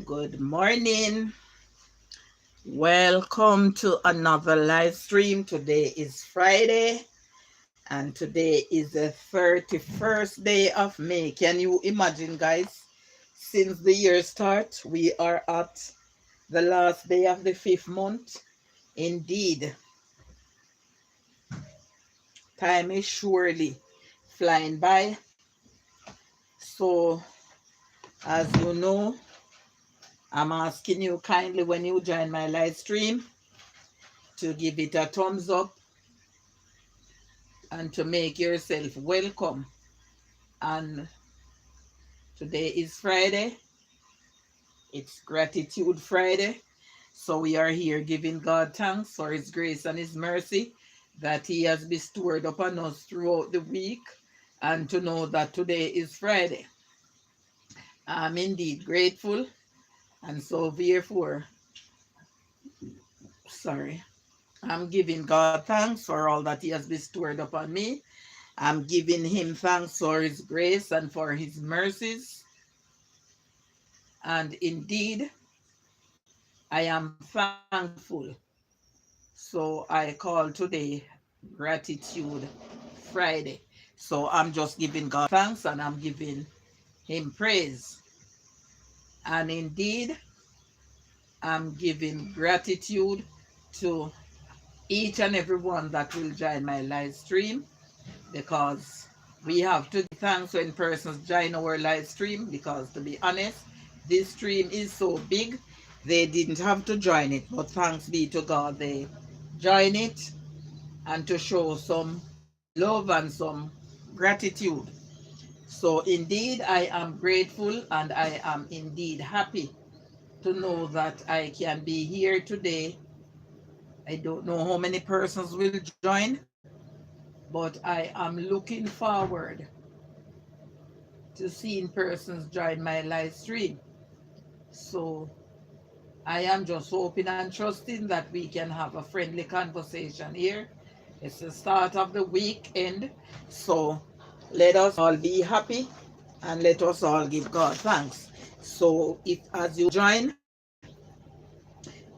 Good morning. Welcome to another live stream. Today is Friday and today is the 31st day of May. Can you imagine, guys? Since the year start, we are at the last day of the 5th month. Indeed, time is surely flying by. So, as you know, I'm asking you kindly when you join my live stream to give it a thumbs up and to make yourself welcome. And today is Friday. It's Gratitude Friday. So we are here giving God thanks for His grace and His mercy that He has bestowed upon us throughout the week, and to know that today is Friday. I'm indeed grateful, and so therefore, I'm giving God thanks for all that He has bestowed upon me. I'm giving Him thanks for His grace and for His mercies. And indeed, I am thankful. So I call today Gratitude Friday. So I'm just giving God thanks and I'm giving Him praise. And indeed, I'm giving gratitude to each and every one that will join my live stream, because we have to give thanks when persons join our live stream, because to be honest, this stream is so big, they didn't have to join it, but thanks be to God, they join it and to show some love and some gratitude. So indeed, I am grateful and I am indeed happy to know that I can be here today. I don't know how many persons will join, but I am looking forward to seeing persons join my live stream. So I am just hoping and trusting that we can have a friendly conversation here. It's the start of the weekend, so let us all be happy and let us all give God thanks. So if as you join,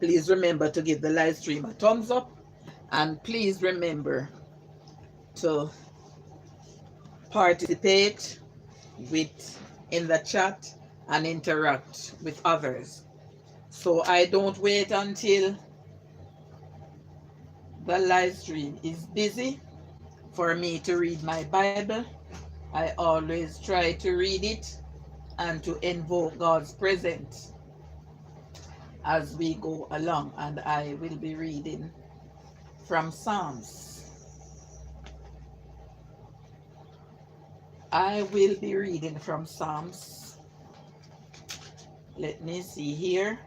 please remember to give the live stream a thumbs up, and please remember to participate with in the chat and interact with others. So I don't wait until the live stream is busy for me to read my Bible. I always try to read it and to invoke God's presence as we go along. And I will be reading from Psalms. I will be reading from Psalms. Let me see here.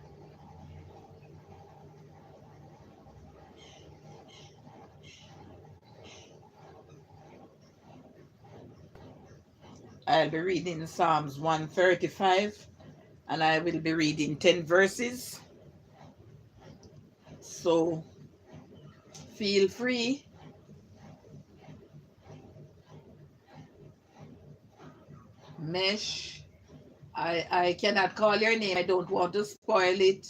I'll be reading Psalms 135, and I will be reading 10 verses. So feel free Mesh. I cannot call your name. I don't want to spoil it.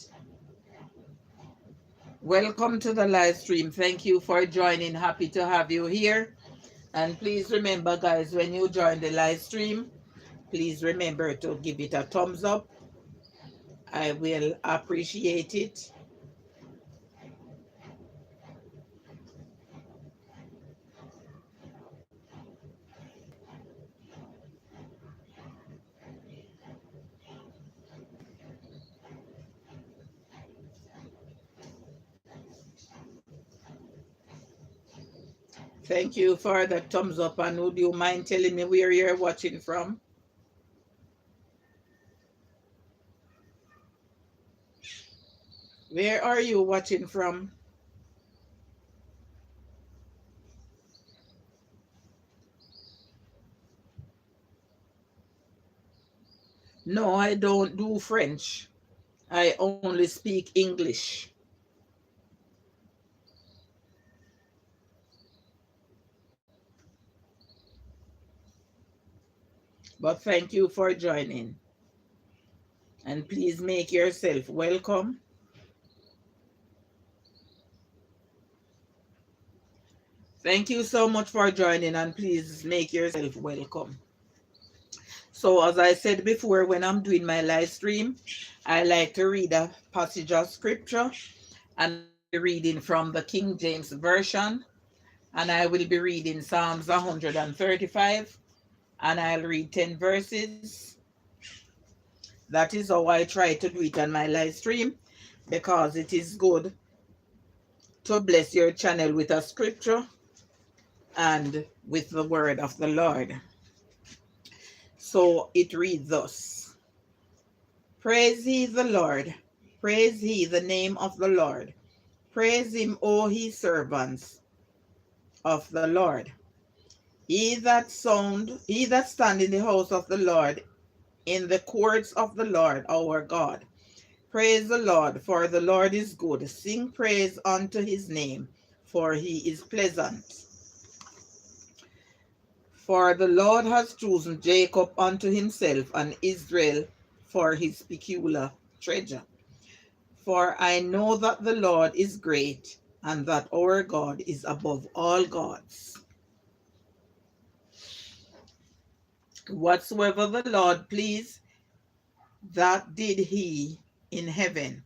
Welcome to the live stream. Thank you for joining. Happy to have you here. And please remember, guys, when you join the live stream, please remember to give it a thumbs up. I will appreciate it. Thank you for the thumbs up. And would you mind telling me where you're watching from? Where are you watching from? No, I don't do French. I only speak English. But thank you for joining. And please make yourself welcome. Thank you so much for joining, and please make yourself welcome. So, as I said before, when I'm doing my live stream, I like to read a passage of scripture, and I will be reading from the King James Version, and I will be reading Psalms 135, and I'll read 10 verses. That is how I try to do it on my live stream, because it is good to bless your channel with a scripture and with the word of the Lord. So it reads thus: Praise ye the Lord, praise ye the name of the Lord, praise him, O ye servants of the Lord. He that stand in the house of the Lord, in the courts of the Lord our God. Praise the Lord, for the Lord is good. Sing praise unto his name, for he is pleasant. For the Lord has chosen Jacob unto himself, and Israel for his peculiar treasure. For I know that the Lord is great, and that our God is above all gods. Whatsoever the Lord pleased, that did he in heaven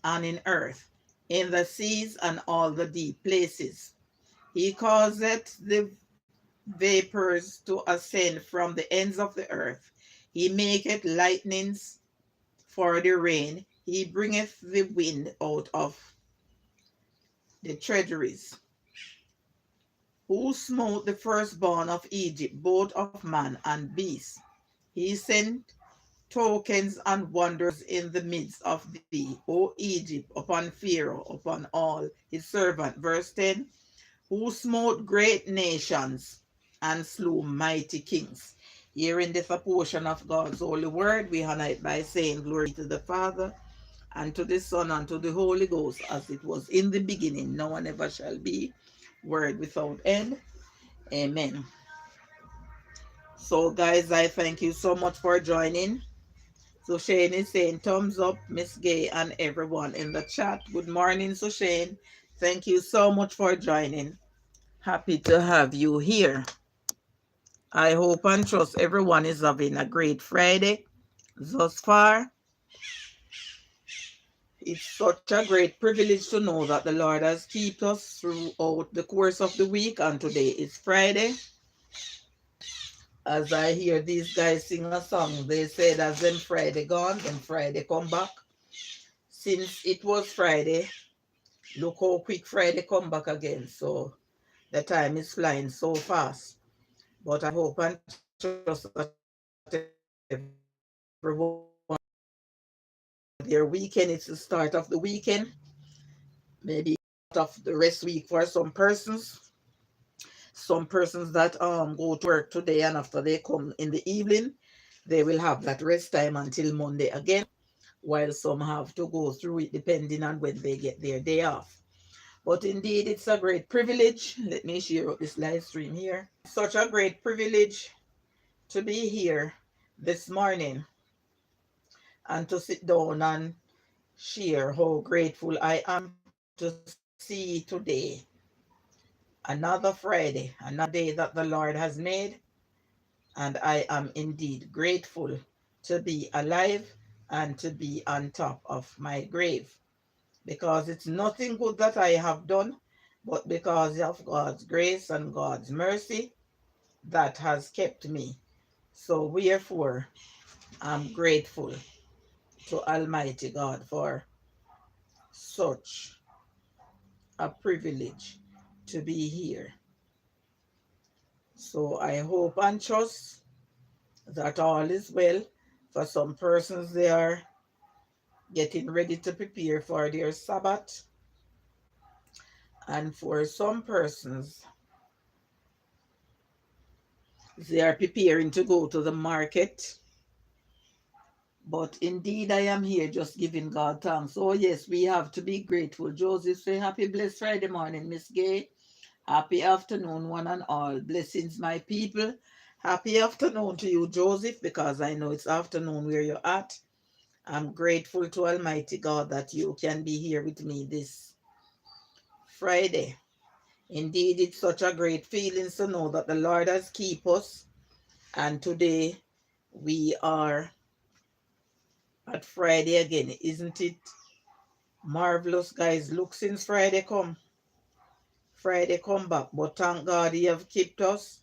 and in earth, in the seas and all the deep places. He causeth the vapors to ascend from the ends of the earth. He maketh lightnings for the rain. He bringeth the wind out of the treasuries. Who smote the firstborn of Egypt, both of man and beast. He sent tokens and wonders in the midst of thee, O Egypt, upon Pharaoh, upon all his servant. Verse 10, who smote great nations and slew mighty kings. Hearing this a portion of God's holy word, we honor it by saying, Glory to the Father, and to the Son, and to the Holy Ghost, as it was in the beginning, now and ever shall be, word without end. Amen. So, guys, I thank you so much for joining. So Shane is saying thumbs up, Miss Gay, and everyone in the chat. Good morning, so Shane. Thank you so much for joining. Happy to have you here. I hope and trust everyone is having a great Friday thus far. It's such a great privilege to know that the Lord has kept us throughout the course of the week, and today is Friday. As I hear these guys sing a song, they said as them Friday gone, then Friday come back. Since it was Friday, look how quick Friday come back again. So the time is flying so fast. But I hope and trust that everyone their weekend, it's the start of the weekend, maybe of the rest week for some persons. Some persons that go to work today, and after they come in the evening, they will have that rest time until Monday again, while some have to go through it depending on when they get their day off. But indeed, it's a great privilege. Let me share this live stream here. Such a great privilege to be here this morning and to sit down and share how grateful I am to see today. Another Friday, another day that the Lord has made, and I am indeed grateful to be alive and to be on top of my grave, because it's nothing good that I have done, but because of God's grace and God's mercy that has kept me. So wherefore, I'm grateful to Almighty God for such a privilege to be here. So I hope and trust that all is well. For some persons, they are getting ready to prepare for their Sabbath. And for some persons, they are preparing to go to the market. But indeed, I am here just giving God thanks. Oh, yes, we have to be grateful. Joseph say, happy blessed Friday morning, Miss Gay. Happy afternoon, one and all. Blessings, my people. Happy afternoon to you, Joseph, because I know it's afternoon where you're at. I'm grateful to Almighty God that you can be here with me this Friday. Indeed, it's such a great feeling to know that the Lord has kept us. And today we are at Friday again. Isn't it marvelous, guys? Look, since Friday come back. But thank God he have kept us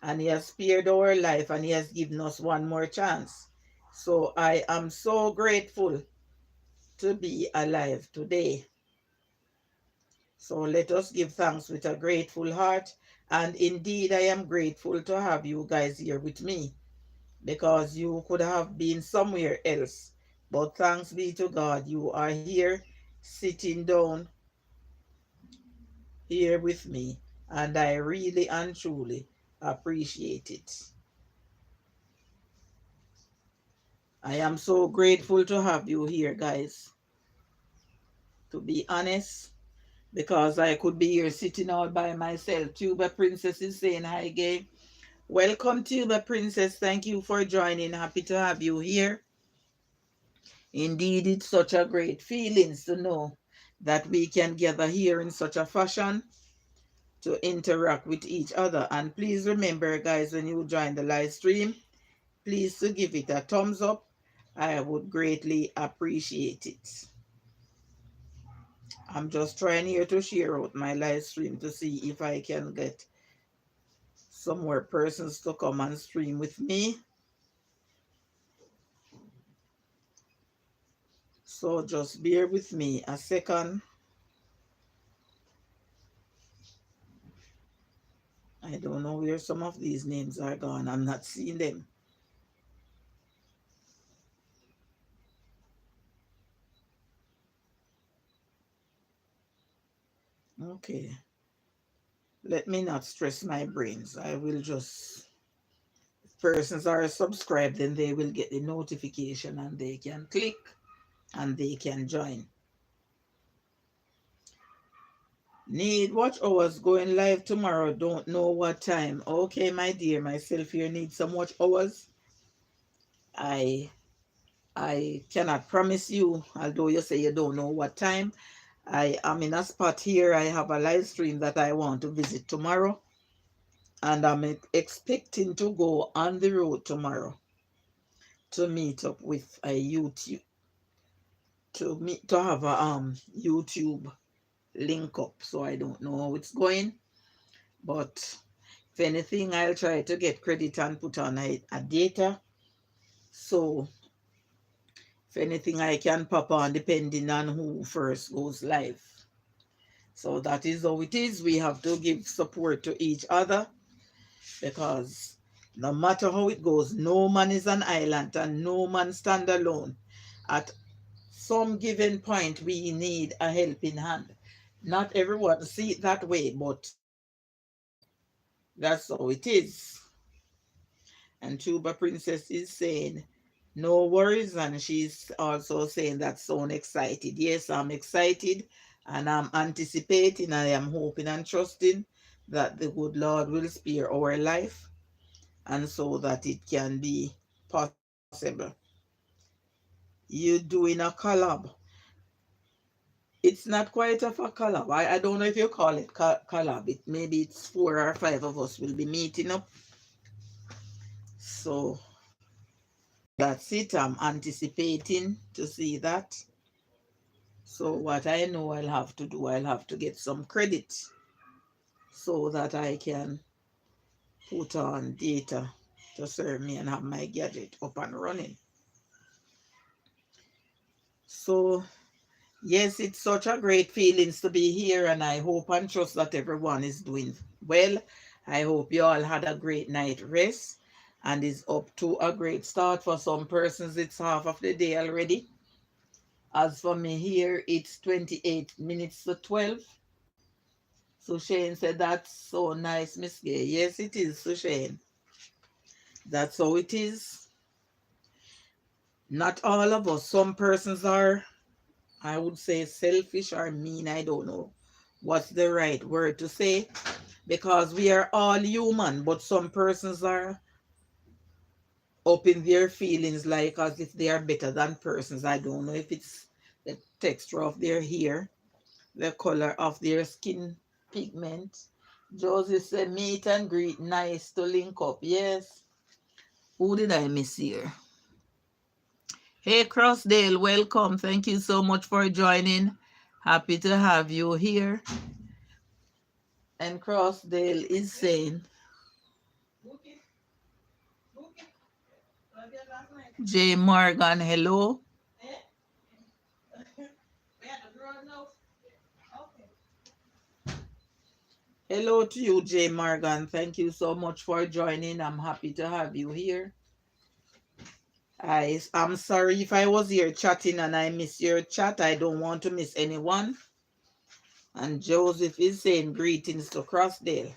and he has spared our life and he has given us one more chance. So I am so grateful to be alive today. So let us give thanks with a grateful heart. And indeed, I am grateful to have you guys here with me because you could have been somewhere else. But thanks be to God, you are here sitting down here with me. And I really and truly appreciate it. I am so grateful to have you here, guys. To be honest, because I could be here sitting all by myself. Tuba Princess is saying hi, Gaye. Welcome, Tuba Princess. Thank you for joining. Happy to have you here. Indeed, it's such a great feeling to know that we can gather here in such a fashion to interact with each other. And please remember, guys, when you join the live stream, please to give it a thumbs up. I would greatly appreciate it. I'm just trying here to share out my live stream to see if I can get some more persons to come and stream with me. So just bear with me a second. I don't know where some of these names are gone. I'm not seeing them. Okay. Let me not stress my brains. I will just, if persons are subscribed, then they will get the notification and they can click and they can join. Need watch hours going live tomorrow. Don't know what time. Okay, my dear, myself here need some watch hours. I I cannot promise you, although you say you don't know what time. I am in a spot here. I have a live stream that I want to visit tomorrow. And I'm expecting to go on the road tomorrow to meet up with a YouTube, to have a YouTube link up. So I don't know how it's going. But if anything, I'll try to get credit and put on a data. So if anything, I can pop on depending on who first goes live. So that is how it is. We have to give support to each other because no matter how it goes, no man is an island and no man stand alone. At some given point, we need a helping hand. Not everyone see it that way, but that's how it is. And Tuba Princess is saying, no worries. And she's also saying that sound excited. Yes, I'm excited and I'm anticipating. I am hoping and trusting that the good Lord will spare our life and so that it can be possible. You doing a collab. It's not quite of a collab. I don't know if you call it collab. Maybe it's 4 or 5 of us will be meeting up. So that's it. I'm anticipating to see that. So what I know I'll have to do, I'll have to get some credit so that I can put on data to serve me and have my gadget up and running. So yes, it's such a great feeling to be here and I hope and trust that everyone is doing well. I hope you all had a great night rest and is up to a great start. For some persons, it's half of the day already. As for me here, it's 28 minutes to 12. So Shane said, that's so nice, Miss Gay. Yes, it is, so Shane. That's how it is. Not all of us. Some persons are, I would say, selfish or mean. I don't know what's the right word to say. Because we are all human, but some persons are up in their feelings, like as if they are better than persons. I don't know if it's the texture of their hair, the color of their skin pigment. Josie said, meet and greet, nice to link up. Yes. Who did I miss here? Hey, Crossdale, welcome. Thank you so much for joining. Happy to have you here. And Crossdale is saying, J. Morgan, hello. Hello to you, J. Morgan. Thank you so much for joining. I'm happy to have you here. I'm sorry if I was here chatting and I miss your chat. I don't want to miss anyone. And Joseph is saying greetings to Crossdale.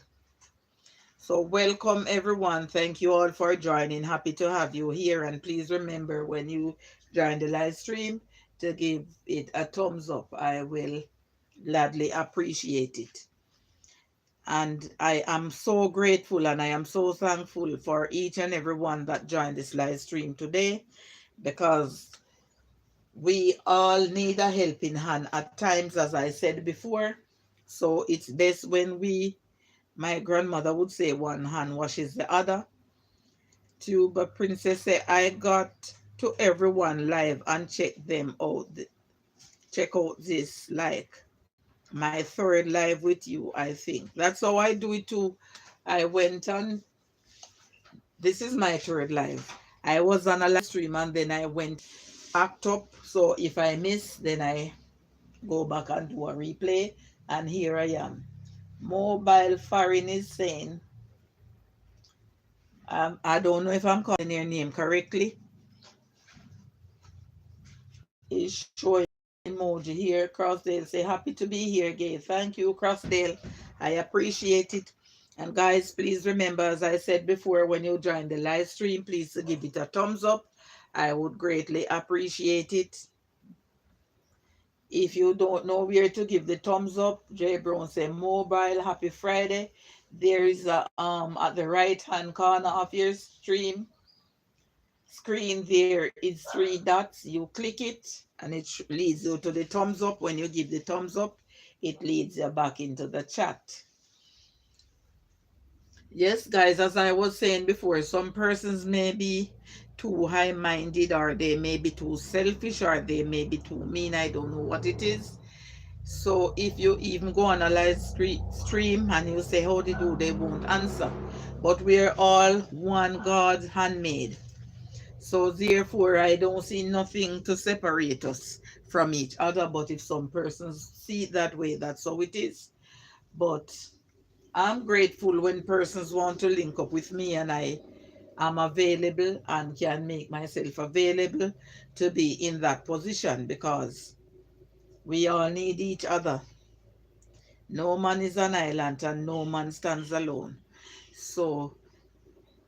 So welcome everyone. Thank you all for joining. Happy to have you here. And please remember when you join the live stream to give it a thumbs up. I will gladly appreciate it. And I am so grateful and I am so thankful for each and everyone that joined this live stream today, because we all need a helping hand at times, as I said before. So it's best when my grandmother would say, one hand washes the other. Tuba Princess say, I got to everyone live and check them out. Check out this, like my third live with you, I think. That's how I do it too. I went on, this is my third live. I was on a live stream and then I went act up. So if I miss, then I go back and do a replay. And here I am. Mobile Foreign is saying, I don't know if I'm calling your name correctly. Is showing emoji here. Crossdale say, happy to be here, Gaye. Thank you, Crossdale. I appreciate it. And guys, please remember, as I said before, when you join the live stream, please give it a thumbs up. I would greatly appreciate it. If you don't know where to give the thumbs up, Jay Brown say mobile, happy Friday. There is a at the right hand corner of your screen, there is 3 dots. You click it and it leads you to the thumbs up. When you give the thumbs up, it leads you back into the chat. Yes, guys, as I was saying before, some persons may be too high-minded, or they may be too selfish, or they may be too mean. I don't know what it is. So if you even go on a live stream and you say, how they do, they won't answer. But we're all one God's handmaid. So therefore, I don't see nothing to separate us from each other. But if some persons see it that way, that's how it is. But I'm grateful when persons want to link up with me, and I am available and can make myself available to be in that position, because we all need each other. No man is an island and no man stands alone. So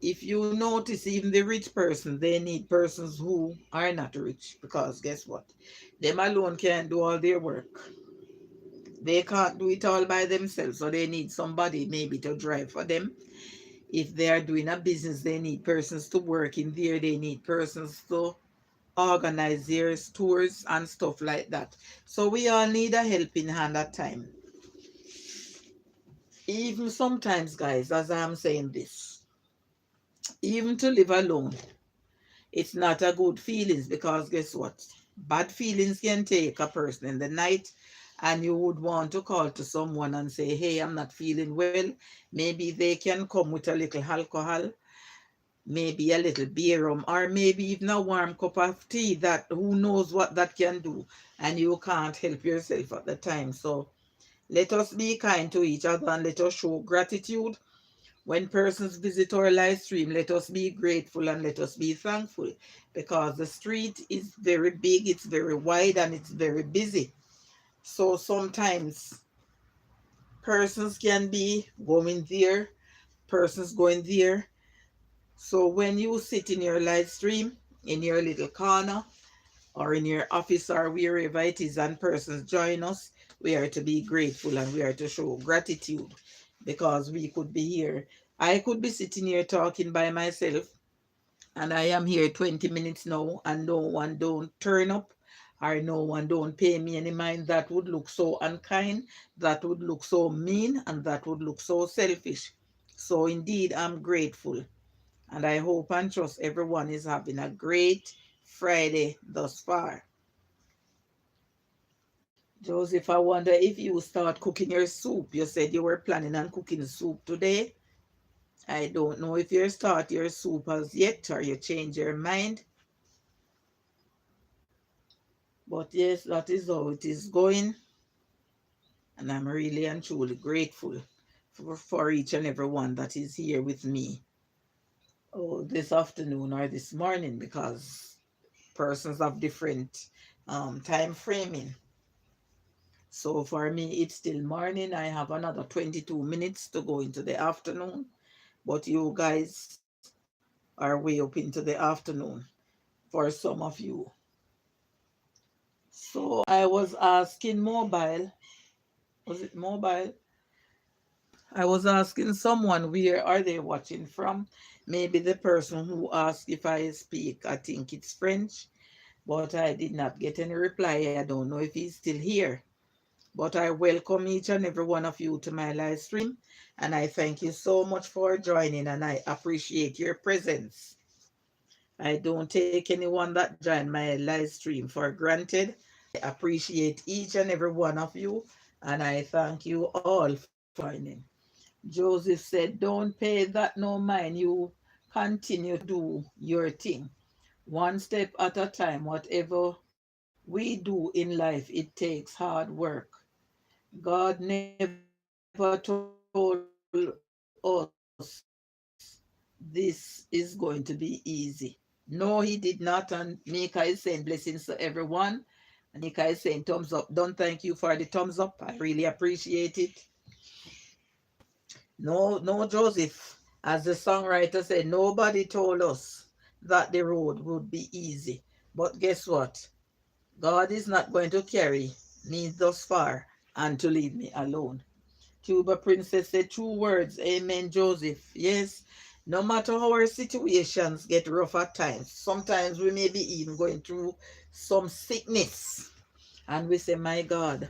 if you notice, even the rich person, they need persons who are not rich, because guess what? Them alone can't do all their work. They can't do it all by themselves, so they need somebody maybe to drive for them. If they are doing a business, they need persons to work in there. They need persons to organize their stores and stuff like that. So we all need a helping hand at time. Even sometimes, guys, as I'm saying this, even to live alone, it's not a good feelings, because guess what? Bad feelings can take a person in the night, and you would want to call to someone and say, hey, I'm not feeling well. Maybe they can come with a little alcohol, maybe a little beer rum, or maybe even a warm cup of tea, that who knows what that can do, and you can't help yourself at the time. So let us be kind to each other and let us show gratitude. When persons visit our live stream, let us be grateful and let us be thankful, because the street is very big, it's very wide, and it's very busy. So sometimes persons can be going there, persons going there. So when you sit in your live stream, in your little corner, or in your office, or wherever it is, and persons join us, we are to be grateful and we are to show gratitude, because we could be here. I could be sitting here talking by myself, and I am here 20 minutes now, and no one don't turn up, or no one don't pay me any mind. That would look so unkind, that would look so mean, and that would look so selfish. So indeed, I'm grateful, and I hope and trust everyone is having a great Friday thus far. Joseph, I wonder if you start cooking your soup. You said you were planning on cooking soup today. I don't know if you start your soup as yet or you change your mind. But yes, that is how it is going. And I'm really and truly grateful for each and every one that is here with me. Oh, this afternoon or this morning, because persons have different time framing. So for me, it's still morning. I have another 22 minutes to go into the afternoon. But you guys are way up into the afternoon for some of you. So I was asking mobile, was it mobile? I was asking someone where are they watching from. Maybe the person who asked if I speak, I think it's French, but I did not get any reply. I don't know if he's still here. But I welcome each and every one of you to my live stream, and I thank you so much for joining, and I appreciate your presence. I don't take anyone that join my live stream for granted. I appreciate each and every one of you, and I thank you all for joining. Joseph said, don't pay that no mind. You continue to do your thing. One step at a time. Whatever we do in life, it takes hard work. God never told us this is going to be easy. No, he did not. And Mika is saying blessings to everyone. And Mika is saying thumbs up. Don't thank you for the thumbs up. I really appreciate it. No, Joseph. As the songwriter said, nobody told us that the road would be easy. But guess what? God is not going to carry me thus far and to leave me alone. Cuba Princess said 2 words. Amen, Joseph. Yes, no matter how our situations get rough at times, sometimes we may be even going through some sickness. And we say, my God,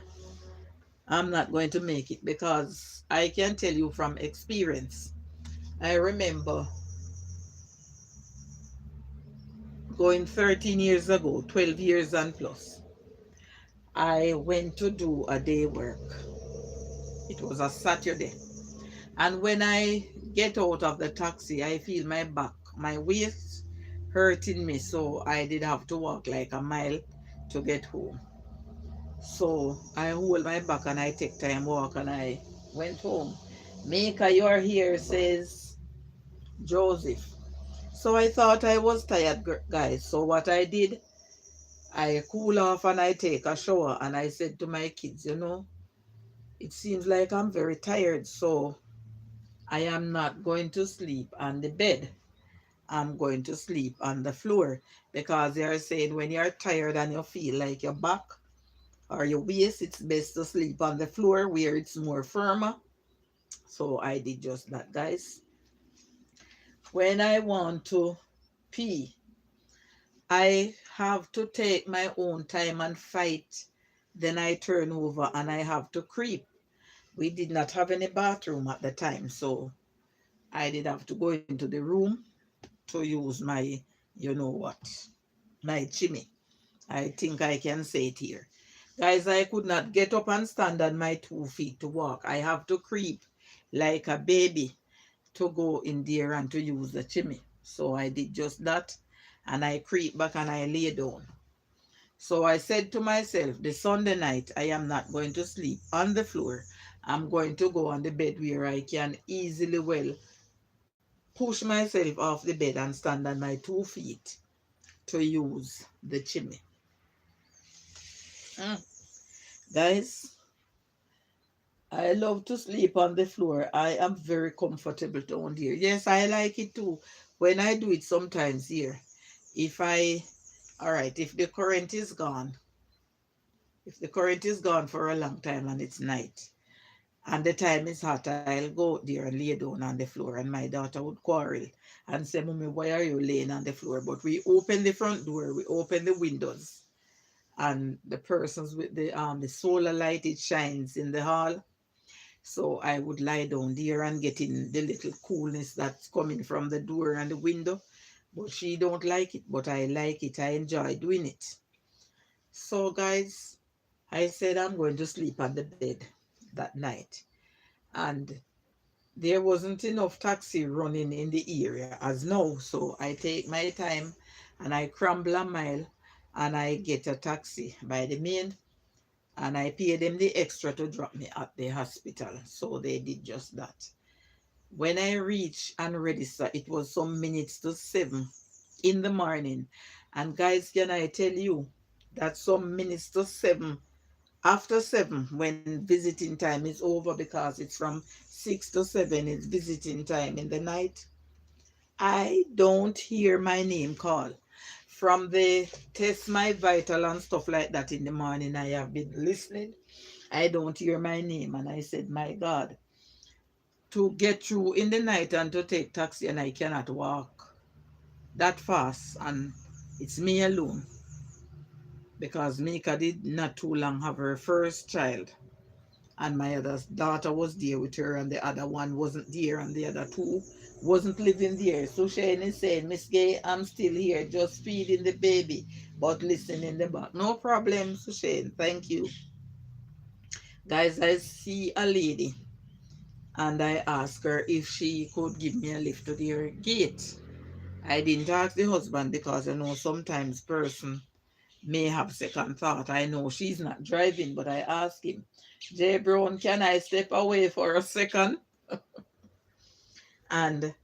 I'm not going to make it, because I can tell you from experience. I remember going 13 years ago, 12 years and plus. I went to do a day work. It was a Saturday. And when I get out of the taxi, I feel my back, my waist hurting me. So I did have to walk like a mile to get home. So I hold my back and I take time walk and I went home. Mika, you're here, says Joseph. So I thought I was tired, guys. So what I did, I cool off and I take a shower, and I said to my kids, it seems like I'm very tired, so I am not going to sleep on the bed. I'm going to sleep on the floor, because they are saying when you're tired and you feel like your back or your waist, it's best to sleep on the floor where it's more firmer. So I did just that, guys. When I want to pee, I have to take my own time and fight. Then I turn over and I have to creep. We did not have any bathroom at the time, so I did have to go into the room to use my, you know what, my chimney. I think I can say it here. Guys, I could not get up and stand on my 2 feet to walk. I have to creep like a baby to go in there and to use the chimney. So I did just that, and I creep back and I lay down. So I said to myself, the Sunday night, I am not going to sleep on the floor. I'm going to go on the bed where I can easily push myself off the bed and stand on my 2 feet to use the chimney. Mm. Guys, I love to sleep on the floor. I am very comfortable down there. Yes, I like it too. When I do it sometimes here, if I, all right, if the current is gone for a long time and it's night, and the time is hot, I'll go out there and lay down on the floor, and my daughter would quarrel and say, Mommy, why are you laying on the floor? But we open the front door, we open the windows, and the persons with the solar light, it shines in the hall. So I would lie down there and get in the little coolness that's coming from the door and the window. But she don't like it, but I like it. I enjoy doing it. So guys, I said I'm going to sleep on the bed that night. And there wasn't enough taxi running in the area as now. So I take my time and I crumble a mile and I get a taxi by the main, and I pay them the extra to drop me at the hospital. So they did just that. When I reached and register, it was some minutes to 7 in the morning. And guys, can I tell you that some minutes to 7, after 7, when visiting time is over, because it's from 6 to 7, it's visiting time in the night, I don't hear my name call. From the test my vital and stuff like that in the morning, I have been listening. I don't hear my name. And I said, my God, to get through in the night and to take taxi, and I cannot walk that fast. And it's me alone, because Mika did not too long have her first child. And my other daughter was there with her, and the other one wasn't there, and the other two wasn't living there. So Shane is saying, Miss Gay, I'm still here, just feeding the baby, but listen in the back. No problem, so Shane, thank you. Guys, I see a lady, and I asked her if she could give me a lift to their gate. I didn't ask the husband because I know sometimes person may have second thought. I know she's not driving, but I asked him, Jay Brown, can I step away for a second? And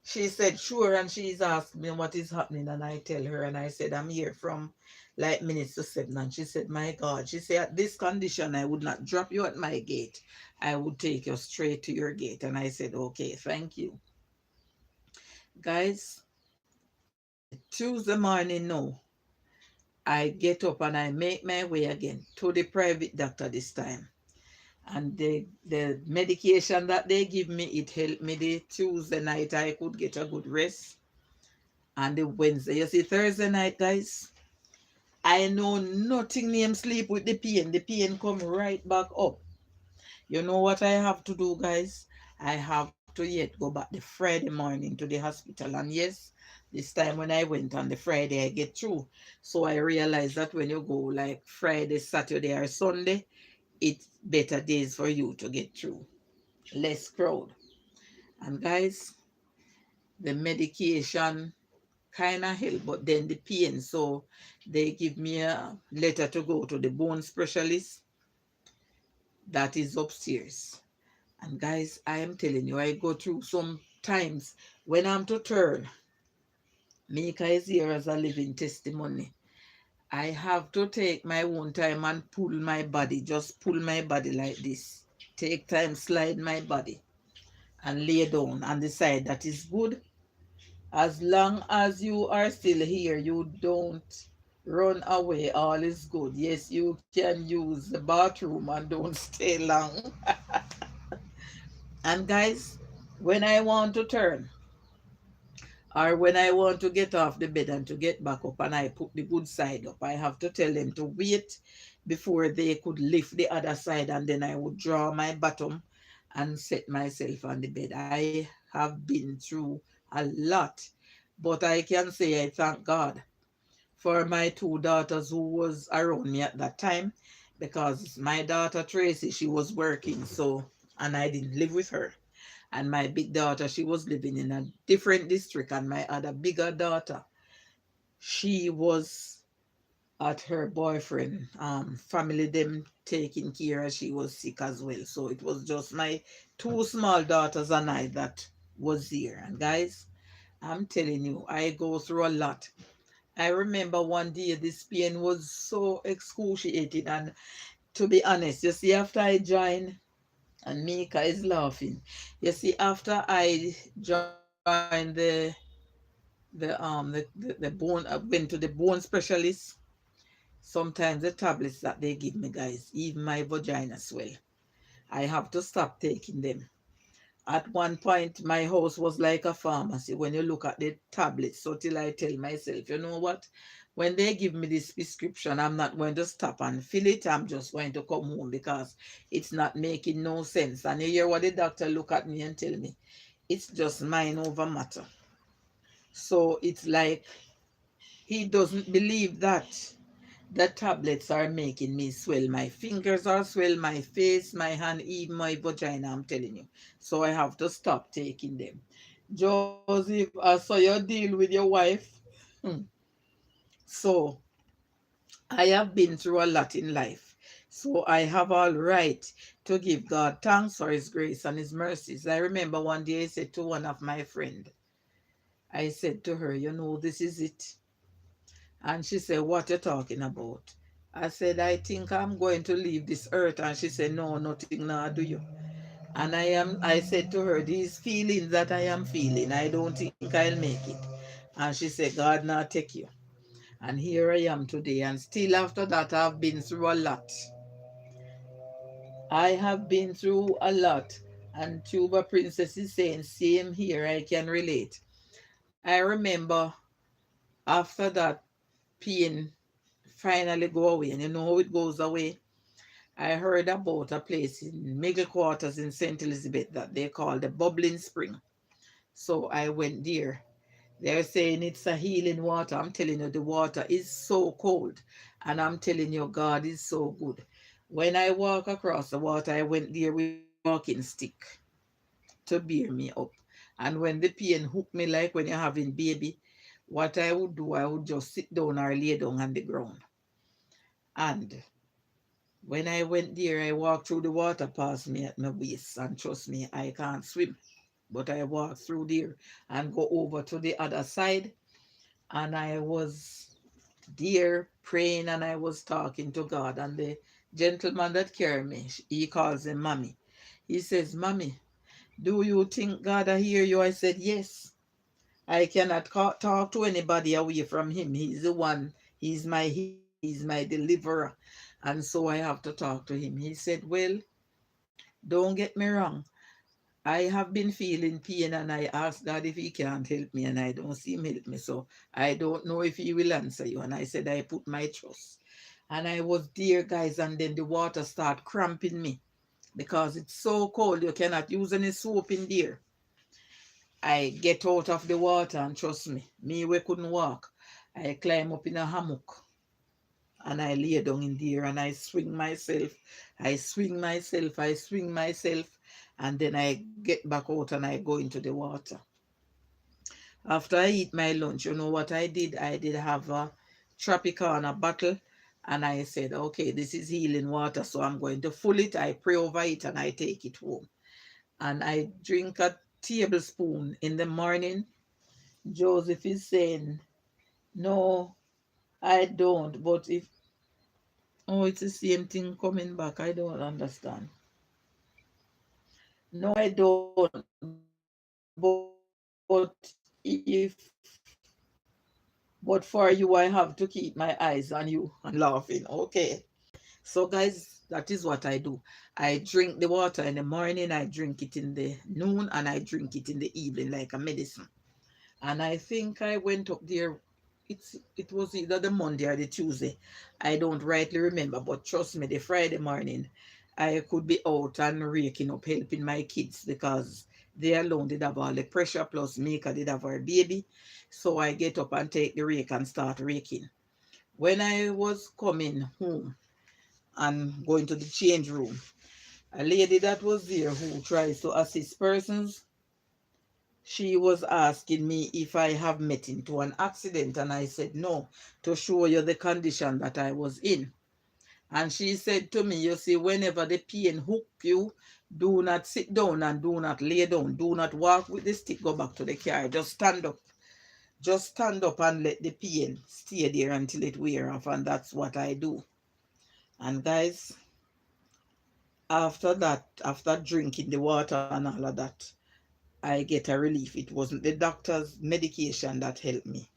she said, sure. And she's asked me what is happening. And I tell her, and I said, I'm here from like minutes to 7. And she said, my God, she said, at this condition, I would not drop you at my gate. I would take you straight to your gate. And I said, okay, thank you. Guys, Tuesday morning now, I get up and I make my way again to the private doctor this time. And the medication that they give me, it helped me the Tuesday night. I could get a good rest. And the Wednesday, you see, Thursday night, guys, I know nothing name sleep with the pain. The pain come right back up. You know what I have to do, guys? I have to yet go back the Friday morning to the hospital. And yes, this time when I went on the Friday, I get through. So I realized that when you go like Friday, Saturday, or Sunday, it's better days for you to get through. Less crowd. And guys, the medication kind of help, but then the pain. So they give me a letter to go to the bone specialist that is upstairs. And guys, I am telling you, I go through some times when I'm to turn. Mika is here as a living testimony. I have to take my own time and pull my body, just pull my body like this. Take time, slide my body and lay down on the side that is good. As long as you are still here, you don't run away, all is good. Yes, you can use the bathroom and don't stay long. And guys, when I want to turn, or when I want to get off the bed and to get back up and I put the good side up, I have to tell them to wait before they could lift the other side, and then I would draw my bottom and set myself on the bed. I have been through a lot, but I can say I thank God for my two daughters who was around me at that time, because my daughter Tracy, she was working, so, and I didn't live with her. And my big daughter, she was living in a different district, and my other bigger daughter, she was at her boyfriend family, them taking care, as she was sick as well. So it was just my two small daughters and I that was there. And guys, I'm telling you, I go through a lot. I remember one day this pain was so excruciating, and to be honest, you see, after I joined, and Mika is laughing. You see, after I joined the bone, I went to the bone specialist. Sometimes the tablets that they give me, guys, even my vagina swell. I have to stop taking them. At one point, my house was like a pharmacy when you look at the tablets. So till I tell myself, you know what? When they give me this prescription, I'm not going to stop and fill it. I'm just going to come home because it's not making no sense. And you hear what the doctor look at me and tell me, it's just mind over matter. So it's like he doesn't believe that the tablets are making me swell. My fingers are swell, my face, my hand, even my vagina, I'm telling you. So I have to stop taking them. Joseph, I saw your deal with your wife. Hmm. So I have been through a lot in life. So I have all right to give God thanks for his grace and his mercies. I remember one day I said to one of my friend, I said to her, you know, this is it. And she said, what you talking about? I said, I think I'm going to leave this earth. And she said, no, nothing now do you. And I said to her, these feelings that I am feeling, I don't think I'll make it. And she said, God now take you. And here I am today. And still after that, I've been through a lot. I have been through a lot. And Tuba Princess is saying, same here, I can relate. I remember after that pain finally go away. And you know how it goes away? I heard about a place in Middle Quarters in St. Elizabeth that they call the Bubbling Spring. So I went there. They're saying it's a healing water. I'm telling you, the water is so cold. And I'm telling you, God is so good. When I walk across the water, I went there with a walking stick to bear me up. And when the pain hooked me, like when you're having baby, what I would do, I would just sit down or lay down on the ground. And when I went there, I walked through the water past me at my waist. And trust me, I can't swim. But I walked through there and go over to the other side. And I was there praying and I was talking to God. And the gentleman that carried me, he calls him Mommy. He says, Mommy, do you think God will hear you? I said, yes. I cannot talk to anybody away from him. He's the one, he's my healer, he's my deliverer. And so I have to talk to him. He said, well, don't get me wrong. I have been feeling pain and I asked God if he can't help me and I don't see him help me. So I don't know if he will answer you. And I said, I put my trust. And I was there, guys, and then the water start cramping me because it's so cold. You cannot use any soap in there. I get out of the water and trust me, we couldn't walk. I climb up in a hammock and I lay down in there and I swing myself. I swing myself. I swing myself. And then I get back out and I go into the water. After I eat my lunch, you know what I did? I did have a Tropicana bottle and I said, okay, this is healing water, so I'm going to fill it. I pray over it and I take it home. And I drink a tablespoon in the morning. Joseph is saying, no, I don't. But if, oh, it's the same thing coming back. I don't understand. No, I don't. But but for you, I have to keep my eyes on you and laughing. Okay. So, guys, that is what I do. I drink the water in the morning, I drink it in the noon, and I drink it in the evening like a medicine. And I think I went up there. It was either the Monday or the Tuesday. I don't rightly remember, but trust me, the Friday morning, I could be out and raking up, helping my kids because they alone did have all the pressure plus Mika did have her baby. So I get up and take the rake and start raking. When I was coming home and going to the change room, a lady that was there who tries to assist persons, she was asking me if I have met into an accident, and I said no, to show you the condition that I was in. And she said to me, you see, whenever the pain hook you, do not sit down and do not lay down. Do not walk with the stick, go back to the car. Just stand up. Just stand up and let the pain stay there until it wear off. And that's what I do. And guys, after that, after drinking the water and all of that, I get a relief. It wasn't the doctor's medication that helped me.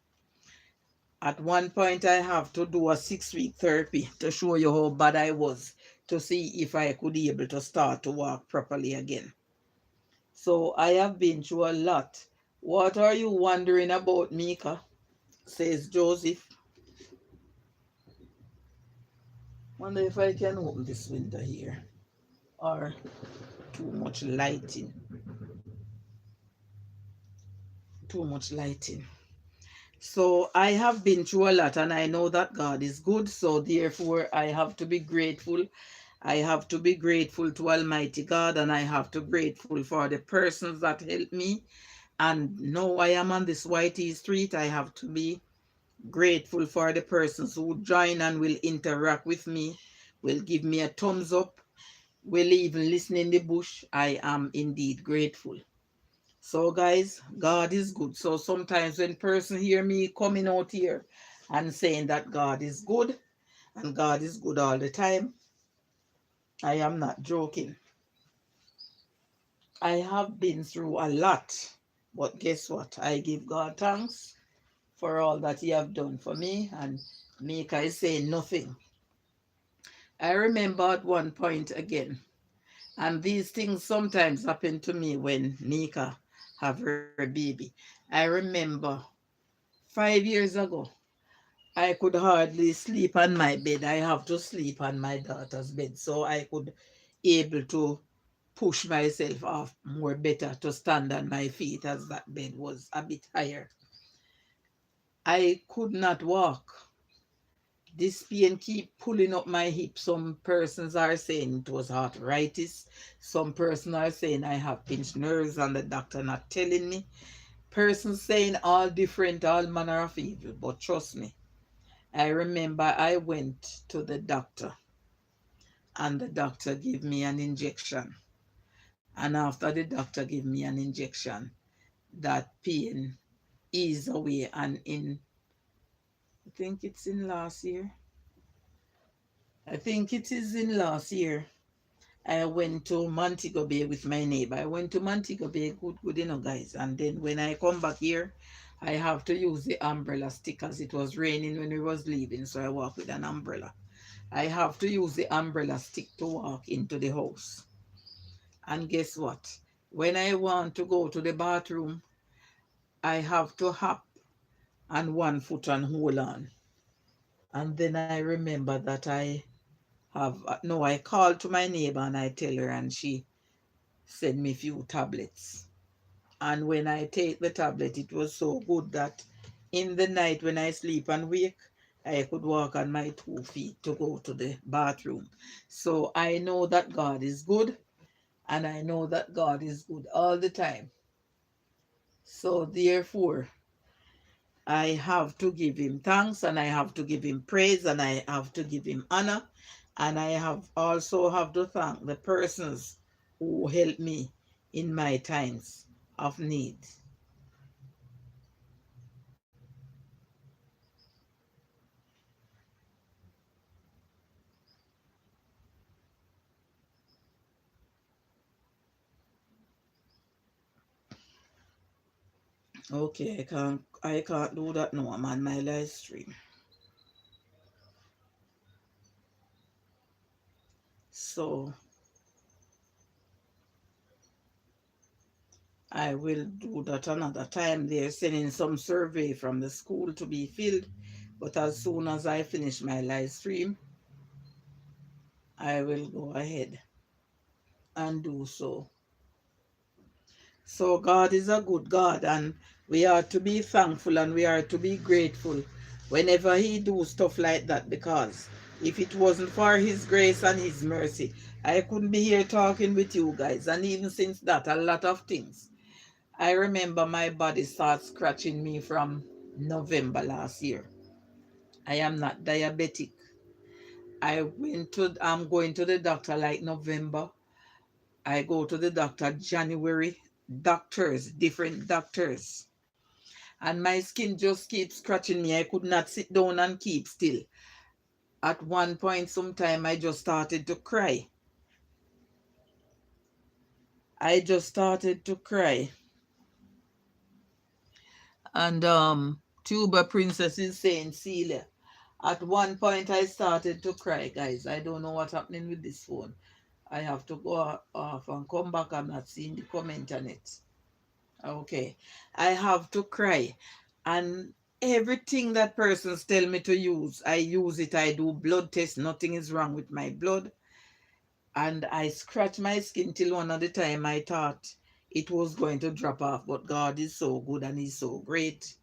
At one point, I have to do a 6-week therapy to show you how bad I was. to see if I could be able to start to walk properly again. So I have been through a lot. What are you wondering about, Mika? Says Joseph. Wonder if I can open this window here. Or too much lighting. Too much lighting. So I have been through a lot and I know that God is good. So therefore I have to be grateful. I have to be grateful to Almighty God, and I have to be grateful for the persons that helped me. And now I am on this Whitey Street. I have to be grateful for the persons who join and will interact with me, will give me a thumbs up, will even listen in the bush. I am indeed grateful. So guys, God is good. So sometimes when person hear me coming out here and saying that God is good and God is good all the time, I am not joking. I have been through a lot, but guess what? I give God thanks for all that He have done for me, and Mika is saying nothing. I remember at one point again, and these things sometimes happen to me when Mika have her baby. I remember 5 years ago, I could hardly sleep on my bed. I have to sleep on my daughter's bed so I could able to push myself off more better to stand on my feet as that bed was a bit higher. I could not walk. This pain keep pulling up my hip. Some persons are saying it was arthritis. Some persons are saying I have pinched nerves and the doctor not telling me. Persons saying all different, all manner of evil. But trust me, I remember I went to the doctor and the doctor gave me an injection. And after the doctor gave me an injection, that pain eased away. And I think it's in last year. I think it is in last year. I went to Montego Bay with my neighbor. I went to Montego Bay, good, guys. And then when I come back here, I have to use the umbrella stick as it was raining when we was leaving. So I walk with an umbrella. I have to use the umbrella stick to walk into the house. And guess what? When I want to go to the bathroom, I have to hop on one foot and hold on. And then I remember that I called to my neighbor and I tell her and she sent me few tablets. And when I take the tablet, it was so good that in the night when I sleep and wake, I could walk on my 2 feet to go to the bathroom. So I know that God is good, and I know that God is good all the time. So therefore, I have to give him thanks and I have to give him praise and I have to give him honor. And I have also have to thank the persons who helped me in my times of need. Okay, I can't do that now. I'm on my live stream. So I will do that another time. They're sending some survey from the school to be filled. But as soon as I finish my live stream, I will go ahead and do so. So God is a good God, and we are to be thankful and we are to be grateful whenever He do stuff like that, because if it wasn't for His grace and His mercy, I couldn't be here talking with you guys. And even since that, a lot of things. I remember my body started scratching me from November last year. I am not diabetic. I'm going to the doctor like November. I go to the doctor January. Doctors, different doctors. And my skin just keeps scratching me. I could not sit down and keep still. At one point, sometime, I just started to cry. I just started to cry. And Tuber Princess is saying, Celia, At one point, I started to cry, guys. I don't know what's happening with this phone. I have to go off and come back. I'm not seeing the comment on it. Okay. I have to cry. And everything that persons tell me to use, I use it. I do blood tests. Nothing is wrong with my blood. And I scratch my skin till one of the time I thought it was going to drop off. But God is so good and He's so great.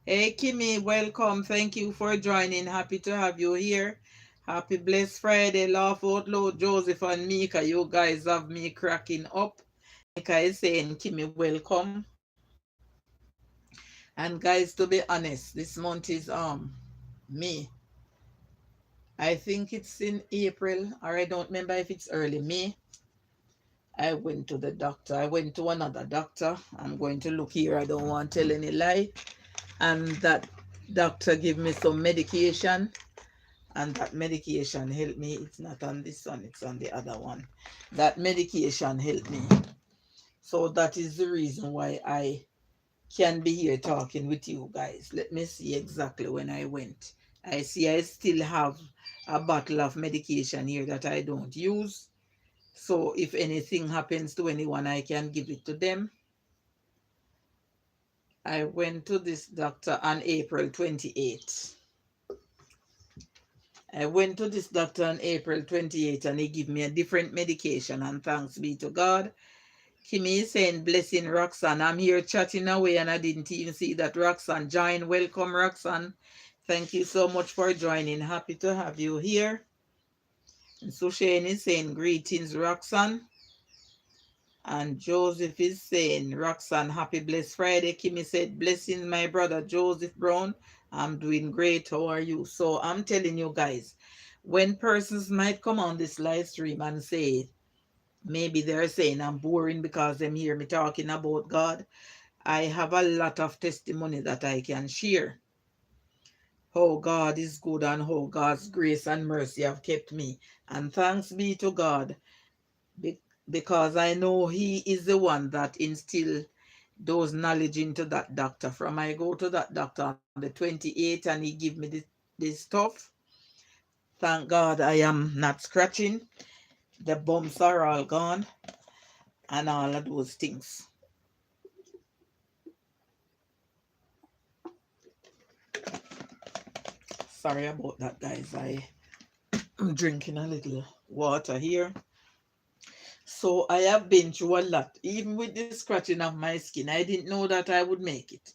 Hey, Kimmy, welcome. Thank you for joining. Happy to have you here. Happy blessed Friday. Laugh out loud, Joseph and Mika. You guys have me cracking up. Mika is saying, Kimmy, welcome. And guys, to be honest, this month is May. I think it's in April, or I don't remember if it's early May. I went to the doctor. I went to another doctor. I'm going to look here. I don't want to tell any lie. And that doctor gave me some medication, and that medication helped me. It's not on this one, it's on the other one. That medication helped me. So that is the reason why I can be here talking with you guys. Let me see exactly when I went. I see I still have a bottle of medication here that I don't use. So if anything happens to anyone, I can give it to them. I went to this doctor on April 28th. I went to this doctor on April 28th and he gave me a different medication, and thanks be to God. Kimmy is saying, blessing Roxanne. I'm here chatting away and I didn't even see that Roxanne joined. Welcome, Roxanne. Thank you so much for joining. Happy to have you here. And Sushane is saying, greetings, Roxanne. And Joseph is saying, Roxanne, happy blessed Friday. Kimmy said, blessings, my brother Joseph Brown. I'm doing great. How are you? So I'm telling you guys, when persons might come on this live stream and say, maybe they're saying I'm boring because they hear me talking about God, I have a lot of testimony that I can share. How God is good and how God's grace and mercy have kept me. And thanks be to God, because I know He is the one that instill those knowledge into that doctor. From I go to that doctor on the 28th and he give me this stuff. Thank God I am not scratching. The bumps are all gone and all of those things. Sorry about that, guys. I'm drinking a little water here. So I have been through a lot. Even with the scratching of my skin, I didn't know that I would make it.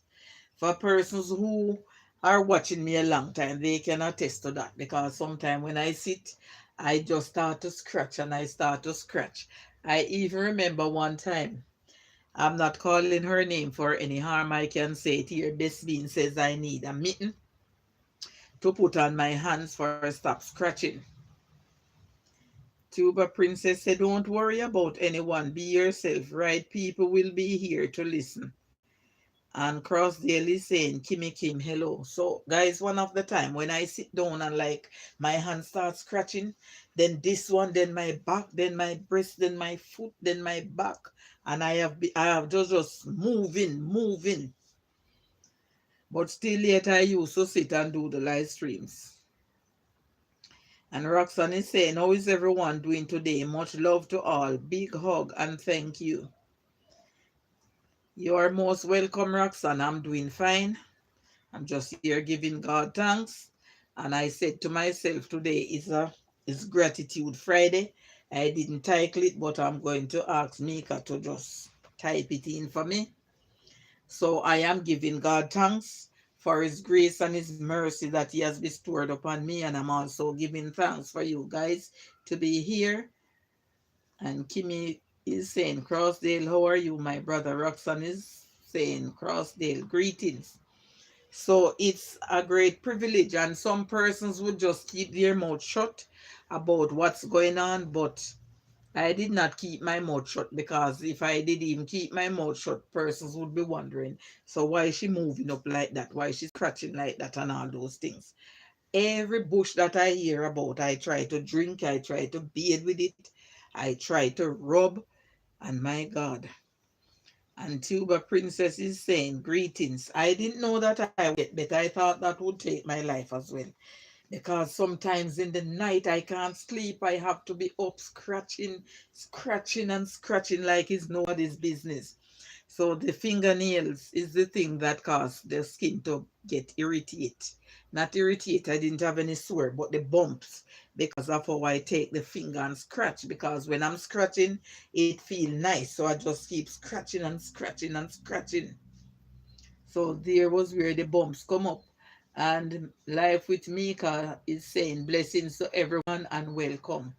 For persons who are watching me a long time, they can attest to that, because sometimes when I sit, I just start to scratch and I start to scratch. I even remember one time, I'm not calling her name for any harm, I can say it here. Best Bean says I need a mitten to put on my hands for stop scratching. Tuba Princess said, don't worry about anyone, be yourself, right? People will be here to listen. And Crossdale is saying, Kimmy Kim, hello. So, guys, one of the time when I sit down and like my hand starts scratching, then this one, then my back, then my breast, then my foot, then my back, and I have just moving. But still yet I used to sit and do the live streams. And Roxanne is saying, how is everyone doing today? Much love to all. Big hug and thank you. You are most welcome, Roxanne. I'm doing fine. I'm just here giving God thanks. And I said to myself, today is Gratitude Friday. I didn't title it, but I'm going to ask Mika to just type it in for me. So I am giving God thanks for His grace and His mercy that He has bestowed upon me. And I'm also giving thanks for you guys to be here. And Kimmy is saying, Crossdale, how are you? My brother Roxanne is saying, Crossdale, greetings. So it's a great privilege, and some persons would just keep their mouth shut about what's going on, but I did not keep my mouth shut, because if I did even keep my mouth shut, persons would be wondering, so why is she moving up like that? Why is she scratching like that and all those things? Every bush that I hear about, I try to drink, I try to bathe with it, I try to rub, and my God, And Tuba Princess is saying, greetings. I didn't know that I would get better. I thought that would take my life as well. Because sometimes in the night I can't sleep. I have to be up scratching, scratching, and scratching like it's nobody's business. So the fingernails is the thing that causes the skin to get irritated. Not irritate, I didn't have any sore, but the bumps because of how I take the finger and scratch. Because when I'm scratching, it feel nice. So I just keep scratching and scratching and scratching. So there was where the bumps come up. And Life with Mika is saying blessings to everyone and welcome.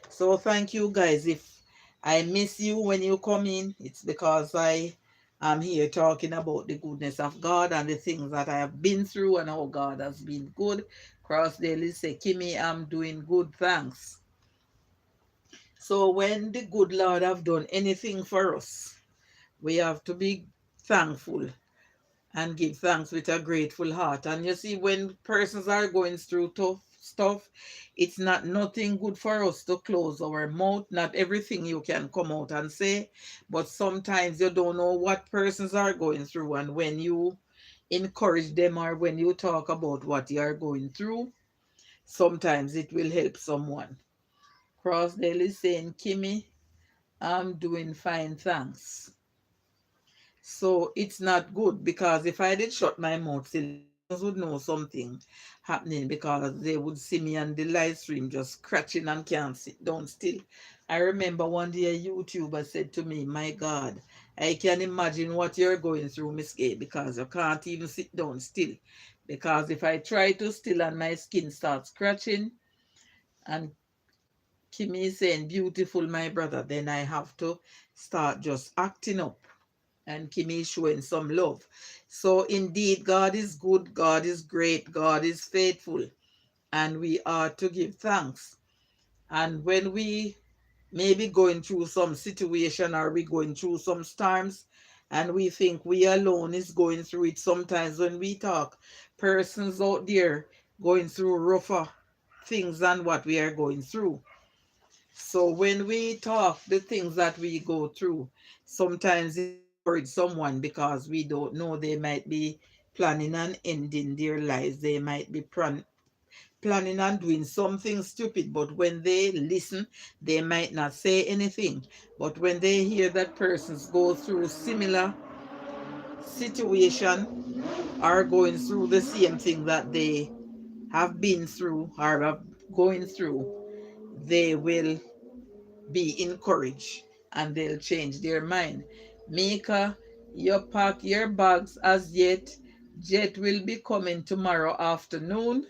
So thank you guys. If I miss you when you come in, it's because I am here talking about the goodness of God and the things that I have been through and how God has been good. Cross Daily say, Kimmy, I'm doing good, thanks. So when the good Lord have done anything for us, we have to be thankful and give thanks with a grateful heart. And you see, when persons are going through tough stuff, it's not nothing good for us to close our mouth. Not everything you can come out and say, but sometimes you don't know what persons are going through. And when you encourage them or when you talk about what you are going through, sometimes it will help someone. Crossdale is saying, Kimmy, I'm doing fine, thanks. So it's not good because if I did shut my mouth still, persons would know something happening because they would see me on the live stream just scratching and can't sit down still. I remember one day a YouTuber said to me, my God, I can imagine what you're going through, Miss Gay, because you can't even sit down still. Because if I try to still and my skin starts scratching, and Kimmy is saying, beautiful, my brother, then I have to start just acting up and Kimmy is showing some love. So indeed, God is good, God is great, God is faithful, and we are to give thanks. And when we may be going through some situation or we going through some storms, and we think we alone is going through it, sometimes when we talk, persons out there going through rougher things than what we are going through. So when we talk the things that we go through, sometimes it encourage someone because we don't know they might be planning on ending their lives. They might be planning on doing something stupid, but when they listen, they might not say anything. But when they hear that persons go through similar situation or going through the same thing that they have been through or are going through, they will be encouraged and they'll change their mind. Mika, you pack your bags as yet. Jet will be coming tomorrow afternoon.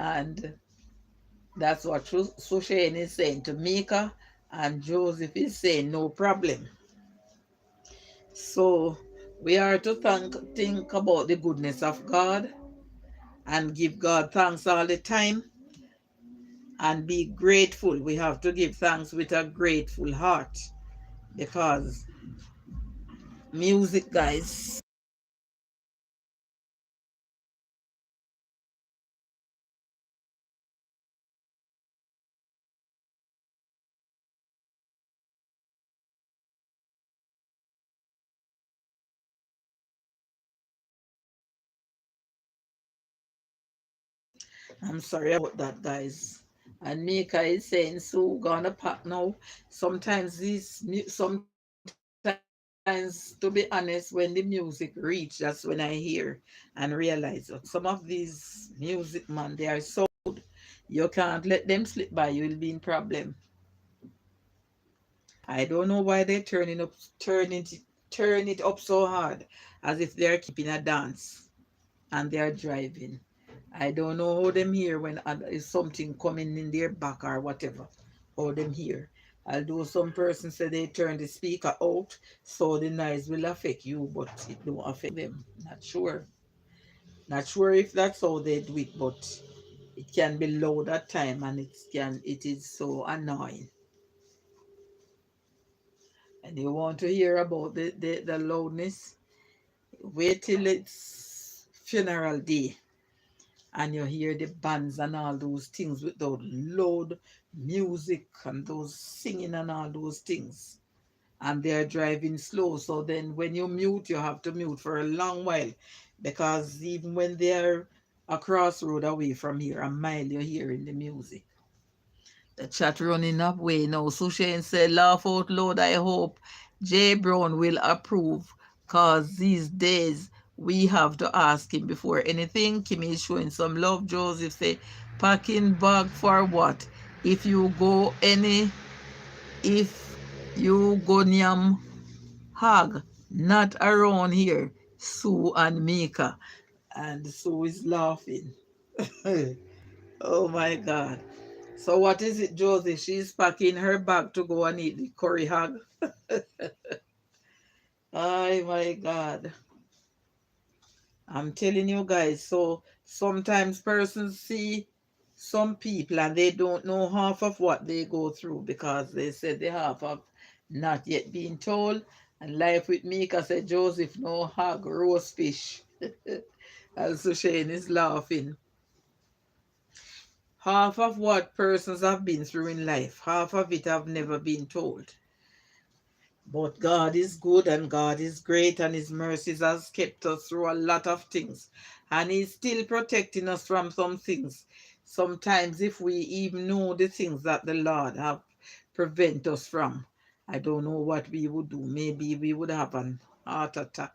And that's what Sushane is saying to Mika. And Joseph is saying, no problem. So we are to think about the goodness of God and give God thanks all the time and be grateful. We have to give thanks with a grateful heart because music, guys. I'm sorry about that, guys. And Mika is saying, so gonna pack now. Sometimes, to be honest, when the music reach, that's when I hear and realize that some of these music, man, they are so good. You can't let them slip by. You will be in problem. I don't know why they turn it up so hard, as if they're keeping a dance and they're driving. I don't know how them hear when is something coming in their back or whatever. How them hear. Although some person say they turn the speaker out so the noise will affect you, but it don't affect them. Not sure. Not sure if that's how they do it, but it can be loud at time and it is so annoying. And you want to hear about the loudness? Wait till it's funeral day and you hear the bands and all those things with those loud music and those singing and all those things. and they're driving slow. So then when you mute, you have to mute for a long while, because even when they're across road away from here, a mile, you're hearing the music. The chat running up way now. Sushain said, laugh out loud. I hope Jay Brown will approve, cause these days we have to ask him before anything. Kimmy is showing some love. Joseph say, packing bag for what? If you go any, if you go nyam hag, not around here. Sue and Mika. And Sue is laughing. Oh my God. So what is it, Josie? She's packing her bag to go and eat the curry hog. Oh my God. I'm telling you guys, so sometimes persons see some people and they don't know half of what they go through, because they said the half of not yet being told. And life with me, because said Joseph no hog, roast fish. Also Shane is laughing. Half of what persons have been through in life, half of it have never been told. But God is good and God is great, and his mercies has kept us through a lot of things. And he's still protecting us from some things. Sometimes if we even know the things that the Lord have prevent us from, I don't know what we would do. Maybe we would have an heart attack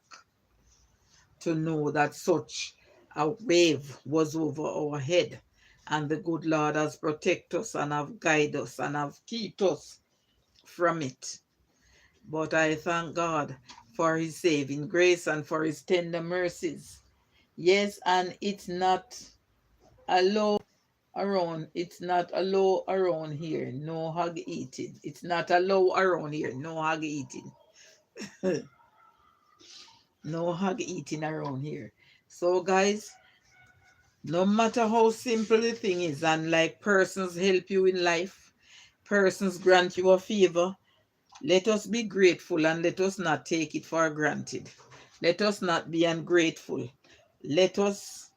to know that such a wave was over our head. And the good Lord has protected us and have guided us and have kept us from it. But I thank God for his saving grace and for his tender mercies. Yes, and it's not a low around. It's not a low around here. No hog eating. It's not a low around here. No hog eating. No hog eating around here. So guys, no matter how simple the thing is, and like persons help you in life, persons grant you a favor, let us be grateful and let us not take it for granted. Let us not be ungrateful. Let us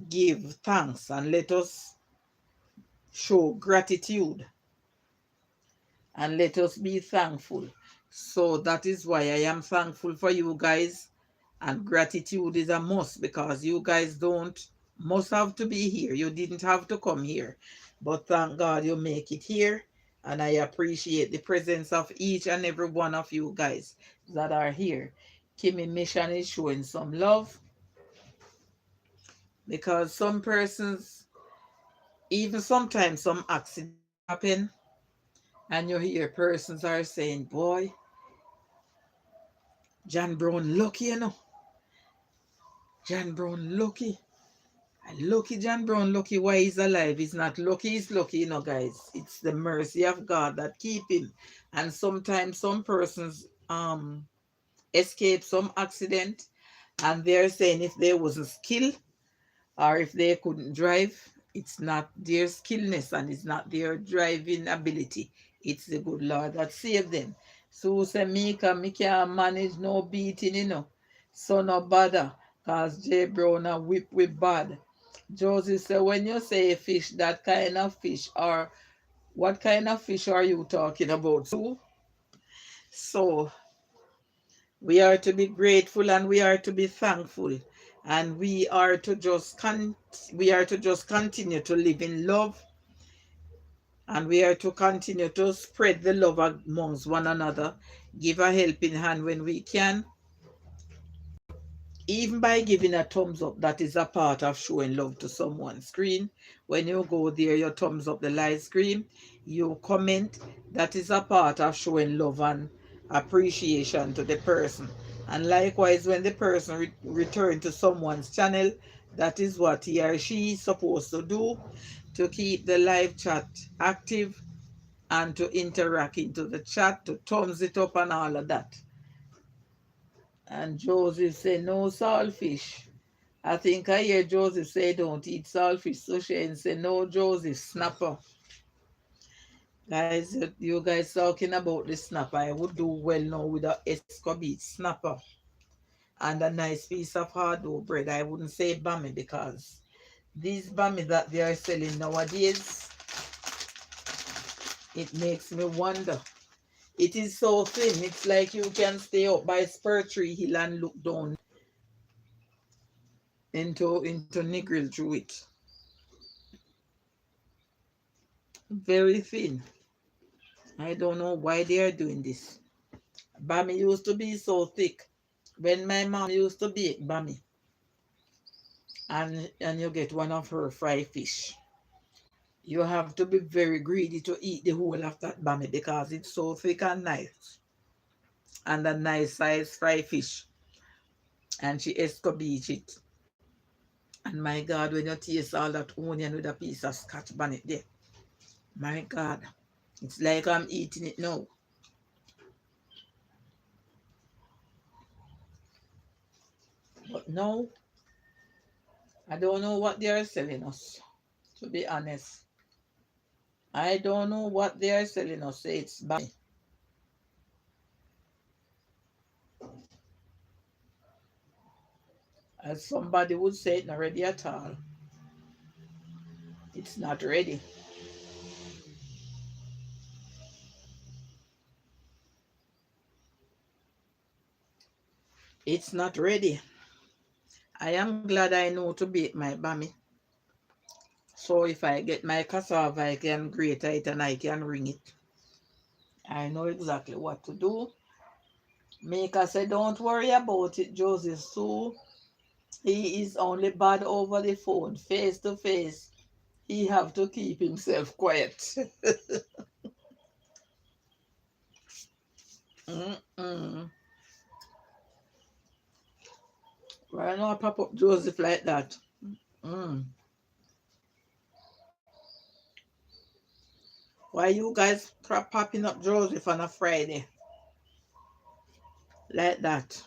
give thanks and let us show gratitude and let us be thankful. So that is why I am thankful for you guys. And gratitude is a must, because you guys don't must have to be here. You didn't have to come here. But thank God you make it here. And I appreciate the presence of each and every one of you guys that are here. Kimmy Mission is showing some love, because some persons, even sometimes some accident happen, and you hear persons are saying, boy, John Brown lucky, you know. John Brown lucky. Lucky John Brown, lucky why he's alive. He's not lucky, he's lucky, you know, guys. It's the mercy of God that keep him. And sometimes some persons escape some accident, and they're saying if there was a skill or if they couldn't drive, it's not their skillness and it's not their driving ability. It's the good Lord that saved them. So say me can't manage no beating, you know. So no bother, cause J Brown a whip with bad. Josie said, when you say fish, that kind of fish, or what kind of fish are you talking about? So we are to be grateful and we are to be thankful, and we are to just continue to live in love, and we are to continue to spread the love amongst one another, give a helping hand when we can. Even by giving a thumbs up, that is a part of showing love to someone's screen. When you go there, you thumbs up the live screen, you comment, that is a part of showing love and appreciation to the person. And likewise, when the person return to someone's channel, that is what he or she is supposed to do, to keep the live chat active and to interact into the chat, to thumbs it up and all of that. And Joseph say no saltfish. I think I hear Joseph say don't eat saltfish. So Shane say no, Joseph, snapper. Guys, you guys talking about the snapper. I would do well now with a escobit snapper and a nice piece of hard dough bread. I wouldn't say bami, because these bami that they are selling nowadays, it makes me wonder It is so thin. It's like you can stay up by Spur Tree Hill and look down into Negril through it. Very thin. I don't know why they are doing this. Bami used to be so thick. When my mom used to bake bami, and you get one of her fried fish, you have to be very greedy to eat the whole of that bami because it's so thick and nice. And a nice size fried fish. And she escobeach it. And my God, when you taste all that onion with a piece of scotch bonnet there, my God, it's like I'm eating it now. But no, I don't know what they are selling us, to be honest. I don't know what they are selling us. Say it's bad. As somebody would say, it's not ready at all. It's not ready. It's not ready. I am glad I know to bake my bami. So if I get my cassava, I can grate it and I can ring it. I know exactly what to do. Maker said, don't worry about it, Joseph. So he is only bad over the phone, face to face. He have to keep himself quiet. Mm-mm. Why not pop up Joseph like that? Mm. Why you guys popping up Joseph on a Friday like that?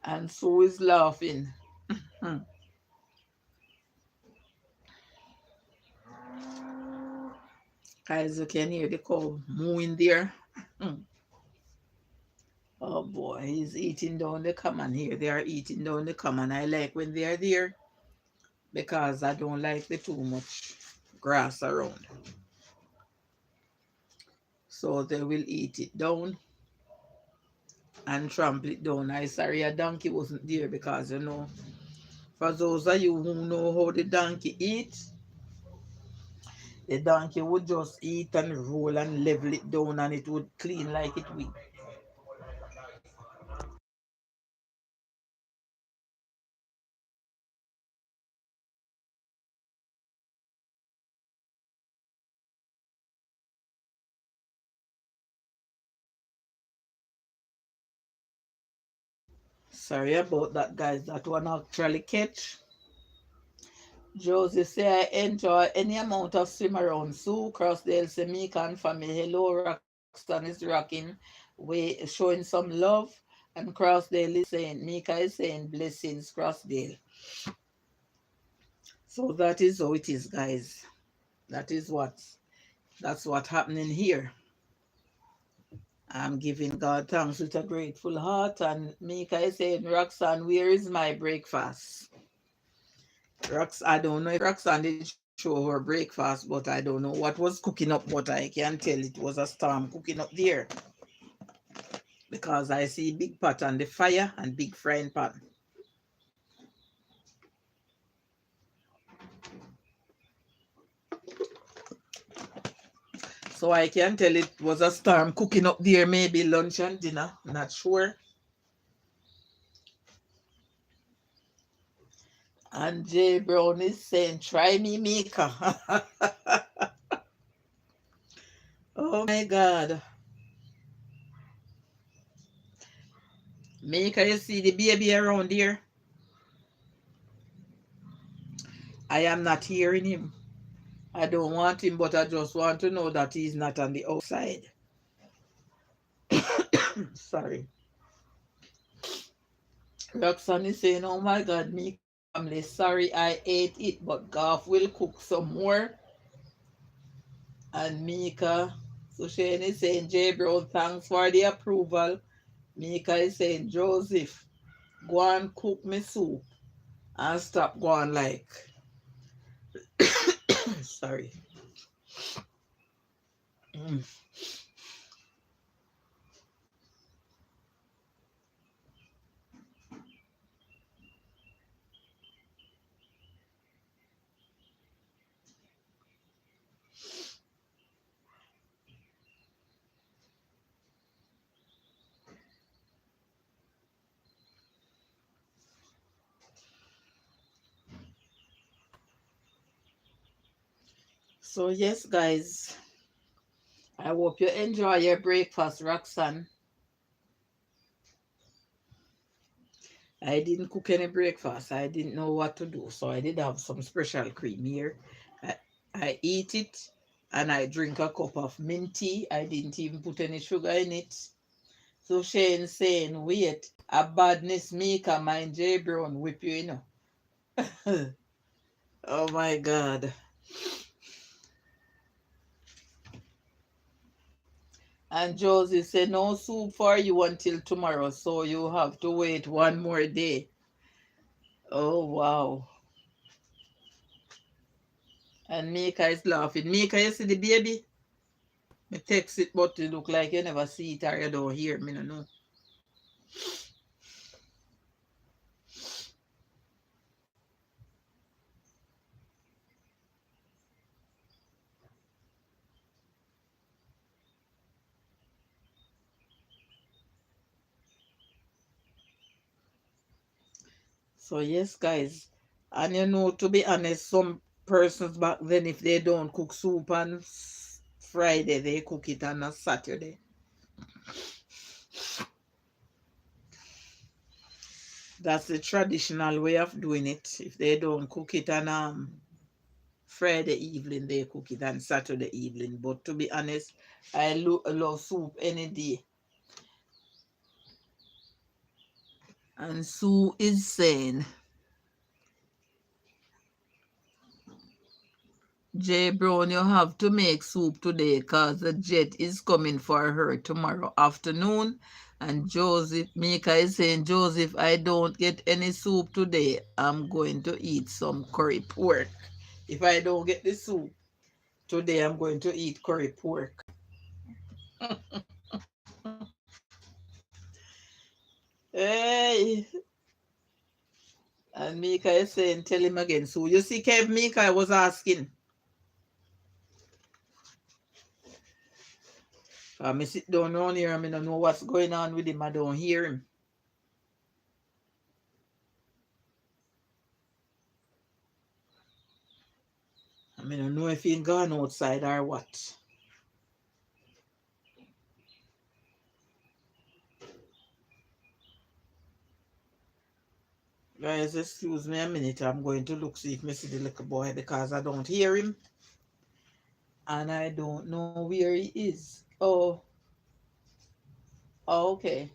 And Sue is laughing. Hmm. Guys, you can hear the cow mooing there. Hmm. Oh boy, he's eating down the common here. They are eating down the common. I like when they are there because I don't like the too much grass around. So they will eat it down and trample it down. I sorry a donkey wasn't there because for those of you who know how the donkey eats, the donkey would just eat and roll and level it down and it would clean like it will. Sorry about that, guys. That one actually catch. Josie say I enjoy any amount of swim around. Sue Crossdale say me can family. Hello, Roxanne is rocking. We showing some love. And Crossdale is saying, Mika is saying blessings, Crossdale. So that is how it is, guys. That is that's what happening here. I'm giving God thanks with a grateful heart. And Mika is saying, Roxanne, where is my breakfast? I don't know if Roxanne did show her breakfast, but I don't know what was cooking up, but I can tell it was a storm cooking up there because I see big pot on the fire and big frying pan. So I can tell it was a storm cooking up there, maybe lunch and dinner, not sure. And Jay Brown is saying, try me, Mika. Oh my God. Mika, you see the baby around here? I am not hearing him. I don't want him, but I just want to know that he's not on the outside. Sorry. Roxanne is saying, oh my God, Mika family, sorry I ate it, but Golf will cook some more. And Mika, so Shane is saying, J Brown, thanks for the approval. Mika is saying, Joseph, go and cook me soup and stop going like, sorry. Mm. So yes, guys, I hope you enjoy your breakfast, Roxanne. I didn't cook any breakfast. I didn't know what to do, so I did have some special cream here. I, I eat it and I drink a cup of mint tea. I didn't even put any sugar in it. So Shane saying, wait, a badness maker, mind J Brown whip you, Oh my God. And Josie said, no soup for you until tomorrow, so you have to wait one more day. Oh, wow. And Mika is laughing. Mika, you see the baby? Me text it, but it look like you never see it or you don't hear me, no know. So yes, guys. And to be honest, some persons back then, if they don't cook soup on Friday, they cook it on a Saturday. That's the traditional way of doing it. If they don't cook it on Friday evening, they cook it on Saturday evening. But to be honest, I love soup any day. And Sue is saying, J Brown, you have to make soup today because the jet is coming for her tomorrow afternoon. And Joseph, Mika is saying, Joseph, I don't get any soup today. I'm going to eat some curry pork. If I don't get the soup today, I'm going to eat curry pork. Hey, and Mika is saying, tell him again. So you see, Kev, Mika was asking. Me sit down around here, I don't know what's going on with him. I don't hear him. I don't know if he gone outside or what. Guys, excuse me a minute. I'm going to look see if I see the little boy because I don't hear him and I don't know where he is. Oh, okay.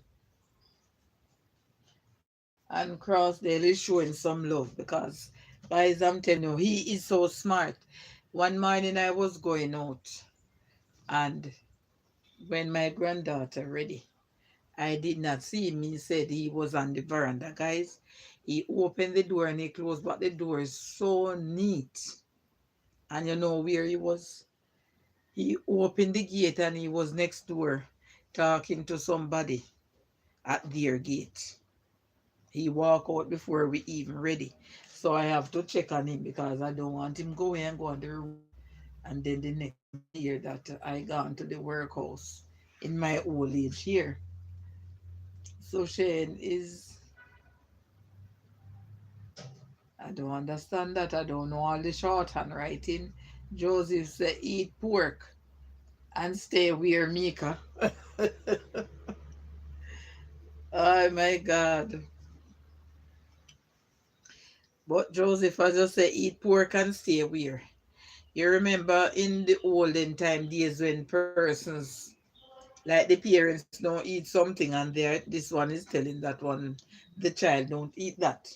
And Crossdale is showing some love because, guys, I'm telling you, he is so smart. One morning I was going out and when my granddaughter ready, I did not see him. He said he was on the veranda, guys. He opened the door and he closed, but the door is so neat. And you know where he was? He opened the gate and he was next door talking to somebody at their gate. He walked out before we even ready. So I have to check on him because I don't want him going and go on the road. And then the next thing I hear that I gone to the workhouse in my old age here. So Shane is, I don't understand that. I don't know all the shorthand writing. Joseph said eat pork and stay where Mika. Oh my God. But Joseph, I just say eat pork and stay where. You remember in the olden time days when persons like the parents don't eat something and this one is telling that one the child don't eat that.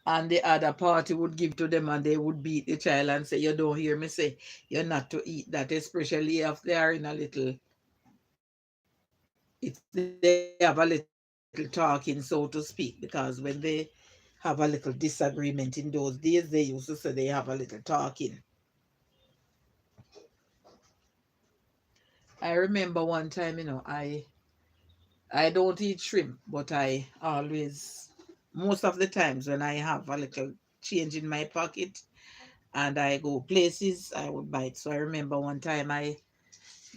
And the other party would give to them and they would beat the child and say, you don't hear me say you're not to eat that, especially if they are in a little, if they have a little talking, so to speak, because when they have a little disagreement in those days, they used to say they have a little talking. I remember one time, I don't eat shrimp, but I always, most of the times when I have a little change in my pocket and I go places, I would buy it. So I remember one time I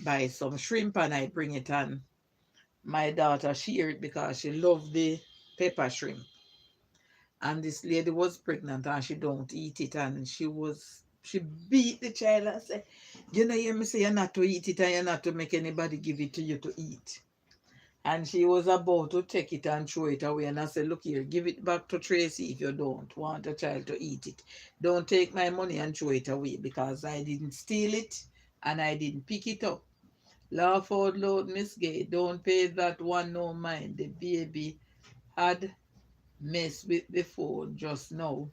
buy some shrimp and I bring it on. My daughter shared it because she loved the pepper shrimp. And this lady was pregnant and she don't eat it and she was She beat the child and said, you know, hear me say you're not to eat it and you're not to make anybody give it to you to eat. And she was about to take it and throw it away. And I said, look here, give it back to Tracy if you don't want a child to eat it. Don't take my money and throw it away because I didn't steal it and I didn't pick it up. Laugh out loud, Miss Gay. Don't pay that one no mind. The baby had messed with the phone just now.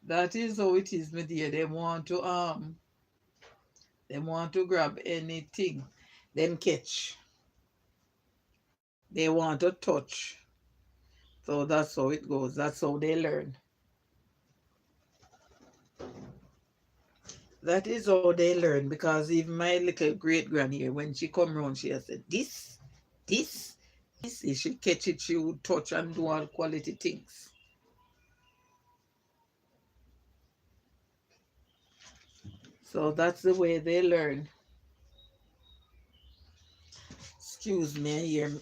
That is how it is, my dear. They want to grab anything. Them catch. They want to touch. So that's how it goes. That's how they learn. That is how they learn because even my little great granny here, when she come round, she has said, this. If she catch it, she would touch and do all quality things. So that's the way they learn. Excuse me here.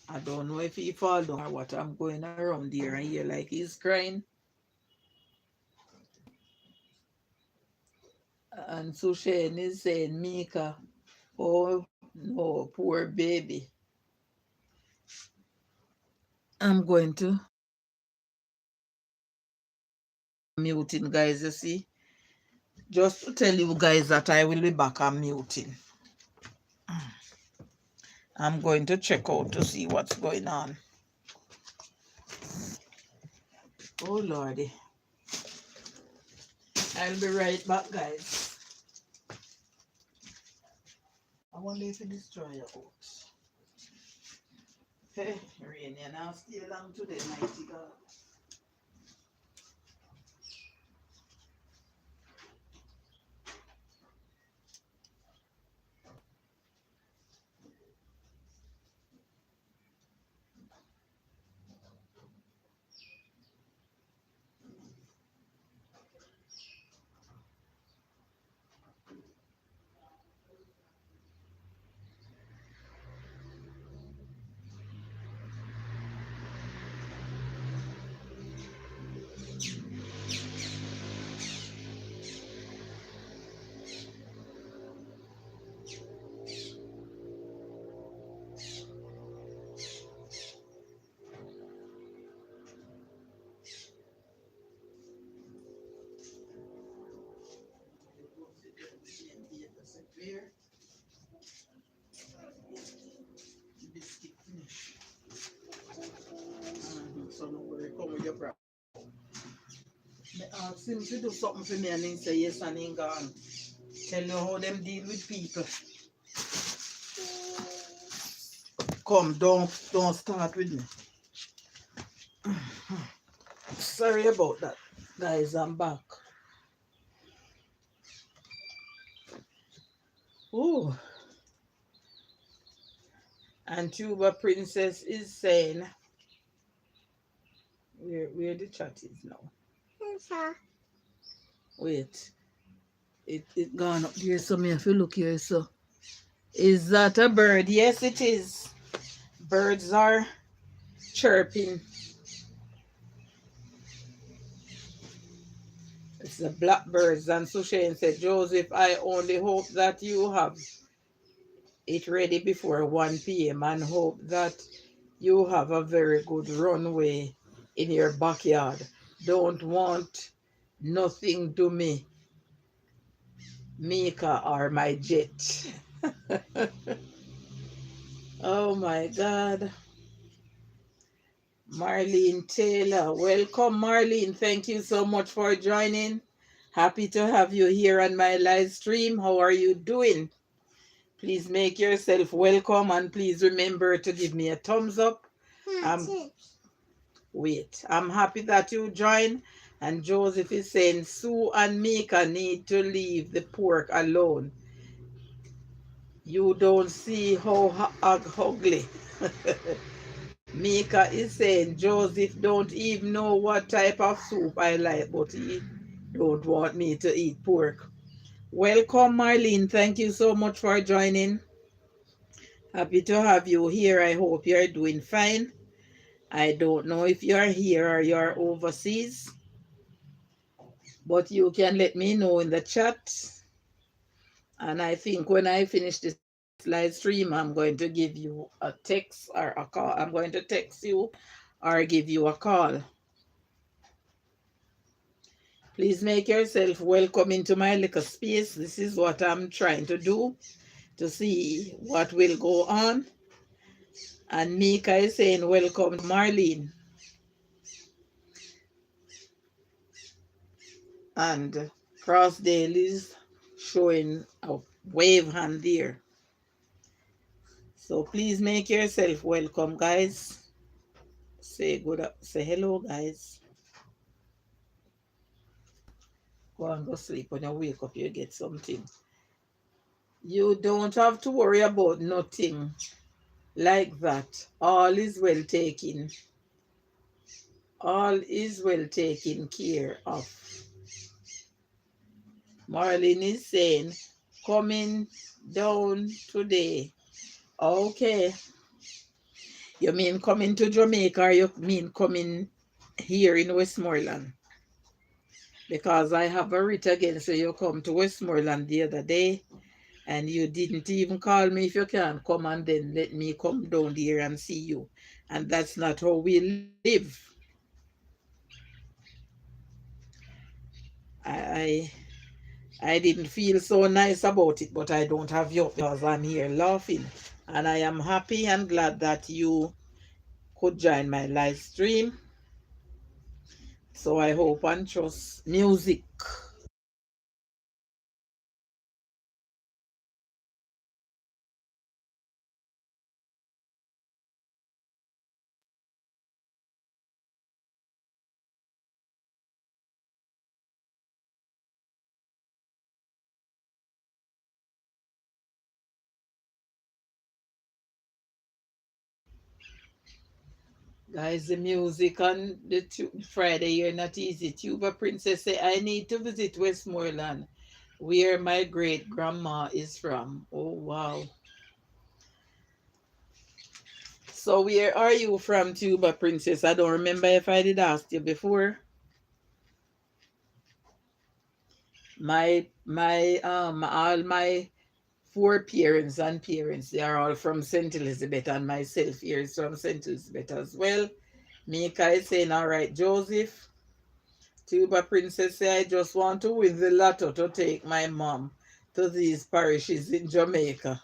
I don't know if he fall down or what. I'm going around here and hear like he's crying. And Sushen is saying, Mika, oh no, poor baby. I'm going to muting, guys, you see. Just to tell you guys that I will be back on muting. I'm going to check out to see what's going on. Oh, Lordy. I'll be right back, guys. I wonder if it destroy your oats. Hey, rain, and I'll stay along today, mighty God. So no worry, come with your bra. I asked him to do something for me and he said yes and he gone. Tell you how them deal with people. Come, don't start with me. Sorry about that. Guys, I'm back. Oh. And Tuba Princess is saying where the chat is now. Wait. It gone up here, so me have to look here. So is that a bird? Yes, it is. Birds are chirping. It's the blackbirds. And Sushane said, Joseph, I only hope that you have it ready before 1 p.m. and hope that you have a very good runway in your backyard. Don't want nothing to me, Mika or my jet. Oh my God. Marlene Taylor. Welcome, Marlene. Thank you so much for joining. Happy to have you here on my live stream. How are you doing? Please make yourself welcome and please remember to give me a thumbs up. Wait, I'm happy that you joined. And Joseph is saying Sue and Mika need to leave the pork alone. You don't see how ugly. Mika is saying Joseph don't even know what type of soup I like, but he don't want me to eat pork. Welcome, Marlene. Thank you so much for joining. Happy to have you here. I hope you're doing fine. I don't know if you're here or you're overseas, but you can let me know in the chat. And I think when I finish this live stream, I'm going to give you a text or a call. I'm going to text you or give you a call. Please make yourself welcome into my little space. This is what I'm trying to do to see what will go on. And Mika is saying welcome to Marlene. And Crossdale is showing a wave hand there. So please make yourself welcome, guys. Say hello, guys. Go and go sleep. When you wake up, you get something. You don't have to worry about nothing like that. All is well taken. All is well taken care of. Marlene is saying, coming down today. Okay. You mean coming to Jamaica or you mean coming here in Westmoreland? Because I have a writ again, so you come to Westmoreland the other day and you didn't even call me if you can come and then let me come down here and see you. And that's not how we live. I I didn't feel so nice about it, but I don't have you because I'm here laughing. And I am happy and glad that you could join my live stream. So I hope and trust music. Guys, the music on the Friday here not easy. Tuba Princess say, I need to visit Westmoreland, where my great grandma is from. Oh, wow. So where are you from, Tuba Princess? I don't remember if I did ask you before. All my four parents and parents, they are all from St. Elizabeth, and myself here is from St. Elizabeth as well. Mika is saying, all right, Joseph. Tuba Princess say, I just want to win the lotto to take my mom to these parishes in Jamaica.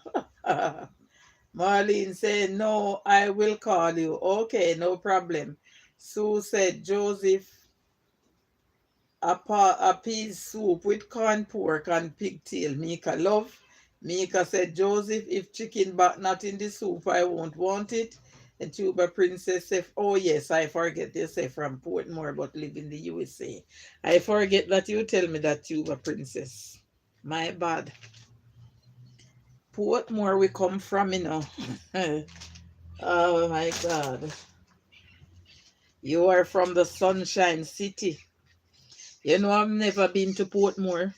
Marlene said, no, I will call you. Okay, no problem. Sue said, Joseph, a peas soup with corn pork and pigtail. Mika love. Mika said, Joseph, if chicken back not in the soup, I won't want it. And Tuba Princess said, oh yes, I forget you say from Portmore but live in the USA. I forget that you tell me that, Tuba Princess. My bad. Portmore we come from, you know. Oh my God. You are from the Sunshine City. You know, I've never been to Portmore.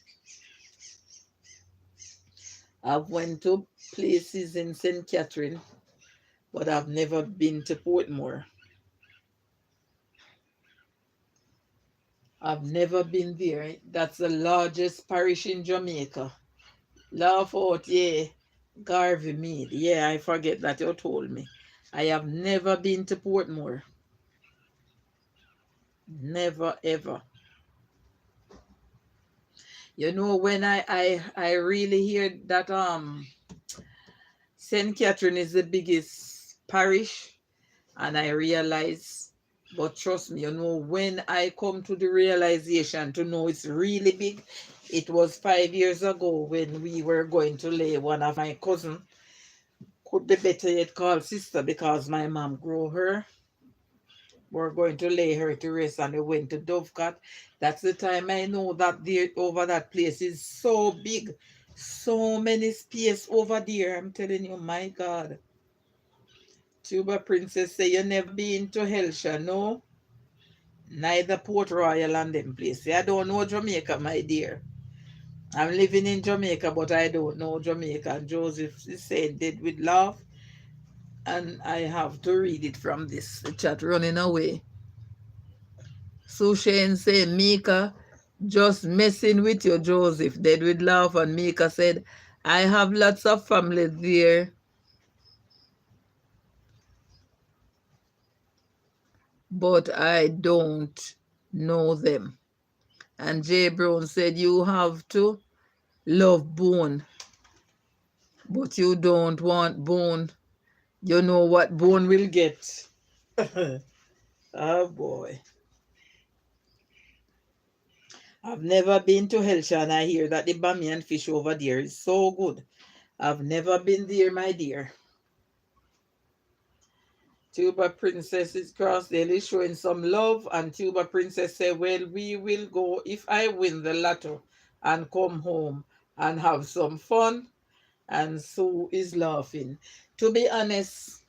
I've went to places in St. Catherine, but I've never been to Portmore. I've never been there. That's the largest parish in Jamaica. Laugh out, yeah. Garvey Mead. Yeah, I forget that you told me. I have never been to Portmore. Never ever. You know, when I really hear that St. Catherine is the biggest parish, and I realize, but trust me, you know, when I come to the realization to know it's really big, it was 5 years ago when we were going to lay one of my cousin, could be better yet called sister, because my mom grew her. We're going to lay her to rest, and we went to Dovecat. That's the time I know that there over that place is so big, so many space over there. I'm telling you, my God. Tuba Princess say you never been to Helsha, no? Neither Port Royal and them place. I don't know Jamaica, my dear. I'm living in Jamaica, but I don't know Jamaica. And Joseph is saying dead with love. And I have to read it from this. The chat running away. Sushane say, Mika, just messing with you, Joseph. Dead with laugh. And Mika said, I have lots of family there, but I don't know them. And Jay Brown said, you have to love Bone, but you don't want Bone. You know what Bone will get. Oh boy. I've never been to Helsha and I hear that the Bamiyan fish over there is so good. I've never been there, my dear. Tuba Princess is cross daily showing some love, and Tuba Princess said, well, we will go if I win the lotto and come home and have some fun. And Sue is laughing. To be honest,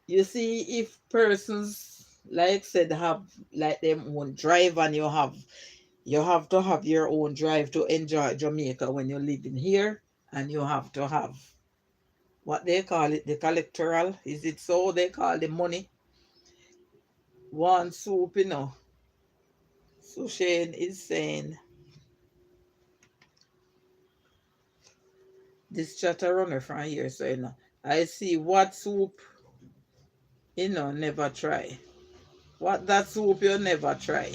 you see, if persons like said have like them own drive, and you have to have your own drive to enjoy Jamaica when you're living here, and you have to have what they call it, the collectoral. Is it so they call the money? One soup, you know. So Shane is saying this chatter runner from here, so I see what soup, never try. What that soup you never try.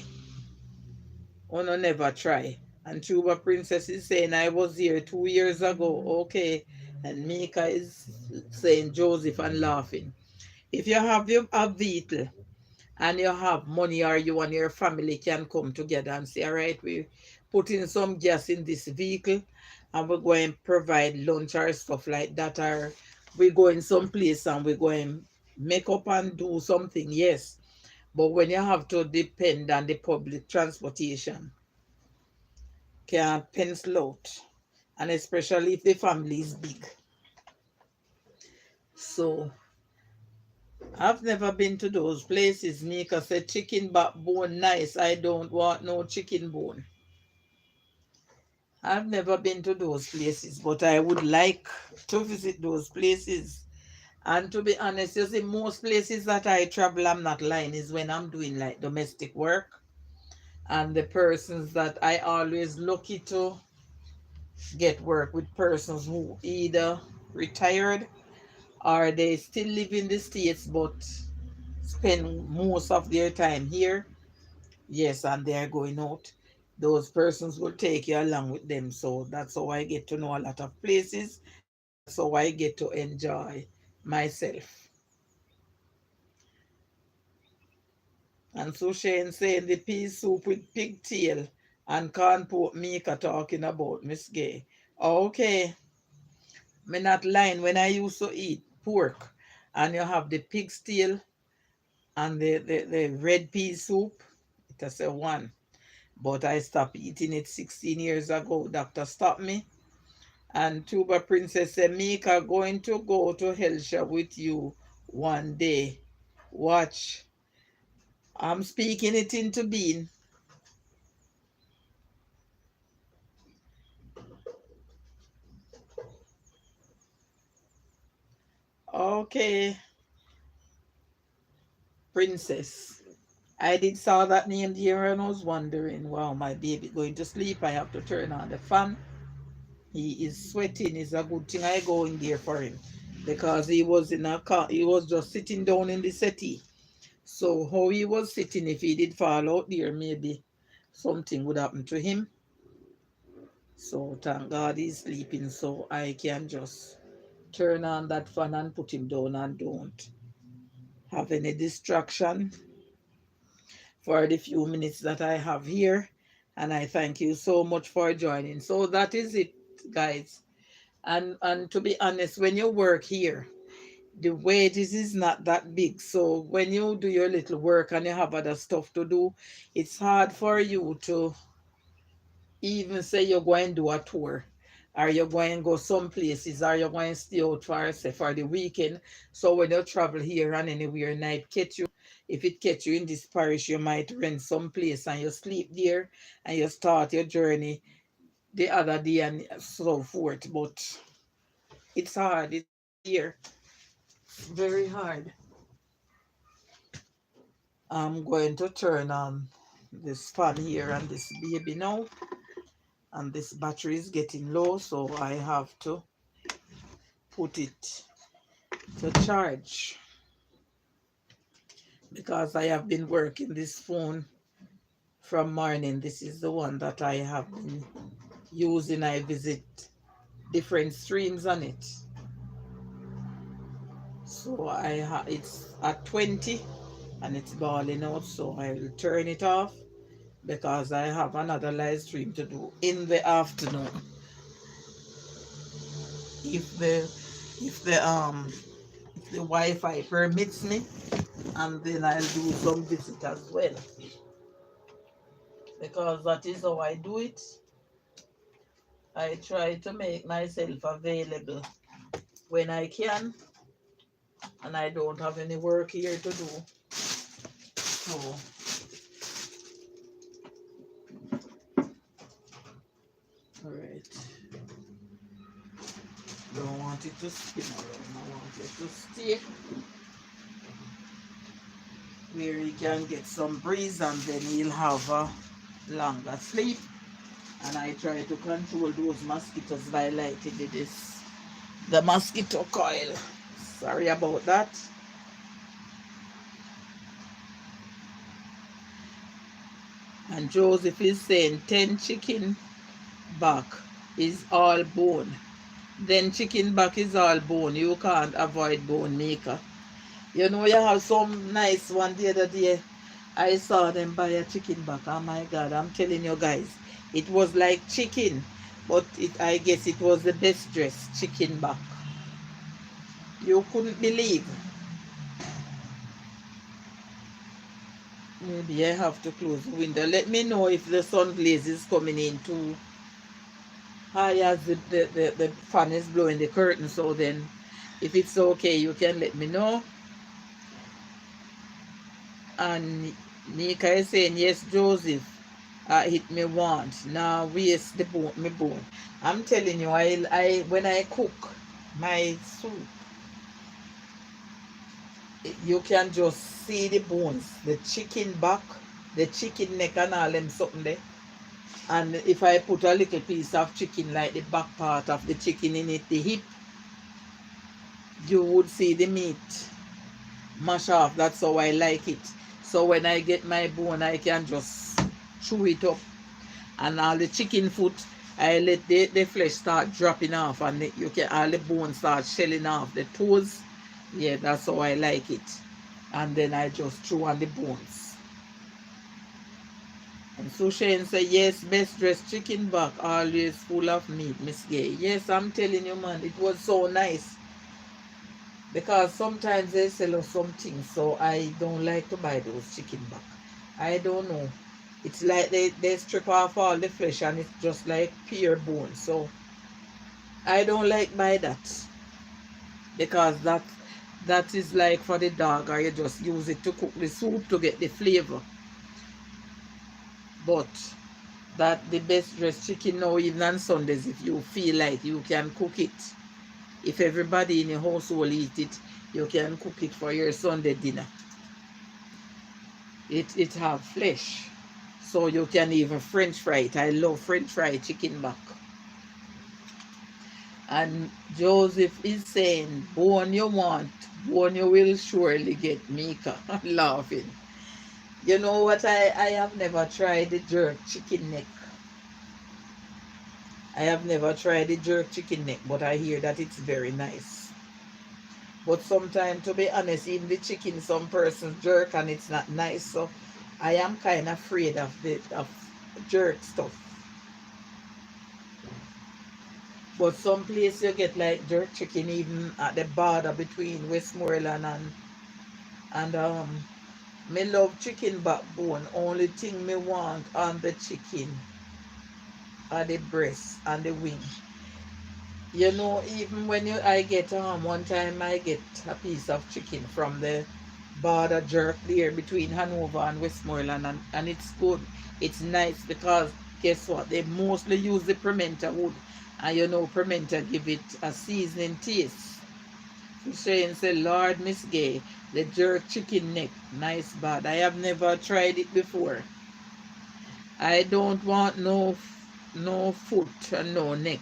Oh no, never try. And Tuba Princess is saying I was here 2 years ago. Okay. And Mika is saying Joseph and laughing. If you have a vehicle and you have money, or you and your family can come together and say, all right, we put in some gas in this vehicle and we're going to provide lunch or stuff like that, or we go in some place and we're going to make up and do something, yes. But when you have to depend on the public transportation, can't pencil out. And especially if the family is big. So I've never been to those places. Mika said chicken backbone nice. I don't want no chicken bone. I've never been to those places, but I would like to visit those places. And to be honest, you see, most places that I travel, I'm not lying, is when I'm doing like domestic work. And the persons that I always lucky to get work with, persons who either retired or they still live in the States but spend most of their time here. Yes, and they're going out. Those persons will take you along with them. So that's how I get to know a lot of places, and that's how I get to enjoy myself. And so Shane saying the pea soup with pigtail and corn pork, Mika talking about Miss Gay. Okay, me not lying. When I used to eat pork and you have the pig's tail and the red pea soup, it was a one. But I stopped eating it 16 years ago. Doctor stopped me. And Tuba Princess said, Mika going to go to Helsha with you one day. Watch. I'm speaking it into being. Okay, Princess. I did saw that name there and I was wondering, wow, my baby going to sleep. I have to turn on the fan. He is sweating. It's a good thing I go in there for him, because he was in a car. He was just sitting down in the settee. So how he was sitting, if he did fall out there, maybe something would happen to him. So thank God he's sleeping, so I can just turn on that fan and put him down and don't have any distraction for the few minutes that I have here. And I thank you so much for joining. So that is it, guys. And to be honest, when you work here, the wages is not that big. So when you do your little work and you have other stuff to do, it's hard for you to even say you're going to do a tour, or you're going to go some places, or you're going to stay out for, say, for the weekend. So when you travel here and anywhere night catch you, if it catch you in this parish, you might rent some place and you sleep there and you start your journey the other day and so forth. But it's hard here. very hard. I'm going to turn on this fan here and this baby now, and this battery is getting low, so I have to put it to charge because I have been working this phone from morning. This is the one that I have been using. I visit different streams on it, so it's at 20 and it's balling out, so I will turn it off because I have another live stream to do in the afternoon if the if the um if the Wi-Fi permits me, and then I'll do some visit as well because that is how I do it. I try to make myself available when I can, and I don't have any work here to do. So all right, don't want it to spin around. I want it to stay where he can get some breeze, and then he'll have a longer sleep. And I try to control those mosquitoes by lighting the mosquito coil. Sorry about that. And Joseph is saying 10 chicken back is all bone. Then chicken back is all bone. You can't avoid bone maker. You know, you have some nice one the other day. I saw them buy a chicken back. Oh my God, I'm telling you guys. It was like chicken, but I guess it was the best dressed chicken back. You couldn't believe. Maybe I have to close the window. Let me know if the sun blaze is coming in too high as the fan is blowing the curtain. So then, if it's okay, you can let me know. And Nika is saying, yes, Joseph, hit me once. Now waste the bone, me bone. I'm telling you, I when I cook my soup, you can just see the bones, the chicken back, the chicken neck and all them something there. And if I put a little piece of chicken, like the back part of the chicken in it, the hip, you would see the meat mash off. That's how I like it. So when I get my bone, I can just chew it up. And all the chicken foot, I let the flesh start dropping off, and you can all the bones start shelling off. The toes, yeah, that's how I like it. And then I just chew on the bones. And so Shane say, yes, best dressed chicken back, always full of meat, Miss Gay. Yes, I'm telling you, man, it was so nice. Because sometimes they sell us some things, so I don't like to buy those chicken back. I don't know. It's like they strip off all the flesh and it's just like pure bone. So I don't like buy that. Because that is like for the dog, or you just use it to cook the soup to get the flavor. But that the best dressed chicken now, even on Sundays, if you feel like you can cook it. If everybody in your household eat it, you can cook it for your Sunday dinner. It have flesh. So you can even French fry it. I love French fried chicken back. And Joseph is saying, bone you want, bone you will surely get, Mika. Laughing. You know what? I have never tried the jerk chicken neck. I have never tried the jerk chicken neck, but I hear that it's very nice. But sometimes, to be honest, even the chicken, some persons jerk and it's not nice. So I am kind of afraid of jerk stuff. But some place you get like jerk chicken even at the border between Westmoreland and me love chicken backbone. Only thing me want on the chicken are the breast and the wing. You know, even when I get one time I get a piece of chicken from the border jerk there between Hanover and Westmoreland, and it's good. It's nice because guess what? They mostly use the pimento wood, and you know pimento give it a seasoning taste. Shane said, Lord, Miss Gay, the jerk chicken neck, nice bad. I have never tried it before. I don't want no foot and no neck.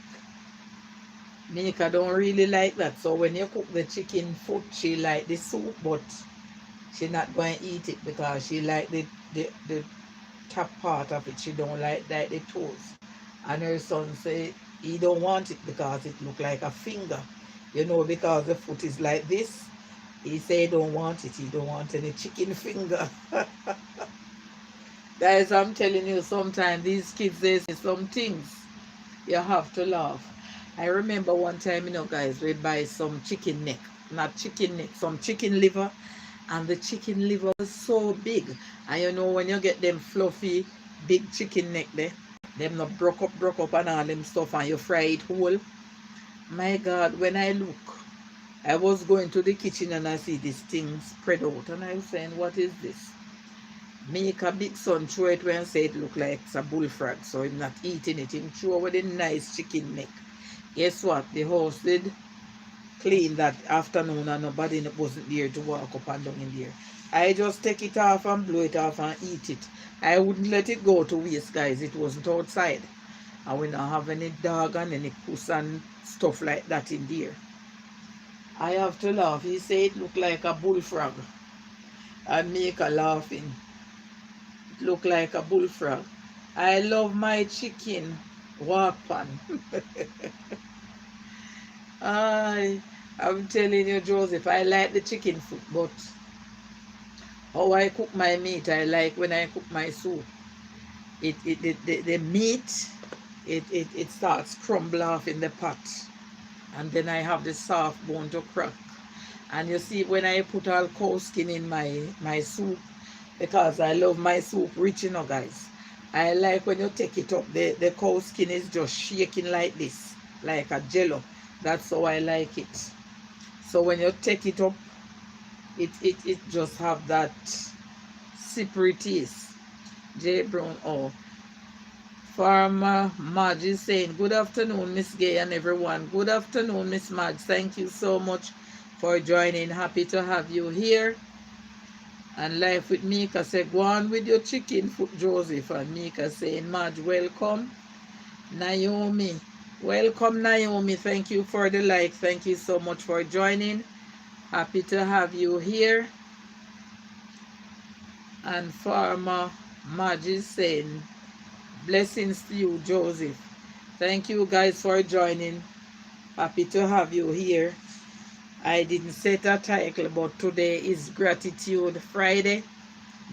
Mika don't really like that. So when you cook the chicken foot, she like the soup, but she not going to eat it because she like the top part of it. She don't like the toes. And her son say he don't want it because it look like a finger. You know, because the foot is like this. He say he don't want it. He don't want any chicken finger. Guys, I'm telling you, sometimes these kids, they say some things. You have to laugh. I remember one time, guys, we buy some chicken neck. Not chicken neck, some chicken liver. And the chicken liver was so big. And when you get them fluffy, big chicken neck there, them not broke up and all them stuff, and you fry it whole. My God, when I look, I was going to the kitchen and I see this thing spread out. And I was saying, what is this? Make a big son throw it when say it look like it's a bullfrog. So I'm not eating it. Him throw with a nice chicken neck. Guess what? The house did clean that afternoon and nobody wasn't there to walk up and down in there. I just take it off and blow it off and eat it. I wouldn't let it go to waste, guys. It wasn't outside. And we don't have any dog and any puss and stuff like that in there. I have to laugh. He said it looked like a bullfrog. I make a laughing. It looked like a bullfrog. I love my chicken. Walk pan. I'm telling you, Joseph, I like the chicken food, but how I cook my meat, I like when I cook my soup. The meat, it starts crumble off in the pot. And then I have the soft bone to crack. And you see, when I put all cow skin in my soup, because I love my soup rich, guys. I like when you take it up, the cow skin is just shaking like this, like a jello. That's how I like it. So when you take it up, it just have that slippery taste. J. Brown, oh. Farmer Madge is saying, good afternoon, Miss Gay and everyone. Good afternoon, Miss Madge. Thank you so much for joining. Happy to have you here. And Life with Mika said, go on with your chicken foot, Joseph. And Mika saying, Madge, welcome. Naomi, welcome, Naomi. Thank you for the like. Thank you so much for joining. Happy to have you here. And Farmer Madge is saying, blessings to you, Joseph. Thank you guys for joining. Happy to have you here. I didn't set a title, but today is Gratitude Friday.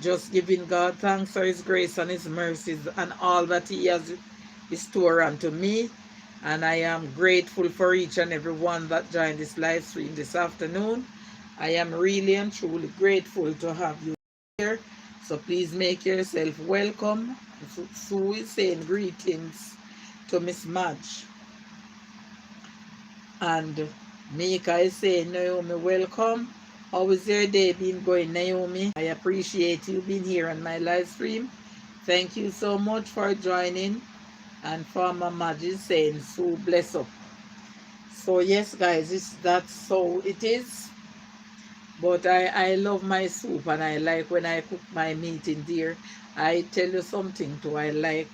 Just giving God thanks for His grace and His mercies and all that He has bestowed unto me. And I am grateful for each and every one that joined this live stream this afternoon. I am really and truly grateful to have you here. So please make yourself welcome. Sue is saying greetings to Miss Madge. And Mika is saying, Naomi, welcome. How is your day been going, Naomi? I appreciate you being here on my live stream. Thank you so much for joining. And Farmer Madge is saying, Sue, bless up. So yes, guys, that's how it is. But I love my soup, and I like when I cook my meat in there. I tell you something too. I like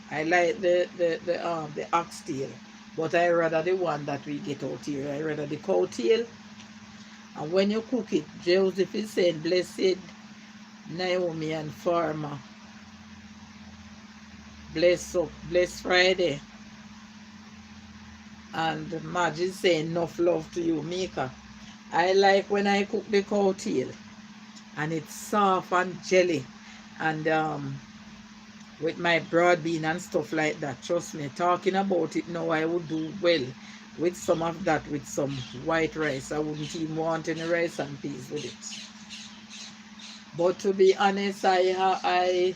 the oxtail, but I rather the one that we get out here. I rather the cow tail. And when you cook it, Joseph is saying, blessed Naomi and Farmer. Bless up, bless Friday. And Madge is saying, enough love to you, Mika. I like when I cook the cow tail and it's soft and jelly, and with my broad bean and stuff like that. Trust me, talking about it now, I would do well with some of that, with some white rice. I wouldn't even want any rice and peas with it. But to be honest, I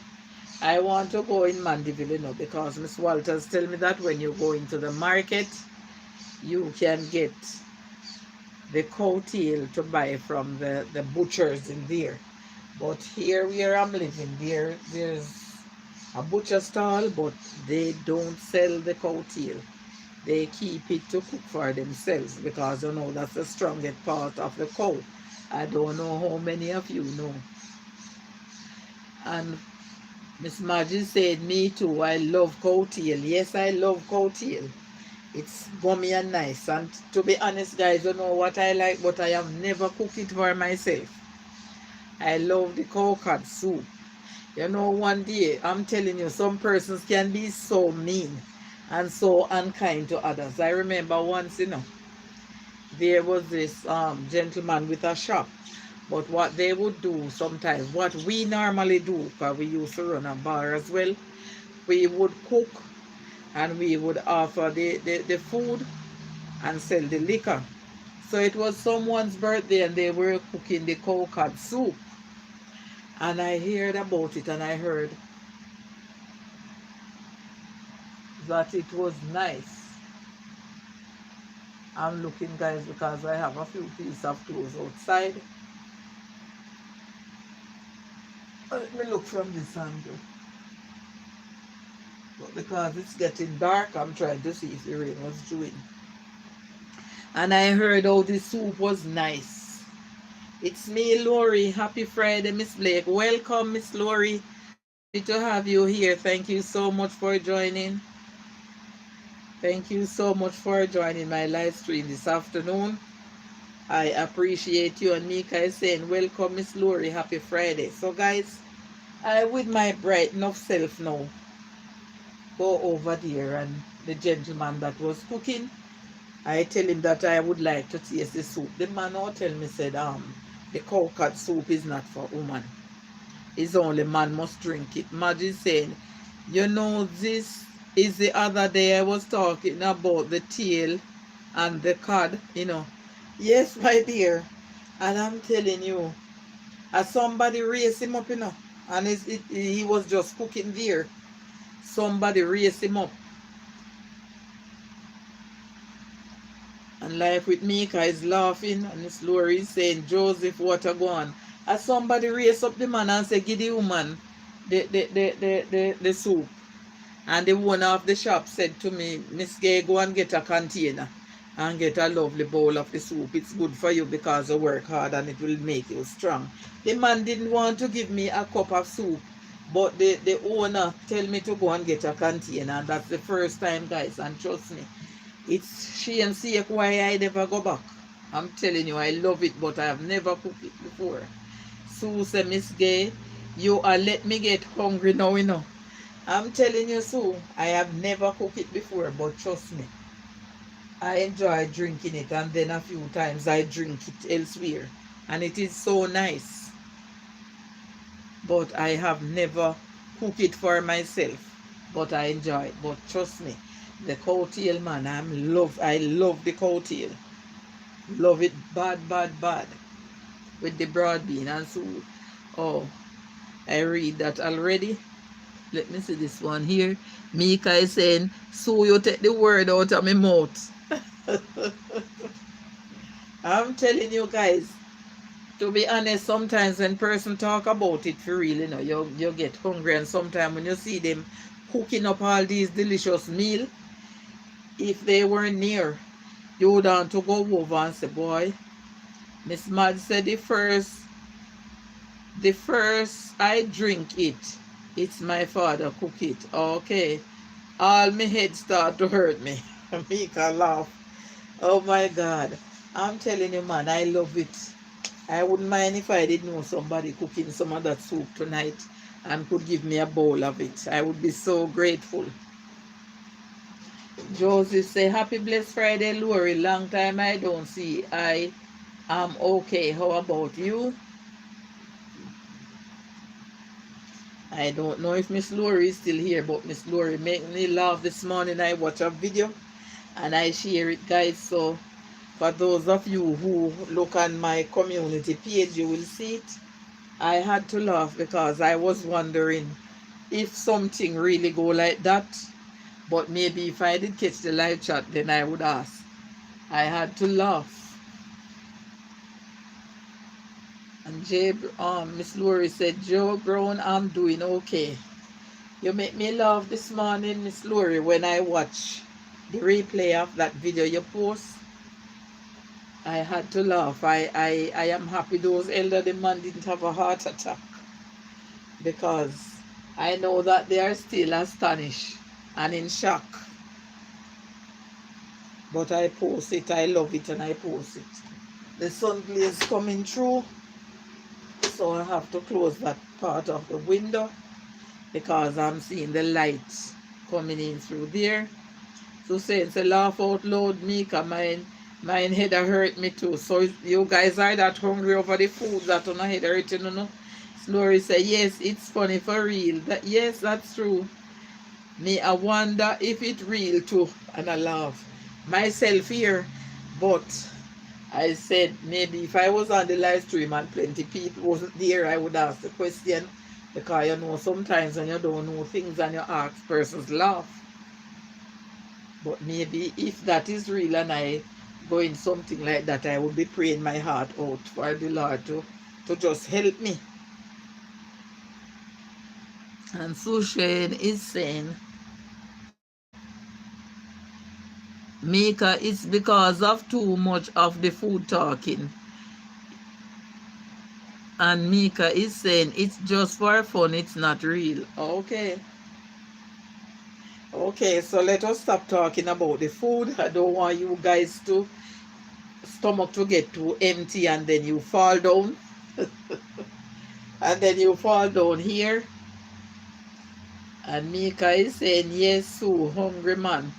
want to go in Mandeville, because Miss Walters tell me that when you go into the market, you can get the cow tail to buy from the butchers in there. But here where I'm living, there's a butcher stall, but they don't sell the cow tail. they keep it to cook for themselves because you know that's the strongest part of the cow. I don't know how many of you know. And Miss Maggie said, me too, I love cow tail. Yes, I love cow tail. It's gummy and nice. And to be honest, guys, you know what I like, but I have never cooked it for myself. I love the cow cod soup. You know, one day, I'm telling you, some persons can be so mean and so unkind to others. I remember once, there was this gentleman with a shop. But what they would do sometimes, what we normally do, because we used to run a bar as well, we would cook and we would offer the food and sell the liquor. So it was someone's birthday and they were cooking the cow cod soup. And I heard about it and I heard that it was nice. I'm looking, guys, because I have a few pieces of clothes outside. Let me look from this angle. But because it's getting dark, I'm trying to see if the rain was doing. And I heard how the soup was nice. It's me, Lori. Happy Friday, Miss Blake. Welcome, Miss Lori. Happy to have you here. Thank you so much for joining. Thank you so much for joining my live stream this afternoon. I appreciate you. And Mika is saying, welcome, Miss Lori. Happy Friday. So, guys, I, with my bright enough self now, go over there and the gentleman that was cooking, I tell him that I would like to taste the soup. The man now tell me, said, the cow cut soup is not for woman. It's only man must drink it. Maggie saying, you know, this is the other day I was talking about the tail and the cod, Yes, my dear. And I'm telling you, as somebody raised him up, and he was just cooking there. Somebody raised him up. And Life with Mika is laughing, and Miss Lori is saying, Joseph, what a go on. As somebody raised up the man and say, give the woman the soup. And the owner of the shop said to me, Miss Gaye, go and get a container and get a lovely bowl of the soup. It's good for you because you work hard and it will make you strong. The man didn't want to give me a cup of soup, but the owner tell me to go and get a container. And that's the first time, guys, and trust me, it's shame sake why I never go back. I'm telling you, I love it, but I have never cooked it before. Sue said, Miss Gaye, you are let me get hungry now, I'm telling you, Sue, I have never cooked it before, but trust me, I enjoy drinking it, and then a few times I drink it elsewhere, and it is so nice. But I have never cooked it for myself, but I enjoy it. But trust me, the cow tail, man, I love the cow tail. Love it bad, bad, bad. With the broad bean and so, oh, I read that already. Let me see this one here. Mika is saying, so you take the word out of my mouth. I'm telling you guys, to be honest, sometimes when person talk about it for real, you get hungry, and sometimes when you see them cooking up all these delicious meal, if they weren't near, you would want to go over and say, boy, Miss Mad said the first I drink it, it's my father cook it. Okay. All my head start to hurt me. Mika laugh. Oh my God. I'm telling you, man, I love it. I wouldn't mind if I didn't know somebody cooking some of that soup tonight and could give me a bowl of it. I would be so grateful. Joseph say, happy blessed Friday, Lori. Long time I don't see. I am okay. How about you? I don't know if Miss Lori is still here, but Miss Lori made me laugh this morning. I watched a video and I share it, guys. So for those of you who look on my community page, you will see it. I had to laugh because I was wondering if something really go like that. But maybe if I did catch the live chat, then I would ask. I had to laugh. And Miss Lori said, Joe Brown, I'm doing okay. You make me laugh this morning, Miss Lori, when I watch the replay of that video you post, I had to laugh. I am happy those elderly man didn't have a heart attack, because I know that they are still astonished and in shock. But I post it, I love it, and I post it. The sun blaze coming through, so I have to close that part of the window because I'm seeing the lights coming in through there. So saying, say laugh out loud, Mika, mine head hurt me too. So you guys are that hungry over the food that on a head hurting, you know? Snorri say, yes, it's funny for real. Yes, that's true. Me, I wonder if it real too. And I laugh. Myself here, but I said maybe if I was on the live stream and plenty people wasn't there, I would ask the question. Because you know, sometimes when you don't know things and you ask, persons laugh. But maybe if that is real and I go in something like that, I would be praying my heart out for the Lord to just help me. And Sushain is saying, Mika, it's because of too much of the food talking. And Mika is saying, it's just for fun, it's not real. Okay. Okay, so let us stop talking about the food. I don't want you guys to stomach to get too empty and then you fall down. And then you fall down here. And Mika is saying, yes, Sue, hungry man.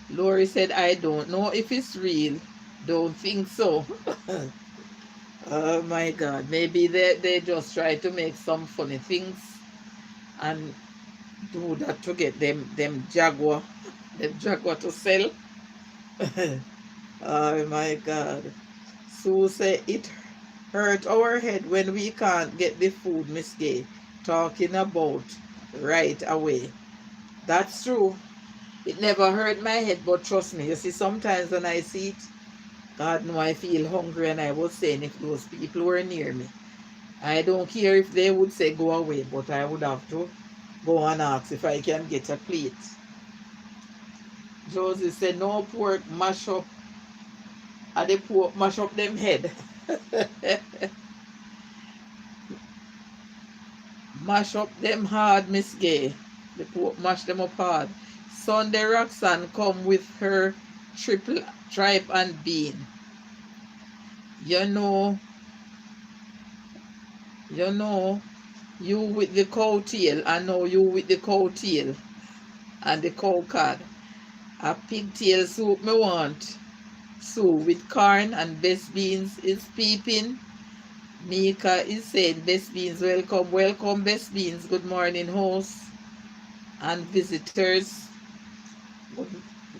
Lori said, I don't know if it's real. Don't think so. Oh my God. Maybe they just try to make some funny things and do that to get them jaguar to sell. Oh my God. Sue said, it hurt our head when we can't get the food, Miss Gay. Talking about right away. That's true. It never hurt my head, but trust me, you see, sometimes when I see it, God know I feel hungry, and I was saying if those people were near me, I don't care if they would say go away, but I would have to go and ask if I can get a plate. Josie said, no pork mash up, and the pork mash up them head. Mash up them hard, Miss Gay. The pork mash them up hard. Sunday Roxanne come with her tripe and bean. You know, you with the cow tail, I know you with the cow tail and the cow cod. A pigtail soup me want. Soup with corn and best beans is peeping. Mika is saying, best beans, welcome, welcome, best beans. Good morning, hosts and visitors.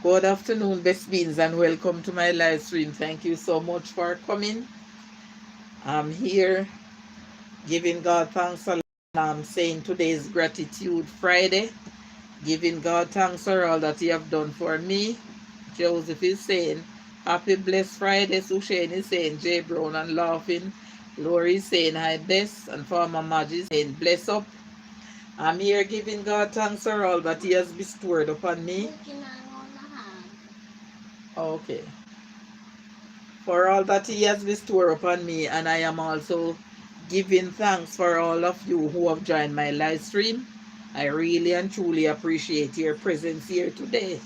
Good afternoon, best beans, and welcome to my live stream. Thank you so much for coming. I'm here giving God thanks a lot. I'm saying today is Gratitude Friday. Giving God thanks for all that He have done for me. Joseph is saying, happy blessed Friday. Sushane is saying, J Brown and laughing. Lori is saying, hi best. And Farmer Maggie is saying, bless up. I'm here giving God thanks for all that He has bestowed upon me. Okay. For all that He has bestowed upon me, and I am also giving thanks for all of you who have joined my live stream. I really and truly appreciate your presence here today,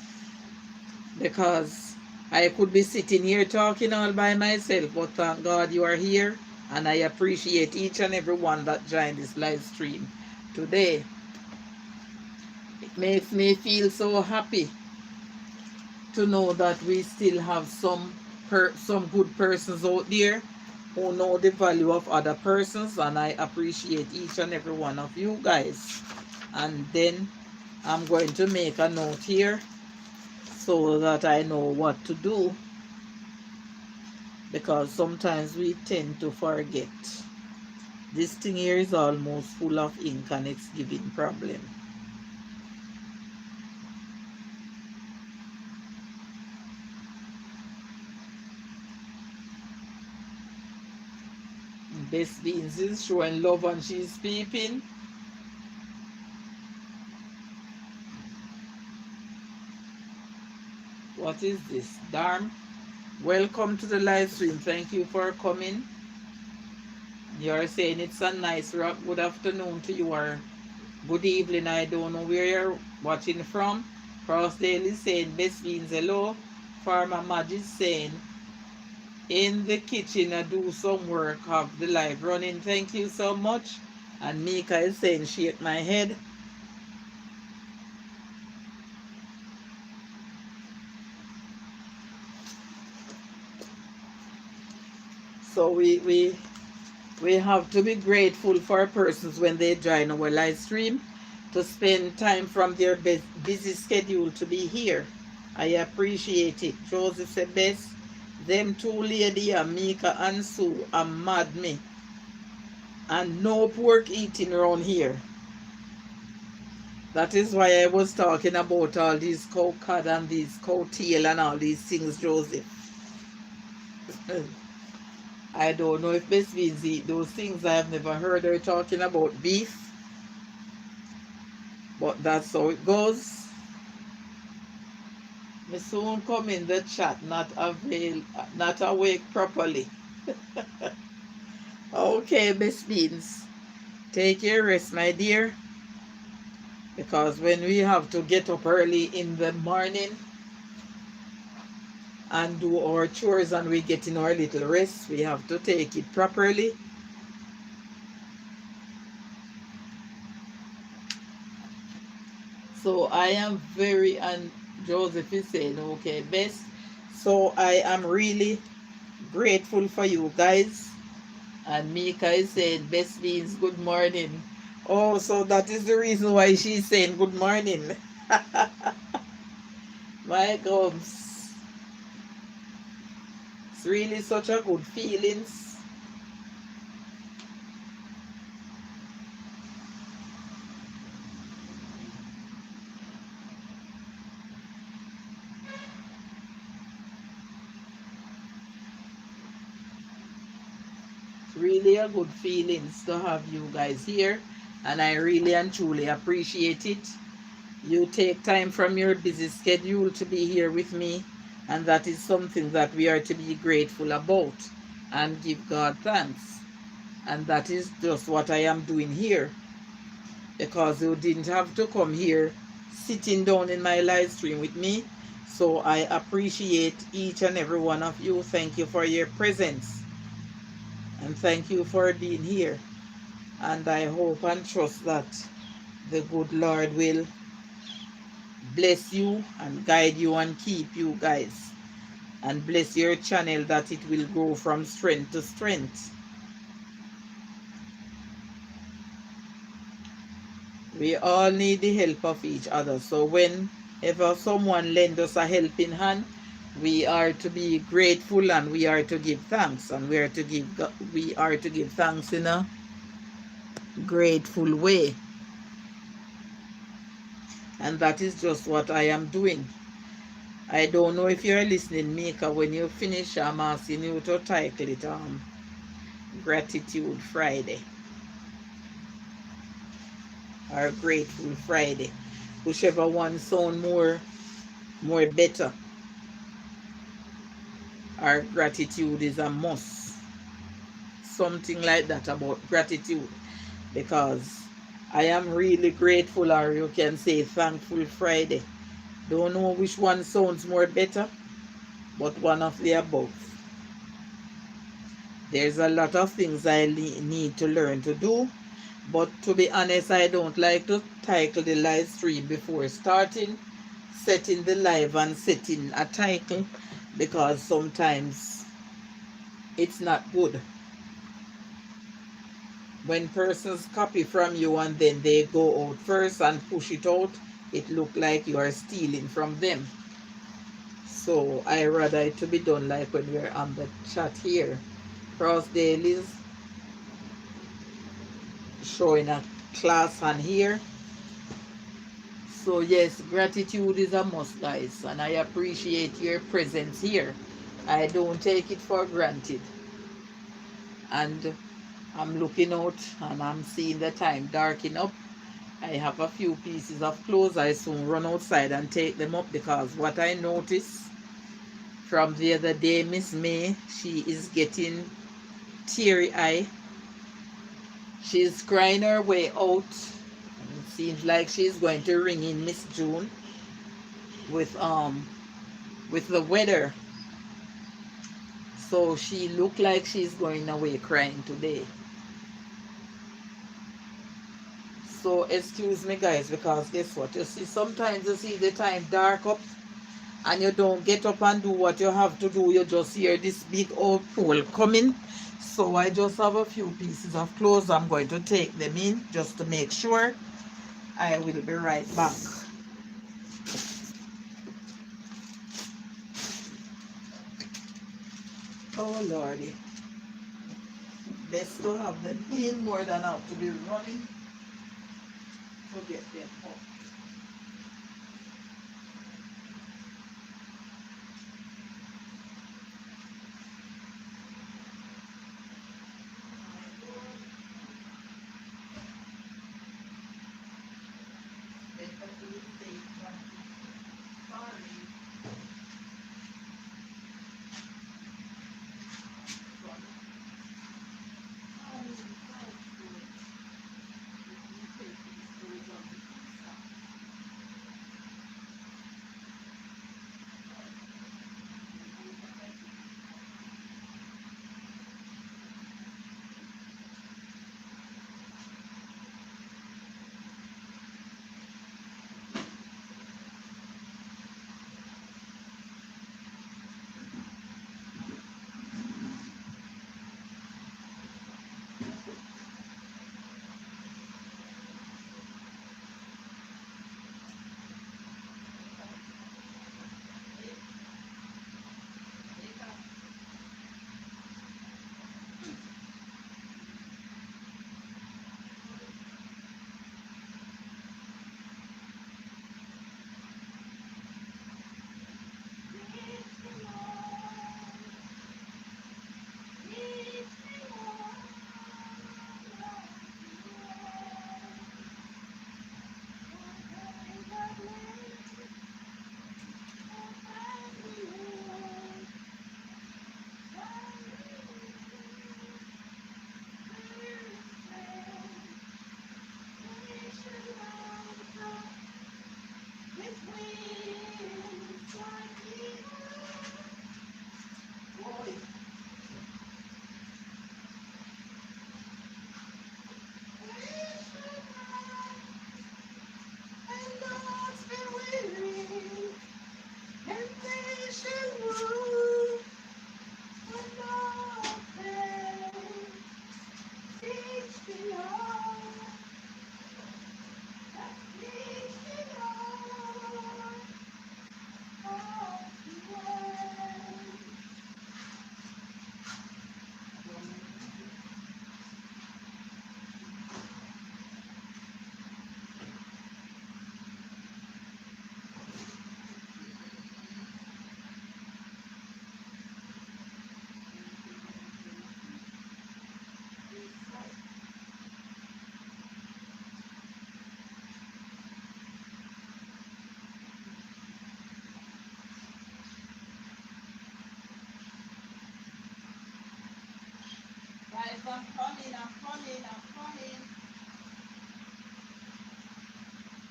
because I could be sitting here talking all by myself, but thank God you are here, and I appreciate each and every one that joined this live stream today. It makes me feel so happy to know that we still have some good persons out there who know the value of other persons, and I appreciate each and every one of you guys. And then I'm going to make a note here so that I know what to do, because sometimes we tend to forget. This thing here is almost full of ink and it's giving problem. Best Beans is showing love and she's peeping. What is this? Darm. Welcome to the live stream. Thank you for coming. You're saying it's a nice good afternoon to you, or good evening. I don't know where you're watching from. Crossdale is saying best beans hello. Farmer Madge is saying in the kitchen I do some work, have the live running. Thank you so much. And Mika is saying shake my head. So we have to be grateful for persons when they join our live stream to spend time from their busy schedule to be here. I appreciate it. Joseph said best. Them two lady, Mika and Sue, are mad me. And no pork eating around here. That is why I was talking about all these cow cod and these cow tail and all these things, Joseph. I don't know if best beans eat those things. I have never heard her talking about beef. But that's how it goes. Me soon come in the chat, not awake properly. Okay, best beans. Take your rest, my dear. Because when we have to get up early in the morning and do our chores and we get in our little rest, we have to take it properly. So I am very, and Joseph is saying, okay, best. So I am really grateful for you guys. And Mika is saying, best beans, good morning. Oh, so that is the reason why she's saying good morning. My gums. It's really such a good feelings. Really a good feelings to have you guys here, and I really and truly appreciate it. You take time from your busy schedule to be here with me, and that is something that we are to be grateful about and give God thanks. And that is just what I am doing here, because you didn't have to come here sitting down in my live stream with me. So I appreciate each and every one of you. Thank you for your presence. And thank you for being here. And I hope and trust that the good Lord will bless you and guide you and keep you guys. And bless your channel that it will grow from strength to strength. We all need the help of each other. So whenever someone lends us a helping hand, we are to be grateful and we are to give thanks, and we are to give thanks in a grateful way. And that is just what I am doing. I don't know if you're listening, Mika. When you finish, I'm asking you to title it Gratitude Friday or Grateful Friday, whichever one sound more better. Our gratitude is a must. Something like that about gratitude, because I am really grateful, or you can say Thankful Friday. Don't know which one sounds more better, but one of the above. There's a lot of things I need to learn to do, but to be honest, I don't like to title the live stream before starting, setting the live and setting a title, because sometimes it's not good. When persons copy from you and then they go out first and push it out, it look like you are stealing from them. So I rather it to be done like when we're on the chat here. Crossdale is showing a class on here. So yes, gratitude is a must, guys, and I appreciate your presence here. I don't take it for granted. And I'm looking out and I'm seeing the time darken up, I have a few pieces of clothes. I soon run outside and take them up because what I noticed from the other day, Miss May, she is getting teary eye. She's crying her way out. It seems like she's going to ring in Miss June with the weather. So she looked like she's going away crying today. So excuse me guys, because guess what? You see, sometimes you see the time dark up and you don't get up and do what you have to do. You just hear this big old pole coming. So I just have a few pieces of clothes. I'm going to take them in just to make sure. I will be right back. Oh lordy. Best to have them in more than have to be running to get them up. Guys, I'm coming, I'm coming, I'm coming.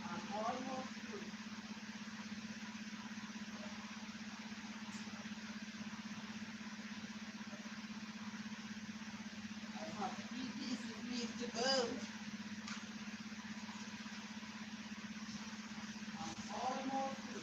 I'm almost through. I have 3 pieces left to go. I'm almost through.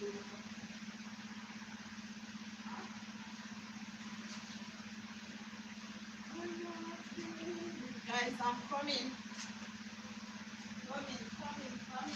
Guys, I'm coming. Coming, coming, coming.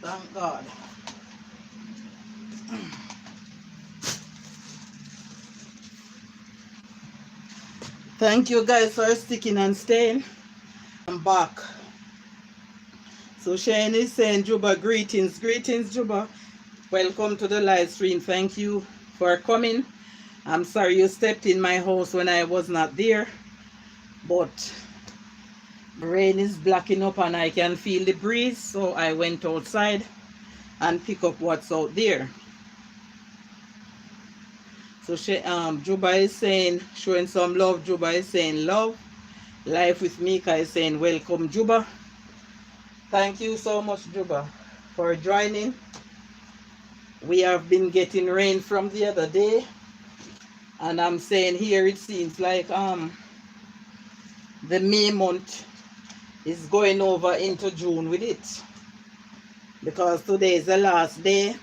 Thank God. Thank you guys for sticking and staying. I'm back. So Shane is saying, Juba, greetings. Greetings, Juba. Welcome to the live stream. Thank you for coming. I'm sorry you stepped in my house when I was not there, but rain is blacking up and I can feel the breeze, so I went outside and pick up what's out there. So Juba is saying, showing some love. Juba is saying love. Life with Mika is saying welcome, Juba. Thank you so much, Juba, for joining. We have been getting rain from the other day, and I'm saying here it seems like the May month is going over into June with it, because today is the last day.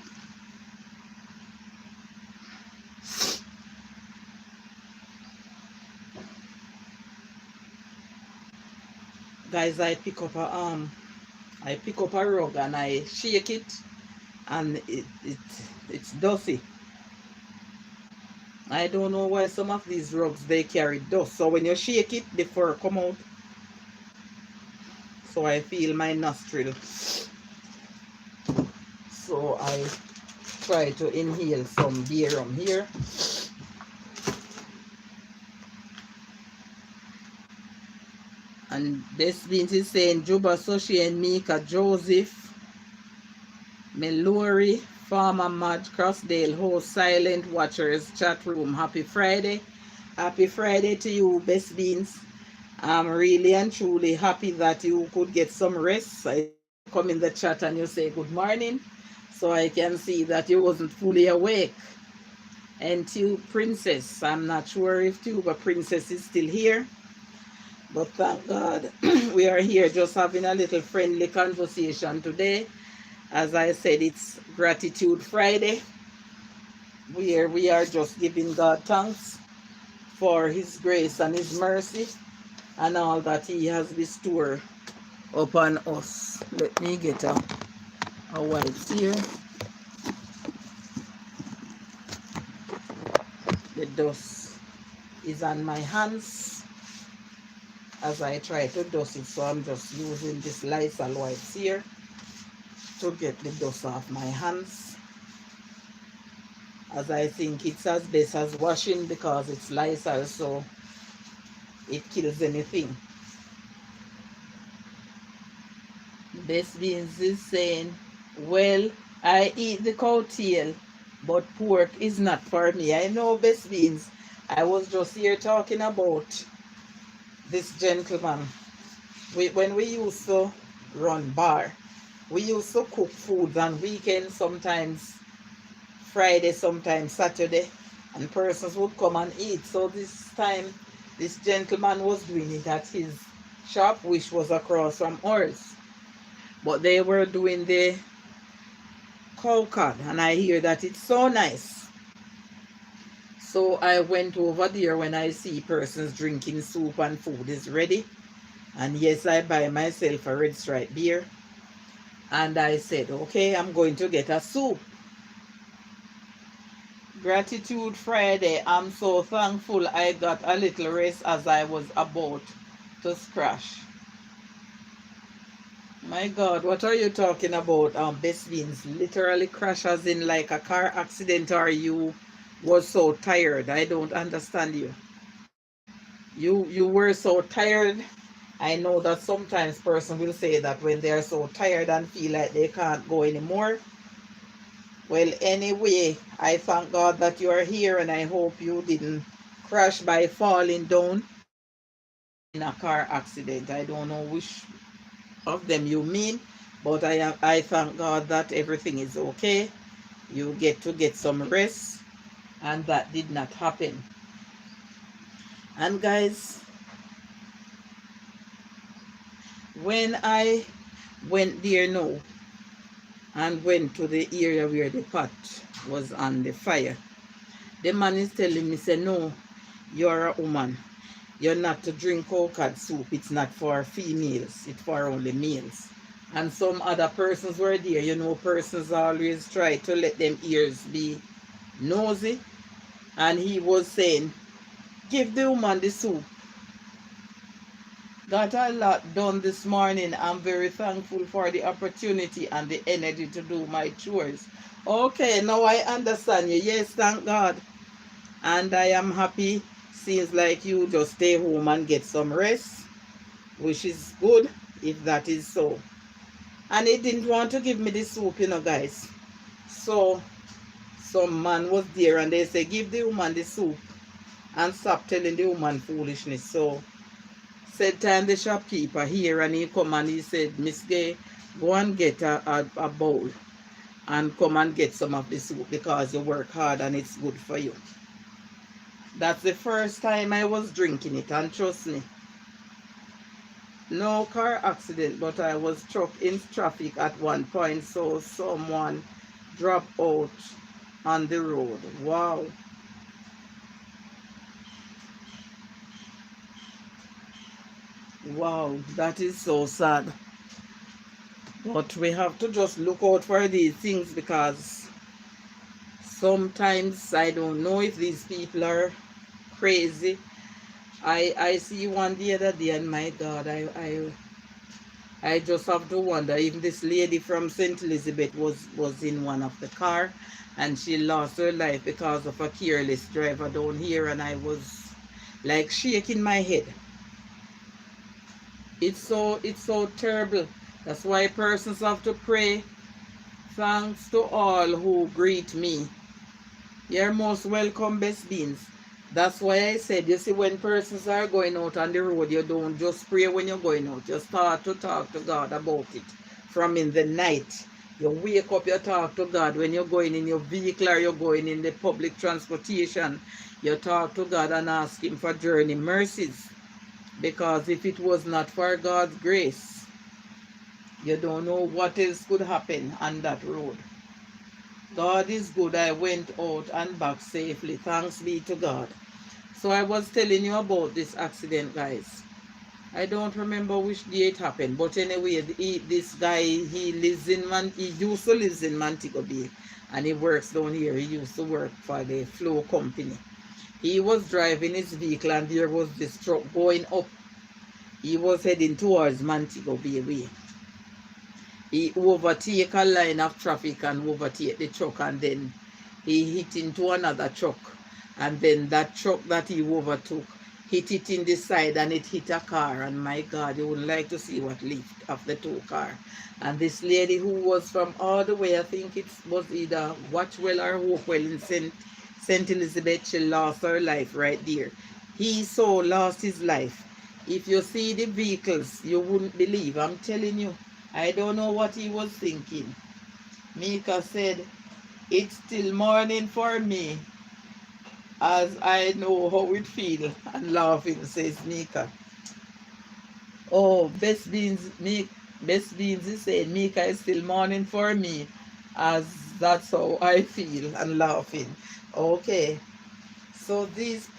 Guys, I pick up a rug and I shake it, and it's dusty. I don't know why some of these rugs they carry dust. So when you shake it, the fur come out. So I feel my nostril. So I try to inhale some Garum here. And this means is saying Juba, Soshi and Mika, Joseph, Melori, Farmer Mad, Crossdale, host, Silent Watchers, chat room. Happy Friday. Happy Friday to you, Best Beans. I'm really and truly happy that you could get some rest. I come in the chat and you say good morning, so I can see that you wasn't fully awake. And Tube Princess, I'm not sure if Tuba Princess is still here, but thank God we are here just having a little friendly conversation today. As I said, it's Gratitude Friday, where we are just giving God thanks for His grace and His mercy and all that He has bestowed upon us. Let me get a wipes here. The dust is on my hands as I try to dust it, so I'm just using this Lysol wipes here to get the dust off my hands, as I think it's as best as washing because it's Lysol, so it kills anything. Best Beans is saying, well, I eat the cow tail, but pork is not for me. I know, Best Beans. I was just here talking about this gentleman. When we used to run bar, we used to cook food on weekends sometimes. Friday, sometimes Saturday, and persons would come and eat. So this time, this gentleman was doing it at his shop, which was across from ours. But they were doing the cow cod, and I hear that it's so nice. So I went over there when I see persons drinking soup and food is ready. And yes, I buy myself a red stripe beer. And I said, okay, I'm going to get a soup. Gratitude Friday. I'm so thankful I got a little rest as I was about to crash. My God, what are you talking about? Best Beans, literally crash as in like a car accident, or you was so tired? I don't understand you. You were so tired. I know that sometimes person will say that when they are so tired and feel like they can't go anymore. Well, anyway, I thank God that you are here, and I hope you didn't crash by falling down in a car accident. I don't know which of them you mean, but I thank God that everything is okay. You get some rest, and that did not happen. And guys, when I went there now and went to the area where the pot was on the fire, the man is telling me, say, no, you're a woman. You're not to drink coconut soup. It's not for females. It's for only males. And some other persons were there. You know, persons always try to let them ears be nosy. And he was saying, give the woman the soup. Got a lot done this morning. I'm very thankful for the opportunity and the energy to do my chores. Okay, now I understand you. Yes, thank God. And I am happy. Seems like you just stay home and get some rest, which is good if that is so. And he didn't want to give me the soup, you know, guys. So some man was there and they say, give the woman the soup and stop telling the woman foolishness. So said time the shopkeeper here, and he come and he said, Miss Gay, go and get a bowl and come and get some of the soup because you work hard and it's good for you. That's the first time I was drinking it, and trust me, no car accident, but I was stuck in traffic at one point, so someone dropped out on the road. Wow. Wow, that is so sad. But we have to just look out for these things, because sometimes I don't know if these people are crazy. I see one the other day, and my God, I just have to wonder if this lady from St. Elizabeth was in one of the car and she lost her life because of a careless driver down here, and I was like shaking my head. It's so terrible. That's why persons have to pray. Thanks to all who greet me. You're most welcome, Best Beans. That's why I said, you see, when persons are going out on the road, you don't just pray when you're going out. You start to talk to God about it. From in the night, you wake up, you talk to God. When you're going in your vehicle or you're going in the public transportation, you talk to God and ask Him for journey mercies. Because if it was not for God's grace, you don't know what else could happen on that road. God is good. I went out and back safely. Thanks be to God. So I was telling you about this accident, guys. I don't remember which day it happened, but anyway, this guy, he used to live in Montego Bay, and he works down here. He used to work for the Flow Company. He was driving his vehicle, and there was this truck going up. He was heading towards Montego Bay way. He overtake a line of traffic and overtake the truck, and then he hit into another truck, and then that truck that he overtook hit it in the side, and it hit a car. And my God, you would like to see what left of the two car. And this lady who was from all the way, I think it was either Watchwell or Hopewell in St. Elizabeth, she lost her life right there. He so lost his life. If you see the vehicles, you wouldn't believe. I'm telling you, I don't know what he was thinking. Mika said It's still morning for me, as I know how it feel and laughing, says Mika. Oh, best beans is saying Mika is still morning for me, as that's how I feel and laughing. Okay. So these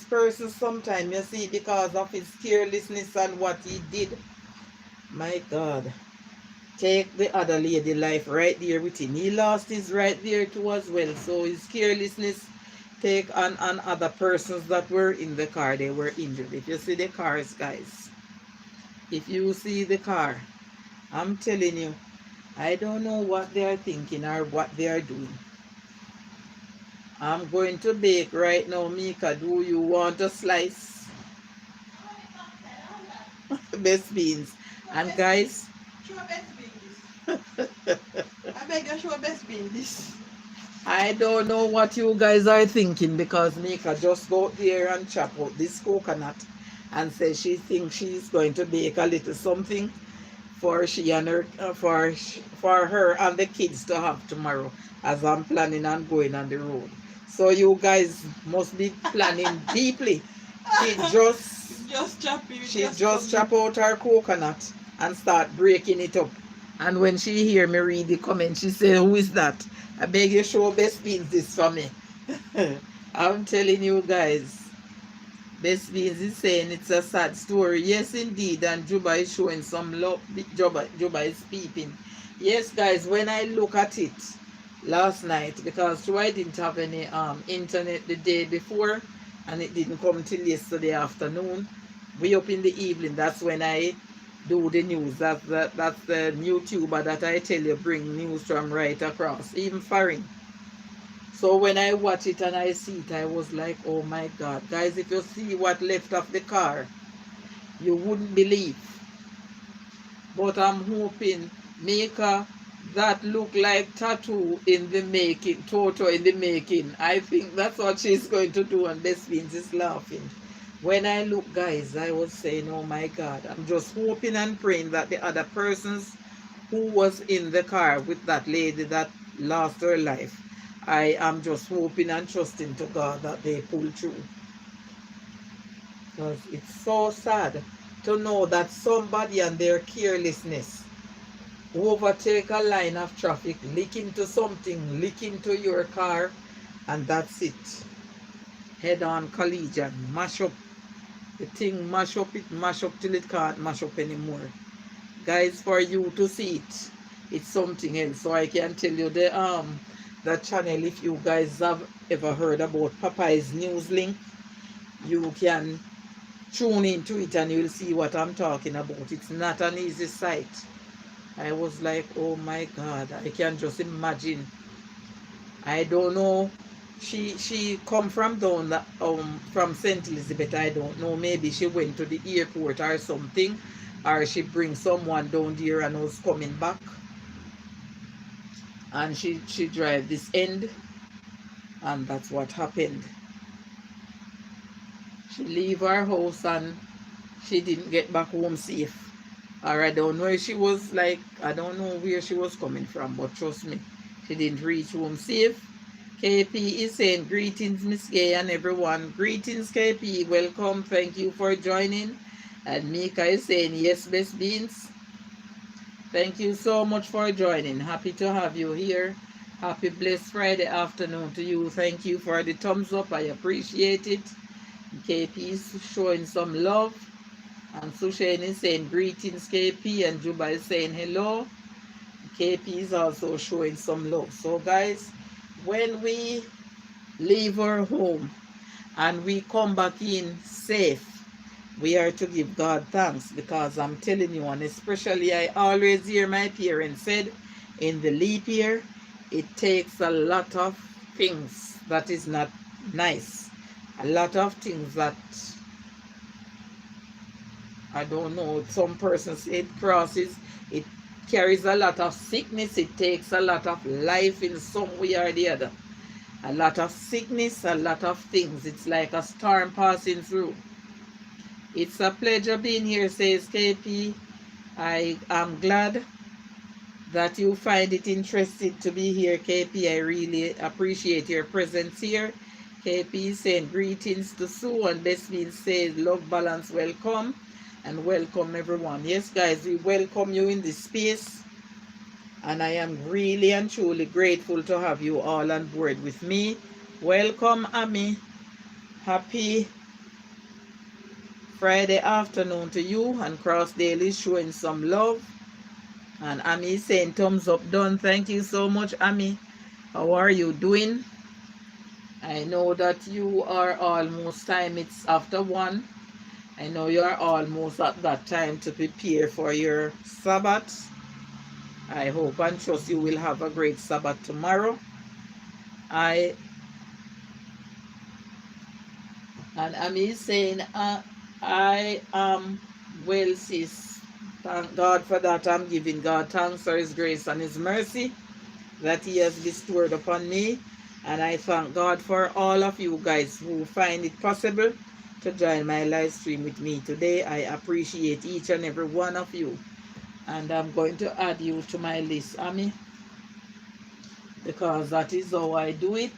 persons sometimes you see because of his carelessness and what he did. My God. Take the other lady life right there with him. He lost his right there too as well. So his carelessness take on other persons that were in the car. They were injured. If you see the cars, guys. If you see the car, I'm telling you, I don't know what they are thinking or what they are doing. I'm going to bake right now, Mika. Do you want a slice? Best beans. And guys, Show best beans. I beg you, show best beans. I don't know what you guys are thinking, because Mika just go there and chop out this coconut and say she thinks she's going to bake a little something for she and her for her and the kids to have tomorrow, as I'm planning on going on the road. So you guys must be planning deeply. She just Just chop it. she just chop out her coconut and start breaking it up. And when she hear me read the comment, she say, "Who is that? I beg you show Best Beans this for me." I'm telling you guys. Best Beans is saying it's a sad story. Yes, indeed. And Juba is showing some love. Juba is peeping. Yes, guys, when I look at it last night, because I didn't have any internet the day before, and it didn't come till yesterday afternoon. We up in the evening. That's when I do the news. That's the YouTuber that I tell you bring news from right across, even foreign. So when I watch it and I see it, I was like, oh my God. Guys, if you see what left of the car, you wouldn't believe. But I'm hoping Mika, that look like tattoo in the making, Toto in the making. I think that's what she's going to do, and Best Beans is laughing. When I look, guys, I was saying, oh my God, I'm just hoping and praying that the other persons who was in the car with that lady that lost her life, I am just hoping and trusting to God that they pull through. Because it's so sad to know that somebody and their carelessness overtake a line of traffic, lick into something, lick into your car, and that's it. Head on collision, mash up the thing, mash up till it can't mash up anymore. Guys, for you to see it, it's something else. So I can tell you the channel, if you guys have ever heard about Popeye's News Link, you can tune into it and you'll see what I'm talking about. It's not an easy sight. I was like, oh my God, I can just imagine. I don't know. She come from down from St. Elizabeth. I don't know. Maybe she went to the airport or something, or she bring someone down there and was coming back, and she drive this end, and that's what happened. She leave her house and she didn't get back home safe. Or I don't know if she was like, I don't know where she was coming from, but trust me, she didn't reach home safe. KP is saying, greetings, Miss Gay and everyone. Greetings, KP. Welcome. Thank you for joining. And Mika is saying, yes, Best Beans. Thank you so much for joining. Happy to have you here. Happy blessed Friday afternoon to you. Thank you for the thumbs up. I appreciate it. KP is showing some love. And Sushain is saying, greetings, KP. And Juba is saying, hello. KP is also showing some love. So, guys, when we leave our home and we come back in safe, we are to give God thanks, because I'm telling you, and especially I always hear my parents said, in the leap year, it takes a lot of things that is not nice. A lot of things that, I don't know, some persons it crosses, it carries a lot of sickness, it takes a lot of life in some way or the other. A lot of sickness, a lot of things. It's like a storm passing through. It's a pleasure being here, says KP. I am glad that you find it interesting to be here, KP. I really appreciate your presence here. KP saying greetings to Sue, and Desmond says love balance, welcome, and welcome everyone. Yes, guys, we welcome you in this space, and I am really and truly grateful to have you all on board with me. Welcome, Ami. Happy Friday afternoon to you, and Cross Daily showing some love. And Ami saying thumbs up done. Thank you so much, Ami. How are you doing? I know that you are almost time. It's after 1. I know you are almost at that time to prepare for your Sabbath. I hope and trust you will have a great Sabbath tomorrow. And Ami is saying, I am well, sis. Thank God for that. I'm giving God thanks for his grace and his mercy that he has bestowed upon me. And I thank God for all of you guys who find it possible to join my live stream with me today. I appreciate each and every one of you. And I'm going to add you to my list, Ami, because that is how I do it.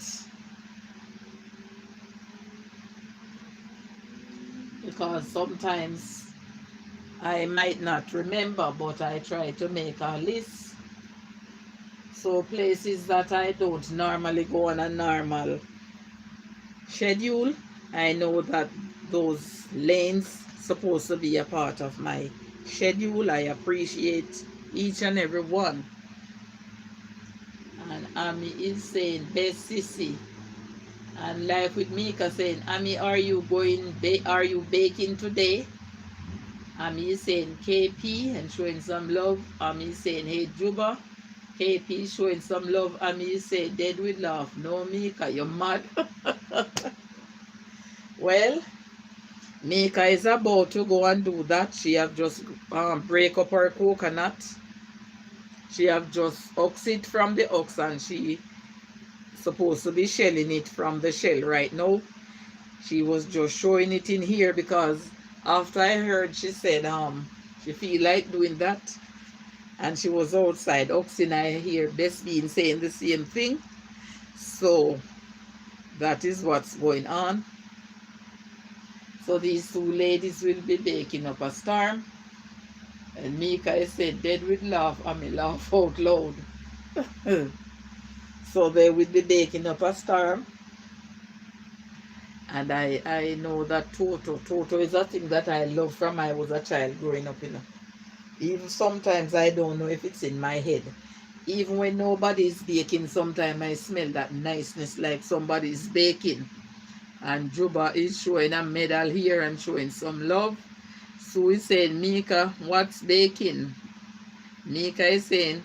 Because sometimes I might not remember, but I try to make a list. So places that I don't normally go on a normal schedule, I know that those lanes supposed to be a part of my schedule. I appreciate each and every one. And Ami is saying best sissy. And Life with Mika saying, Ami, are you baking today? Ami is saying KP and showing some love. Ami is saying hey Juba. KP showing some love. Ami is saying dead with laugh. No, Mika, you're mad. Well, Mika is about to go and do that. She have just break up her coconut. She have just ox it from the ox, and she supposed to be shelling it from the shell right now. She was just showing it in here because after I heard she said she feel like doing that, and she was outside oxing. I hear Best Bean saying the same thing. So that is what's going on. So these two ladies will be baking up a storm. And Mika said dead with laugh. I mean laugh out loud. So they will be baking up a storm. And I know that Toto is a thing that I love from I was a child growing up, Even sometimes I don't know if it's in my head. Even when nobody's baking, sometimes I smell that niceness like somebody's baking. And Juba is showing a medal here and showing some love. Sue is saying, Mika, what's baking? Mika is saying,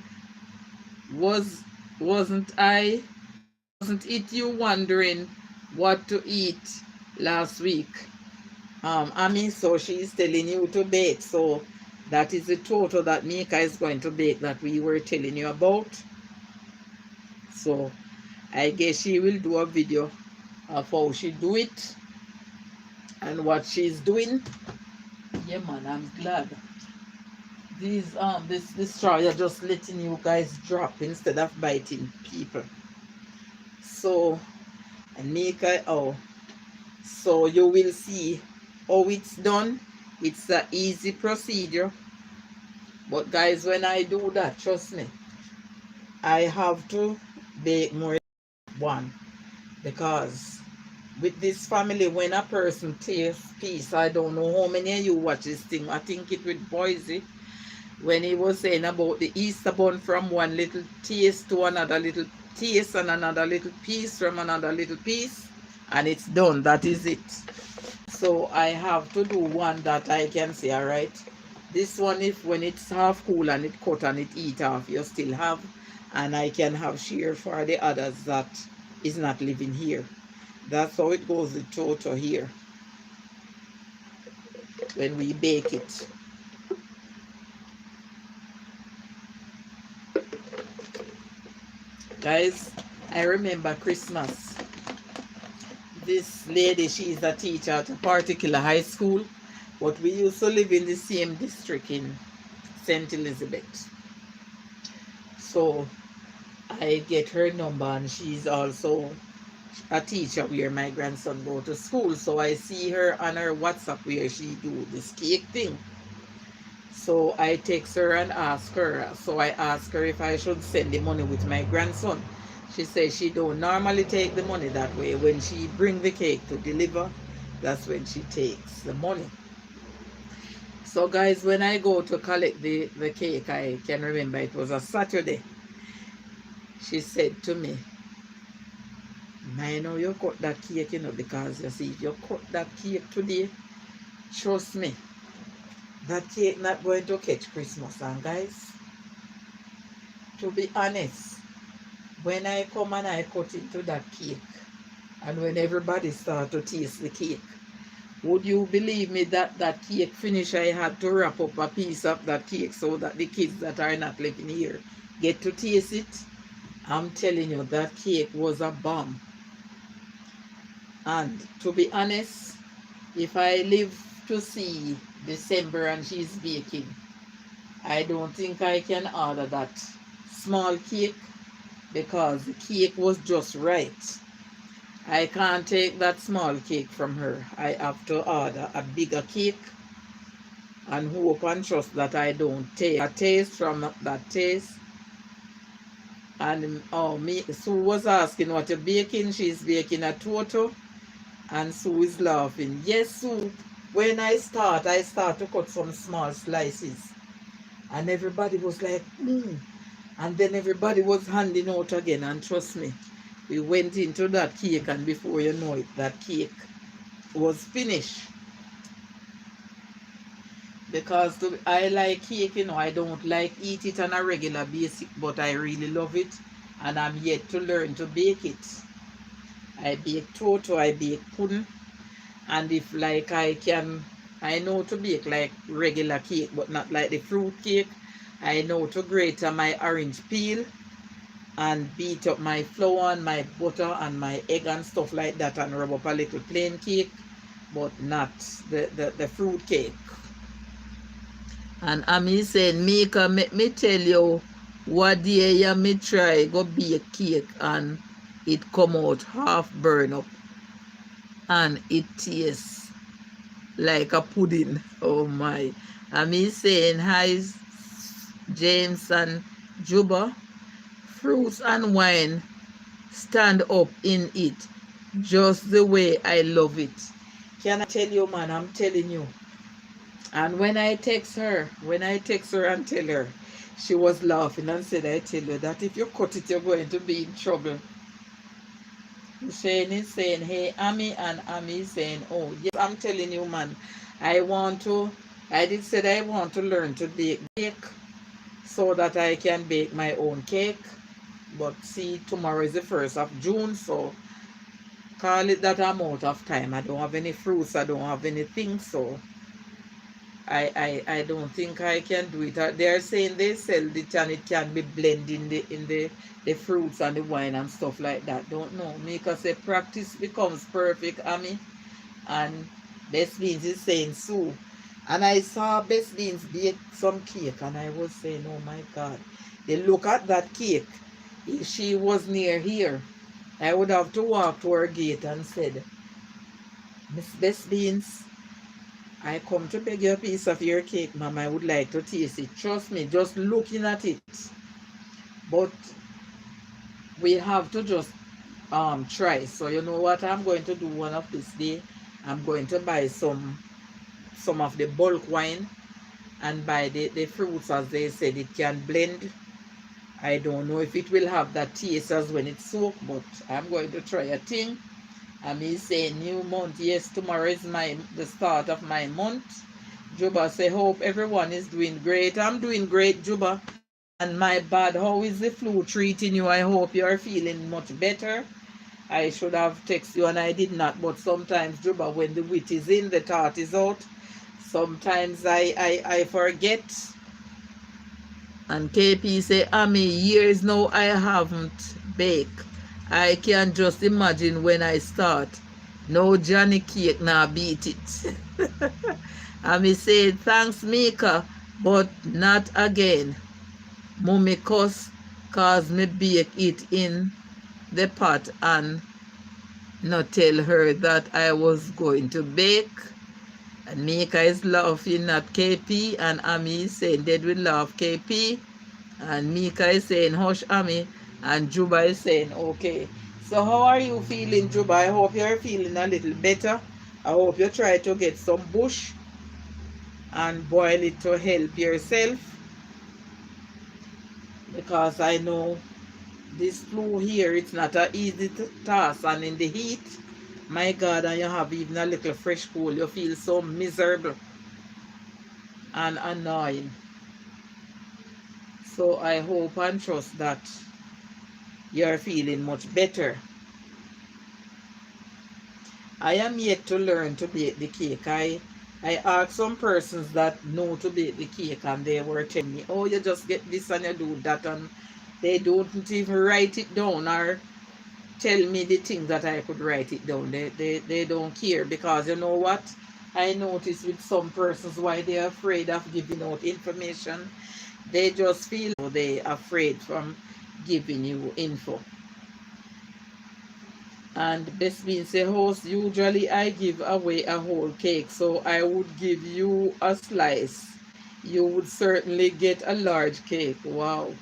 wasn't it you wondering what to eat last week? Ami, so she's telling you to bake. So that is the total that Mika is going to bake that we were telling you about. So I guess she will do a video of how she do it and what she's doing. Yeah man, I'm glad. These this straw are just letting you guys drop instead of biting people. So and Mika, so you will see how it's done. It's an easy procedure. But guys, when I do that, trust me, I have to bake more than one. Because with this family, when a person tastes peace, I don't know how many of you watch this thing. I think it with Boise. When he was saying about the Easter bun from one little taste to another little taste and another little piece from another little piece. And it's done. That is it. So I have to do one that I can say, all right, this one, if when it's half cool and it cut and it eat off, you still have, and I can have share for the others that is not living here. That's how it goes with Toto here when we bake it. Guys, I remember Christmas. This lady, she's a teacher at a particular high school, but we used to live in the same district in St. Elizabeth. So I get her number, and she's also a teacher where my grandson go to school. So I see her on her WhatsApp where she do this cake thing. So I text her and ask her. So I ask her if I should send the money with my grandson. She says she don't normally take the money that way. When she bring the cake to deliver, that's when she takes the money. So guys, when I go to collect the cake, I can remember it was a Saturday. She said to me, I know you cut that cake, because you see, if you cut that cake today, trust me, that cake not going to catch Christmas. And guys, to be honest, when I come and I cut into that cake, and when everybody start to taste the cake, would you believe me that that cake finish, I had to wrap up a piece of that cake so that the kids that are not living here get to taste it? I'm telling you, that cake was a bomb. And to be honest, if I live to see December and she's baking, I don't think I can order that small cake, because the cake was just right. I can't take that small cake from her. I have to order a bigger cake and hope and trust that I don't take a taste from that taste. And Sue was asking what you're baking. She's baking a torto, and Sue is laughing. Yes, Sue. When I start to cut some small slices, and everybody was like, and then everybody was handing out again. And trust me, we went into that cake, and before you know it, that cake was finished. Because I like cake, I don't like eat it on a regular basis, but I really love it, and I'm yet to learn to bake it. I bake torto, I bake pudding, and if like I know to bake like regular cake, but not like the fruit cake. I know to grate my orange peel and beat up my flour and my butter and my egg and stuff like that, and rub up a little plain cake, but not the fruit cake. And Ami saying, Mika, make me tell you, what day you me try go bake cake and it come out half burn up and it tastes like a pudding. Oh my. Ami saying, hi James and Juba, fruits and wine stand up in it just the way I love it. Can I tell you, man? I'm telling you. And when I text her and tell her, she was laughing and said, I tell you that if you cut it, you're going to be in trouble. Shane is saying, hey, Ami, and Ami is saying, oh, yes, I'm telling you, man, I want to learn to bake so that I can bake my own cake. But see, tomorrow is the 1st of June, so call it that I'm out of time. I don't have any fruits, I don't have anything, so I don't think I can do it. They're saying they sell it and it can be blended in the fruits and the wine and stuff like that. Don't know. Mika say practice becomes perfect, Ami. And Best Beans is saying so. And I saw Best Beans bake some cake, and I was saying, oh my God. They look at that cake. If she was near here, I would have to walk to her gate and said, Miss Best Beans, I come to beg you a piece of your cake, Mom. I would like to taste it. Trust me, just looking at it. But we have to just try. So you know what I'm going to do one of this day? I'm going to buy some of the bulk wine and buy the fruits, as they said it can blend. I don't know if it will have that taste as when it's soaked, but I'm going to try a thing. And me say new month. Yes, tomorrow is the start of my month. Juba say, hope everyone is doing great. I'm doing great, Juba. And my bad, how is the flu treating you? I hope you are feeling much better. I should have texted you and I did not. But sometimes, Juba, when the wit is in, the thought is out. Sometimes I forget. And KP say, Ami, years now I haven't baked. I can just imagine when I start. No Johnny cake now beat it. Ami said, thanks Mika, but not again. Mommy cuss cause me bake it in the pot and not tell her that I was going to bake. And Mika is laughing at KP, and Ami is saying dead will laugh KP. And Mika is saying hush Ami, and Juba is saying okay. So how are you feeling, Juba? I hope you're feeling a little better. I hope you try to get some bush and boil it to help yourself, because I know this flu here, it's not an easy task, and in the heat, my God, and you have even a little fresh cool, you feel so miserable and annoying. So I hope and trust that you're feeling much better. I am yet to learn to bake the cake. I asked some persons that know to bake the cake, and they were telling me, oh, you just get this and you do that, and they don't even write it down or tell me the things that I could write it down. They don't care, because you know what? I notice with some persons why they're afraid of giving out information. They just feel they're afraid from giving you info. And best being say, host, usually I give away a whole cake, so I would give you a slice. You would certainly get a large cake. Wow.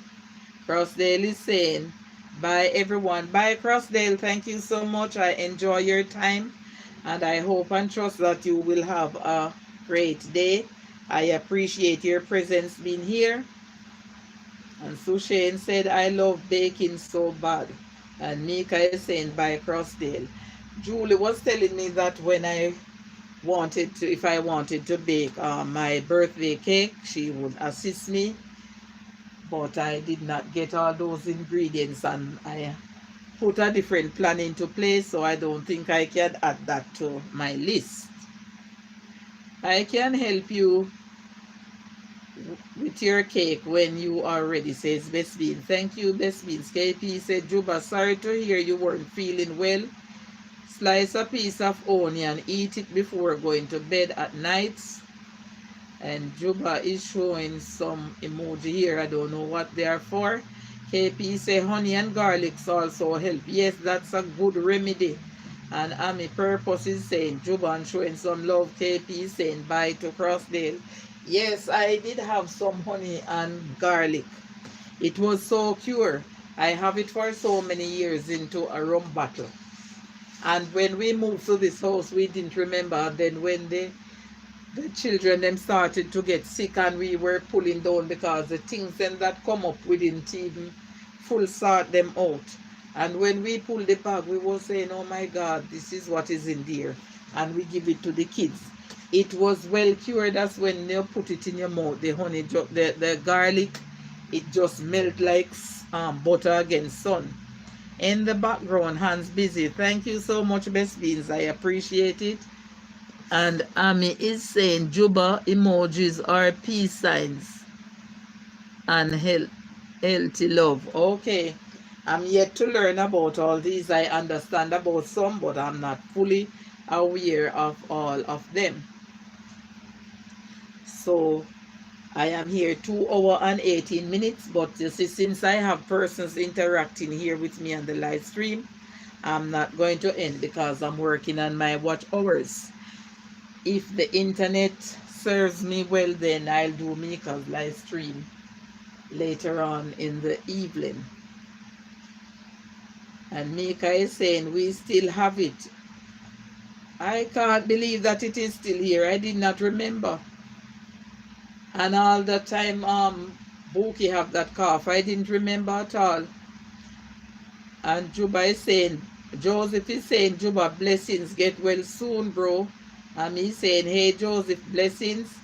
Crossdale is saying, bye everyone. Bye Crossdale. Thank you so much. I enjoy your time, and I hope and trust that you will have a great day. I appreciate your presence being here. And Sushane said, I love baking so bad. And Mika is saying, bye Crossdale. Julie was telling me that when I wanted to, if I wanted to bake my birthday cake, she would assist me. But I did not get all those ingredients, and I put a different plan into place, so I don't think I can add that to my list. I can help you with your cake when you are ready, says Best Bean. Thank you, Best Beans. KP said, Juba, sorry to hear you weren't feeling well. Slice a piece of onion, eat it before going to bed at night. And Juba is showing some emoji here. I don't know what they are for. KP say honey and garlics also help. Yes, that's a good remedy. And Ami Purpose is saying Juba and showing some love. KP saying bye to Crossdale. Yes, I did have some honey and garlic. It was so pure. I have it for so many years into a rum bottle. And when we moved to this house, we didn't remember. Then when the children them started to get sick, and we were pulling down, because the things then that come up, we didn't even full sort them out. And when we pulled the bag, we were saying, oh my God, this is what is in there. And we give it to the kids. It was well cured. That's when you put it in your mouth, the honey, the garlic, it just melt like butter against sun. In the background, hands busy. Thank you so much, Best Beans. I appreciate it. And Ami is saying Juba emojis are peace signs and healthy love. Okay. I'm yet to learn about all these. I understand about some, but I'm not fully aware of all of them. So I am here 2 hours and 18 minutes, but you see, since I have persons interacting here with me on the live stream, I'm not going to end because I'm working on my watch hours. If the internet serves me well, then I'll do Mika's live stream later on in the evening. And Mika is saying we still have it. I can't believe that it is still here. I did not remember. And all the time Buki have that cough, I didn't remember at all. And Juba is saying, Joseph is saying, Juba, blessings, get well soon, bro. And me saying, hey Joseph, blessings.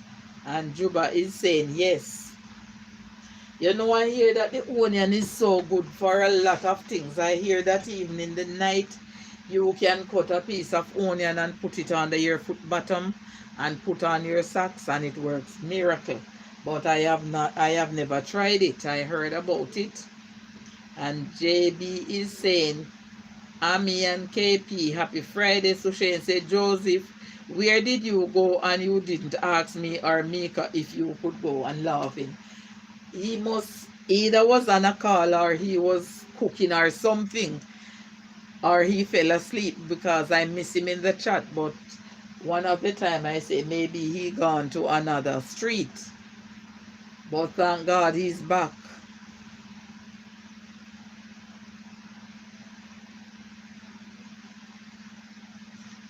And Juba is saying, yes. You know, I hear that the onion is so good for a lot of things. I hear that even in the night, you can cut a piece of onion and put it under your foot bottom and put on your socks, and it works miracle. But I have never tried it. I heard about it. And JB is saying, Ami and KP, happy Friday. So Shane said, Joseph, where did you go and you didn't ask me or Mika if you could go? And laughing. he must either was on a call or he was cooking or something, or he fell asleep because I miss him in the chat. But one of the time I say maybe he gone to another street. But thank God he's back.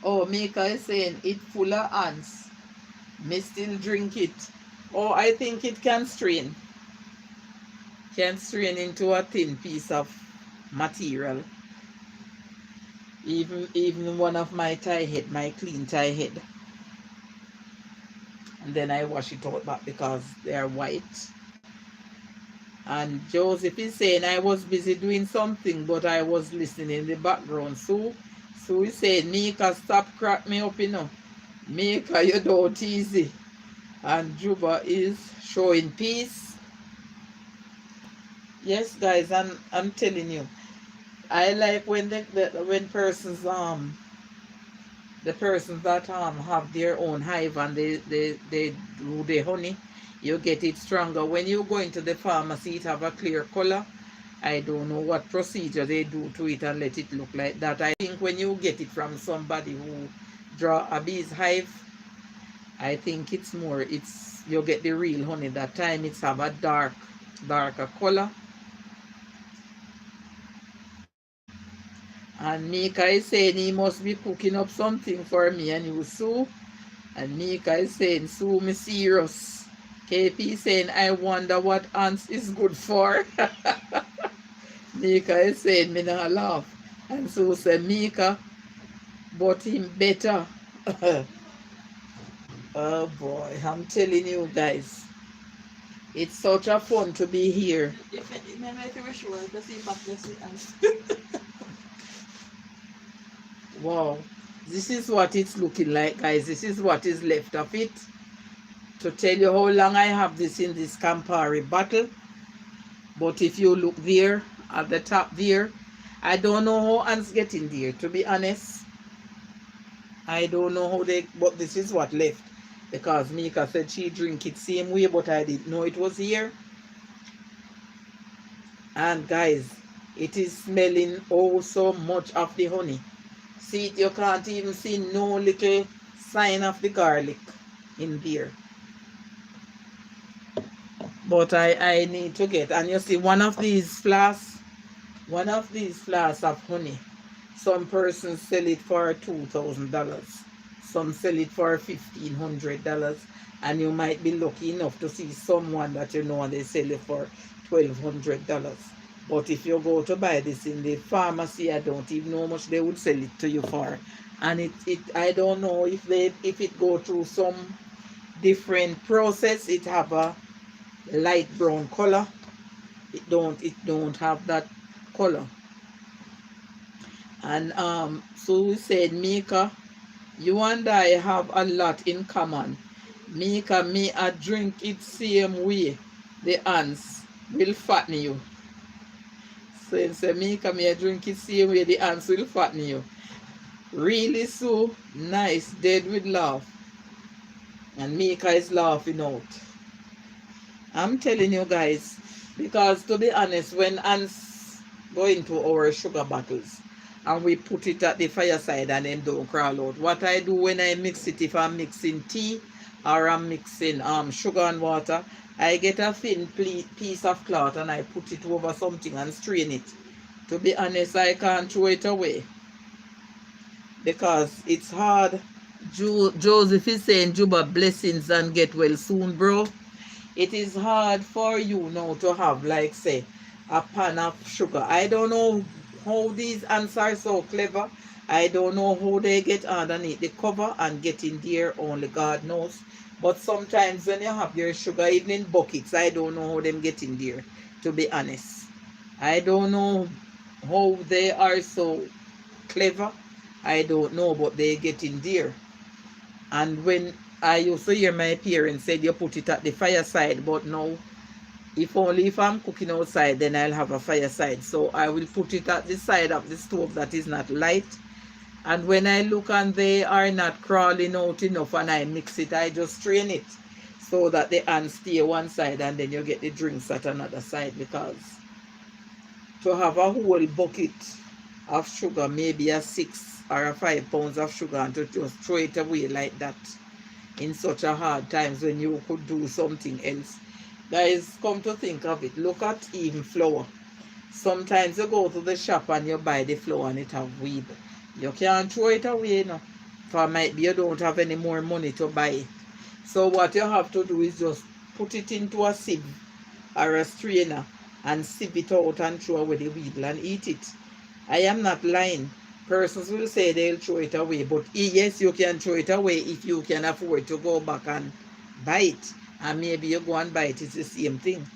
Oh, Mika is saying it full of ants. Me still drink it. Oh, I think it can strain. Can strain into a thin piece of material. Even one of my tie head, my clean tie head. And then I wash it out back because they are white. And Joseph is saying I was busy doing something, but I was listening in the background. So he said, Mika, stop crack me up, you know. Mika, you don't easy. And Juba is showing peace. Yes, guys, I'm telling you. I like when when persons the persons that have their own hive and they do the honey, you get it stronger. When you go into the pharmacy, it have a clear color. I don't know what procedure they do to it and let it look like that. I think when you get it from somebody who draw a bee's hive, I think it's you get the real honey. That time it's have a darker color. And Mika is saying he must be cooking up something for me and you, Sue. And Mika is saying, Sue, me serious. KP saying, I wonder what ants is good for. Mika is saying, me not laugh. And Sue said, Mika, but him better. Oh boy, I'm telling you guys. It's such a fun to be here. Wow, this is what it's looking like, guys. This is what is left of it. To tell you how long I have this in this Campari bottle. But if you look there, at the top there, I don't know how ants get in there, to be honest. I don't know how but this is what left. Because Mika said she drink it same way, but I didn't know it was here. And guys, it is smelling oh so much of the honey. See it, you can't even see no little sign of the garlic in there. But I need to get, and you see one of these flasks of honey, some persons sell it for $2,000, some sell it for $1,500, and you might be lucky enough to see someone that you know and they sell it for $1,200. But if you go to buy this in the pharmacy, I don't even know how much they would sell it to you for. And I don't know if it go through some different process. It have a light brown color. It don't have that color. And so we said, Mika, you and I have a lot in common. Mika, me I drink it same way. The ants will fatten you. So Mika, me I drink it same way. The ants will fatten you. Really so nice, dead with laugh. And Mika is laughing out. I'm telling you guys, because to be honest, when ants go into our sugar bottles and we put it at the fireside and them don't crawl out, what I do when I mix it, if I'm mixing tea or I'm mixing sugar and water, I get a thin piece of cloth and I put it over something and strain it. To be honest, I can't throw it away because it's hard. Joseph is saying, Juba, blessings and get well soon, bro. It is hard for you now to have, like, say, a pan of sugar. I don't know how these ants are so clever. I don't know how they get underneath the cover and get in there. Only God knows. But sometimes when you have your sugar, even in buckets, I don't know how them get in there, to be honest. I don't know how they are so clever. I don't know, but they get in there. And when I used to hear my parents said you put it at the fireside, but now, if I'm cooking outside, then I'll have a fireside. So I will put it at the side of the stove that is not light. And when I look and they are not crawling out enough and I mix it, I just strain it. so that the ants stay one side and then you get the drinks at another side, because to have a whole bucket of sugar, maybe a 6 or 5 pounds of sugar, and to just throw it away like that in such a hard times when you could do something else. Guys, come to think of it, look at even flour. Sometimes you go to the shop and you buy the flour and it have weed. You can't throw it away now. For might be you don't have any more money to buy it. So what you have to do is just put it into a sieve or a strainer and sieve it out and throw away the weevil and eat it. I am not lying. Persons will say they'll throw it away, but yes, you can throw it away if you can afford to go back and buy it. And maybe you go and buy it, it's the same thing.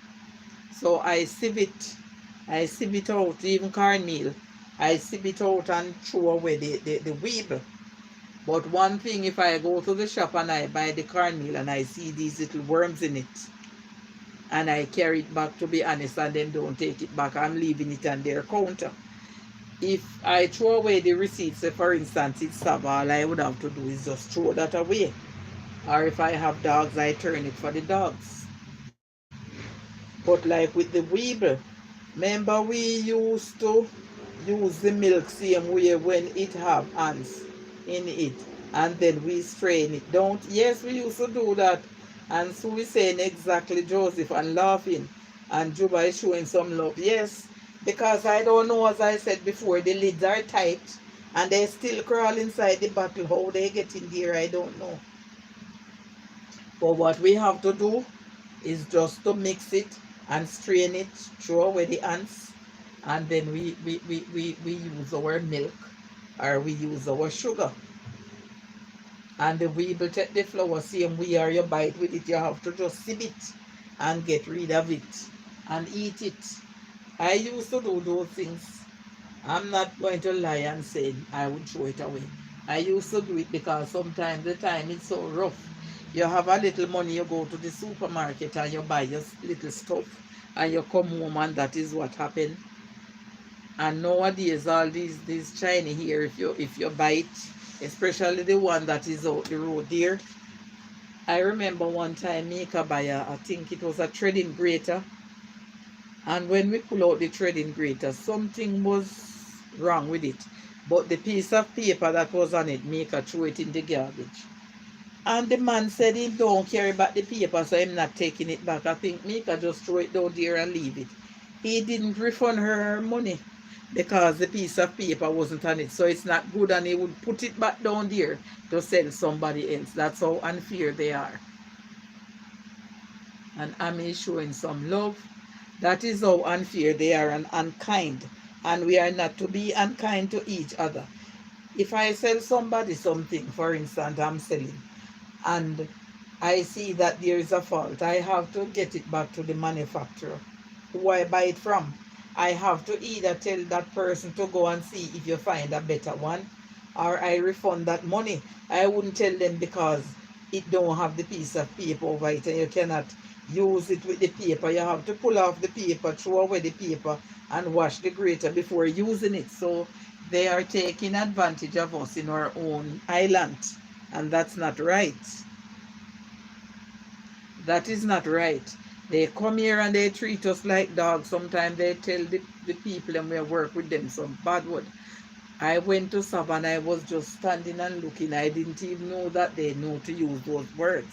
So I sieve it out, even cornmeal. I sieve it out and throw away the weevil. But one thing, if I go to the shop and I buy the cornmeal and I see these little worms in it, and I carry it back, to be honest, and them don't take it back, I'm leaving it on their counter. If I throw away the receipts, say for instance it's Sava, all I would have to do is just throw that away. Or if I have dogs, I turn it for the dogs. But like with the weevil, remember we used to use the milk same way when it have ants in it, and then we strain it. Don't Yes, we used to do that. And so we saying exactly, Joseph, and laughing, and Juba is showing some love. Yes, because I don't know, as I said before, the lids are tight and they still crawl inside the bottle. How they get in there, I don't know. But what we have to do is just to mix it and strain it, throw away the ants, and then we use our milk or we use our sugar. And the weevil take the flour same way, or you bite with it, you have to just sieve it and get rid of it and eat it. I used to do those things. I'm not going to lie and say I would throw it away. I used to do it because sometimes the time is so rough. You have a little money, you go to the supermarket and you buy your little stuff and you come home, and that is what happened. And nowadays all these China here, if you buy it, especially the one that is out the road there. I remember one time Mika buy I think it was a threading grater, and when we pull out the threading grater, something was wrong with it. But the piece of paper that was on it, Mika threw it in the garbage. And the man said he don't care about the paper, so I'm not taking it back. I think Mika just throw it down there and leave it. He didn't refund her money because the piece of paper wasn't on it. So it's not good, and he would put it back down there to sell somebody else. That's how unfair they are. And Ami is showing some love. That is how unfair they are and unkind. And we are not to be unkind to each other. If I sell somebody something, for instance, I'm selling, and I see that there is a fault, I have to get it back to the manufacturer who I buy it from. I have to either tell that person to go and see if you find a better one, or I refund that money. I wouldn't tell them because it don't have the piece of paper over it and you cannot use it with the paper. You have to pull off the paper, throw away the paper, and wash the grater before using it. So they are taking advantage of us in our own island, and that's not right. That is not right. They come here and they treat us like dogs. Sometimes they tell the people and we work with them some bad word. I went to Sab and I was just standing and looking. I didn't even know that they know to use those words.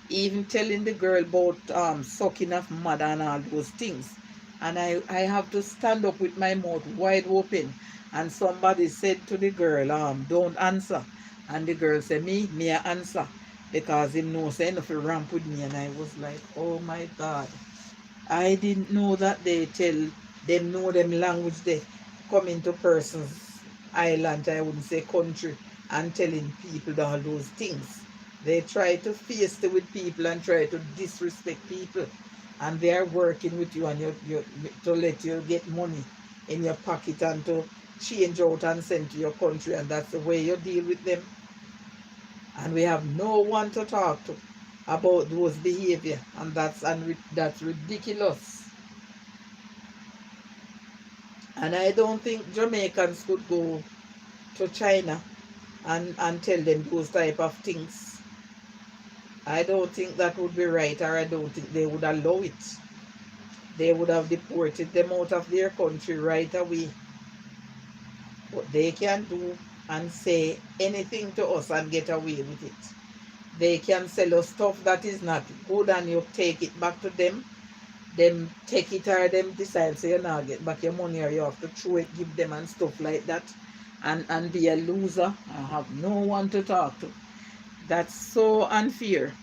Even telling the girl about sucking of mother and all those things. And I have to stand up with my mouth wide open. And somebody said to the girl, don't answer. And the girl said, me I answer. Because him knows say enough to ramp with me. And I was like, oh my God. I didn't know that they tell them know them language they come into persons island, I wouldn't say country, and telling people all those things. They try to face with people and try to disrespect people. And they are working with you and you to let you get money in your pocket and to change out and send to your country, and that's the way you deal with them. And we have no one to talk to about those behavior, and that's ridiculous. And I don't think Jamaicans could go to China and tell them those type of things. I don't think that would be right, or I don't think they would allow it. They would have deported them out of their country right away. But they can do and say anything to us and get away with it. They can sell us stuff that is not good and you take it back to them. Them take it or them decide so you not get back your money or you have to throw it, give them and stuff like that. And be a loser and have no one to talk to. That's so unfair.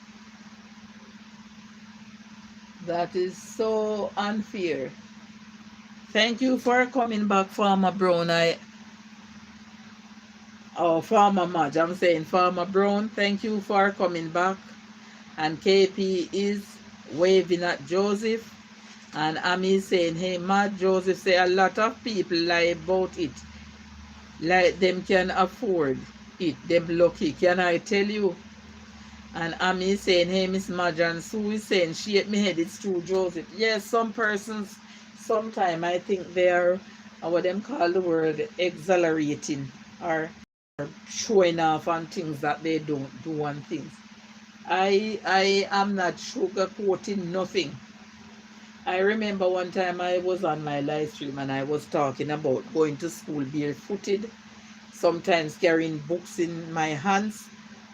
That is so unfair. Thank you for coming back, Farmer Brown. Farmer Madge. I'm saying Farmer Brown. Thank you for coming back. And KP is waving at Joseph. And Ami saying, hey, Madge, Joseph say a lot of people lie about it. Like them can afford it. Them lucky. Can I tell you? And Ami is saying, hey, Miss Madge, and Sue is saying, shake me head, it's true, Joseph. Yes, some persons, sometimes I think they are, what them call the word, exhilarating, or showing off on things that they don't do and things. I am not sugarcoating nothing. I remember one time I was on my live stream and I was talking about going to school barefooted, sometimes carrying books in my hands,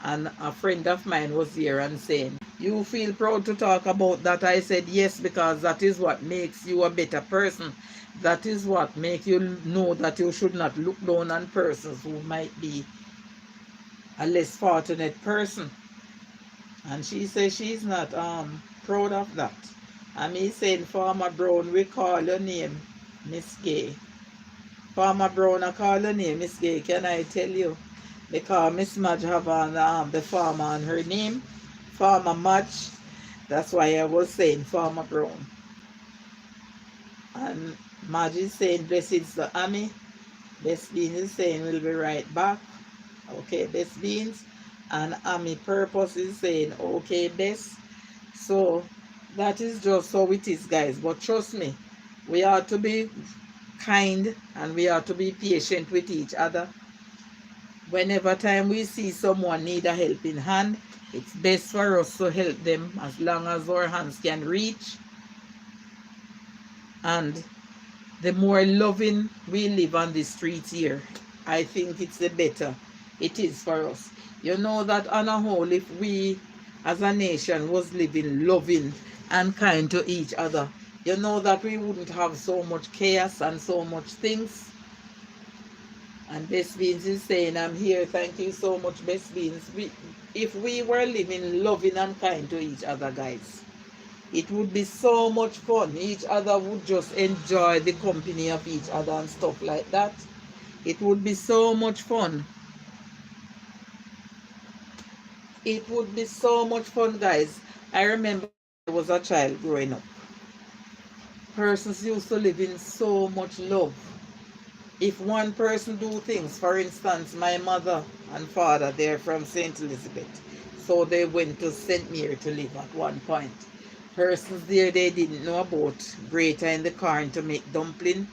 and a friend of mine was here and saying, you feel proud to talk about that? I said, yes, because that is what makes you a better person. That is what makes you know that you should not look down on persons who might be a less fortunate person. And she says she's not proud of that. And me saying, Farmer Brown, we call your name, Miss Gay. Farmer Brown, I call your name, Miss Gay. Can I tell you? Because Miss Madge have on the farmer on her name. Farmer Madge. That's why I was saying Farmer Brown. And Madge is saying, blessings to Ami. Best Beans is saying, we'll be right back. Okay, Best Beans. And Ami Purpose is saying, okay, Best. So that is just how it is, guys. But trust me, we are to be kind and we are to be patient with each other. Whenever time we see someone need a helping hand, it's best for us to help them as long as our hands can reach. And the more loving we live on the streets here, I think it's the better it is for us. You know that on a whole, if we as a nation was living loving and kind to each other, you know that we wouldn't have so much chaos and so much things. And Best Beans is saying, I'm here. Thank you so much, Best Beans. If we were living loving and kind to each other, guys, it would be so much fun. Each other would just enjoy the company of each other and stuff like that. It would be so much fun. It would be so much fun, guys. I remember when I was a child growing up. Persons used to live in so much love. If one person do things, for instance, my mother and father, they're from St. Elizabeth. So they went to St. Mary to live at one point. Persons there, they didn't know about grater in the corn to make dumpling.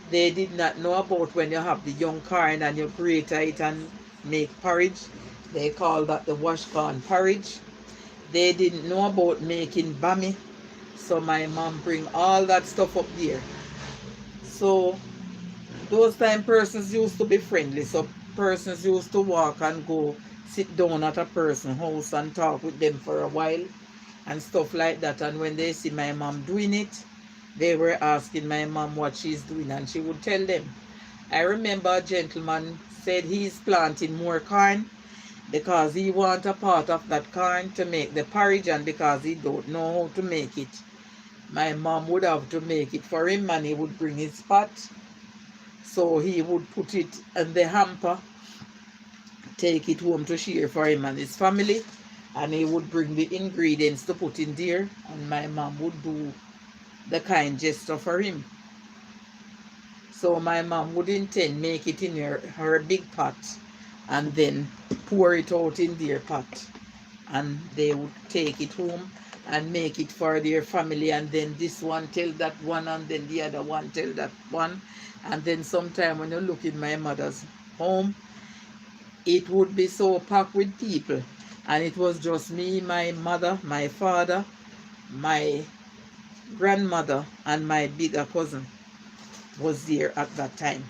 They did not know about when you have the young corn and you grater it and make porridge. They call that the wash corn porridge. They didn't know about making bami. So my mom bring all that stuff up there. So those time persons used to be friendly. So persons used to walk and go sit down at a person's house and talk with them for a while and stuff like that. And when they see my mom doing it, they were asking my mom what she's doing and she would tell them. I remember a gentleman said he's planting more corn because he wants a part of that corn to make the porridge, and because he don't know how to make it, my mom would have to make it for him and he would bring his pot. So he would put it in the hamper, take it home to share for him and his family, and he would bring the ingredients to put in there, and my mom would do the kind gesture for him. So my mom would intend make it in her big pot and then pour it out in their pot, and they would take it home and make it for their family, and then this one tell that one and then the other one tell that one. And then sometime when you look in my mother's home, it would be so packed with people And it was just me, my mother, my father, my grandmother, and my bigger cousin was there at that time.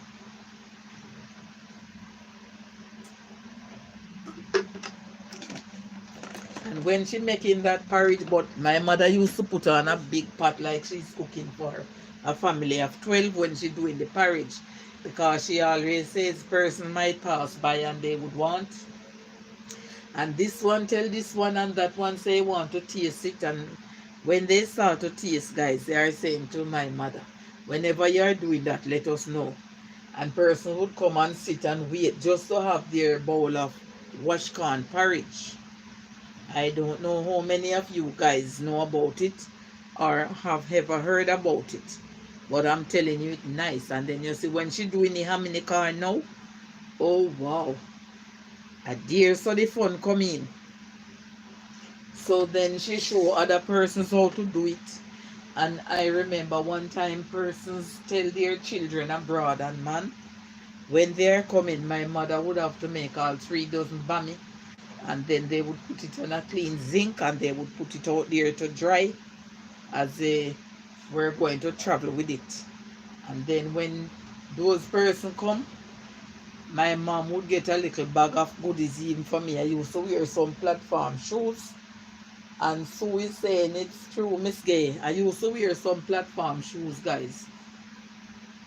And when she making that porridge, but my mother used to put on a big pot like she's cooking for a family of 12 when she doing the porridge. Because she always says person might pass by and they would want. And this one tell this one and that one say want to taste it. And when they start to taste, guys, they are saying to my mother, whenever you are doing that, let us know. And person would come and sit and wait just to have their bowl of wash corn porridge. I don't know how many of you guys know about it or have ever heard about it. But I'm telling you, it's nice. And then you see when she doing the ham in the car now, oh wow. A dear so the fun come in. So then she show other persons how to do it. And I remember one time persons tell their children abroad and man, when they're coming, my mother would have to make all 3 dozen bami. And then they would put it on a clean zinc and they would put it out there to dry as they were going to travel with it. And then when those persons come, my mom would get a little bag of goodies even for me. I used to wear some platform shoes. And Sue is saying it's true, Miss Gay. I used to wear some platform shoes, guys.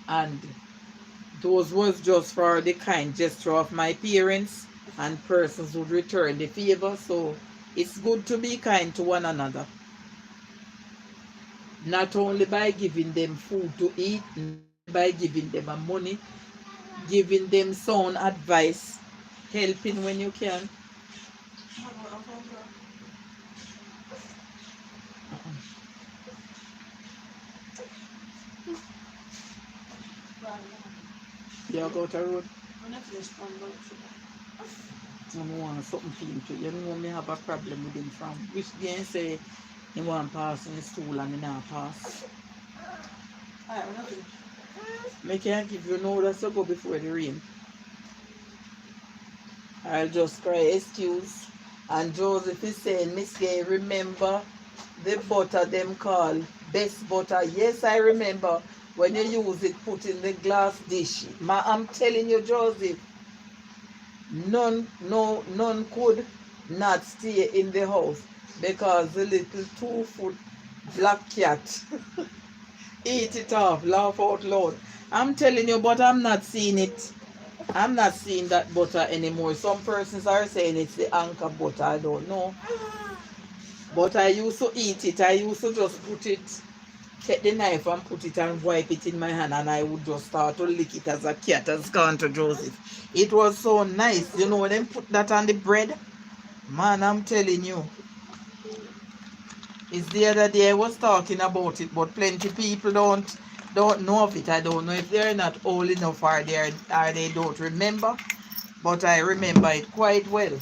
And those was just for the kind gesture of my parents and persons would return the favor. So it's good to be kind to one another. Not only by giving them food to eat, by giving them a money, giving them sound advice, helping when you can. You go to road. I want something for him too. You know me have a problem with him from which game say he want pass in school and he not pass. Me can't give you no that's to go before the rain. I'll just cry excuse. And Joseph is saying, Miss Gay, remember the butter them call best butter? Yes, I remember. When you use it, put in the glass dish. I'm telling you, Joseph, none could not stay in the house because the little 2 foot black cat eat it off, laugh out loud. I'm telling you, but I'm not seeing it. I'm not seeing that butter anymore. Some persons are saying it's the anchor butter. I don't know. But I used to eat it. I used to just put it, take the knife and put it and wipe it in my hand and I would just start to lick it as a cat has gone to Joseph. It was so nice. You know, when they put that on the bread, man, I'm telling you. It's the other day I was talking about it, but plenty people don't know of it. I don't know if they're not old enough or they don't remember. But I remember it quite well.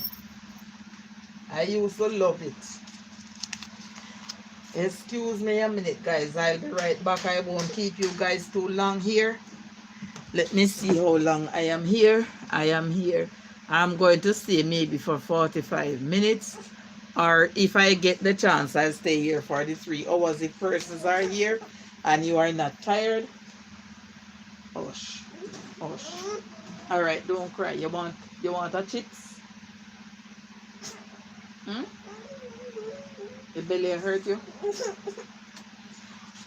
I used to love it. Excuse me a minute, guys. I'll be right back. I won't keep you guys too long here. Let me see how long I am here. I am here. I'm going to stay maybe for 45 minutes. Or if I get the chance, I'll stay here for the 3 hours. If persons are here and you are not tired. Hush. Hush. Alright, don't cry. You want a chips? Hmm? The belly hurt you?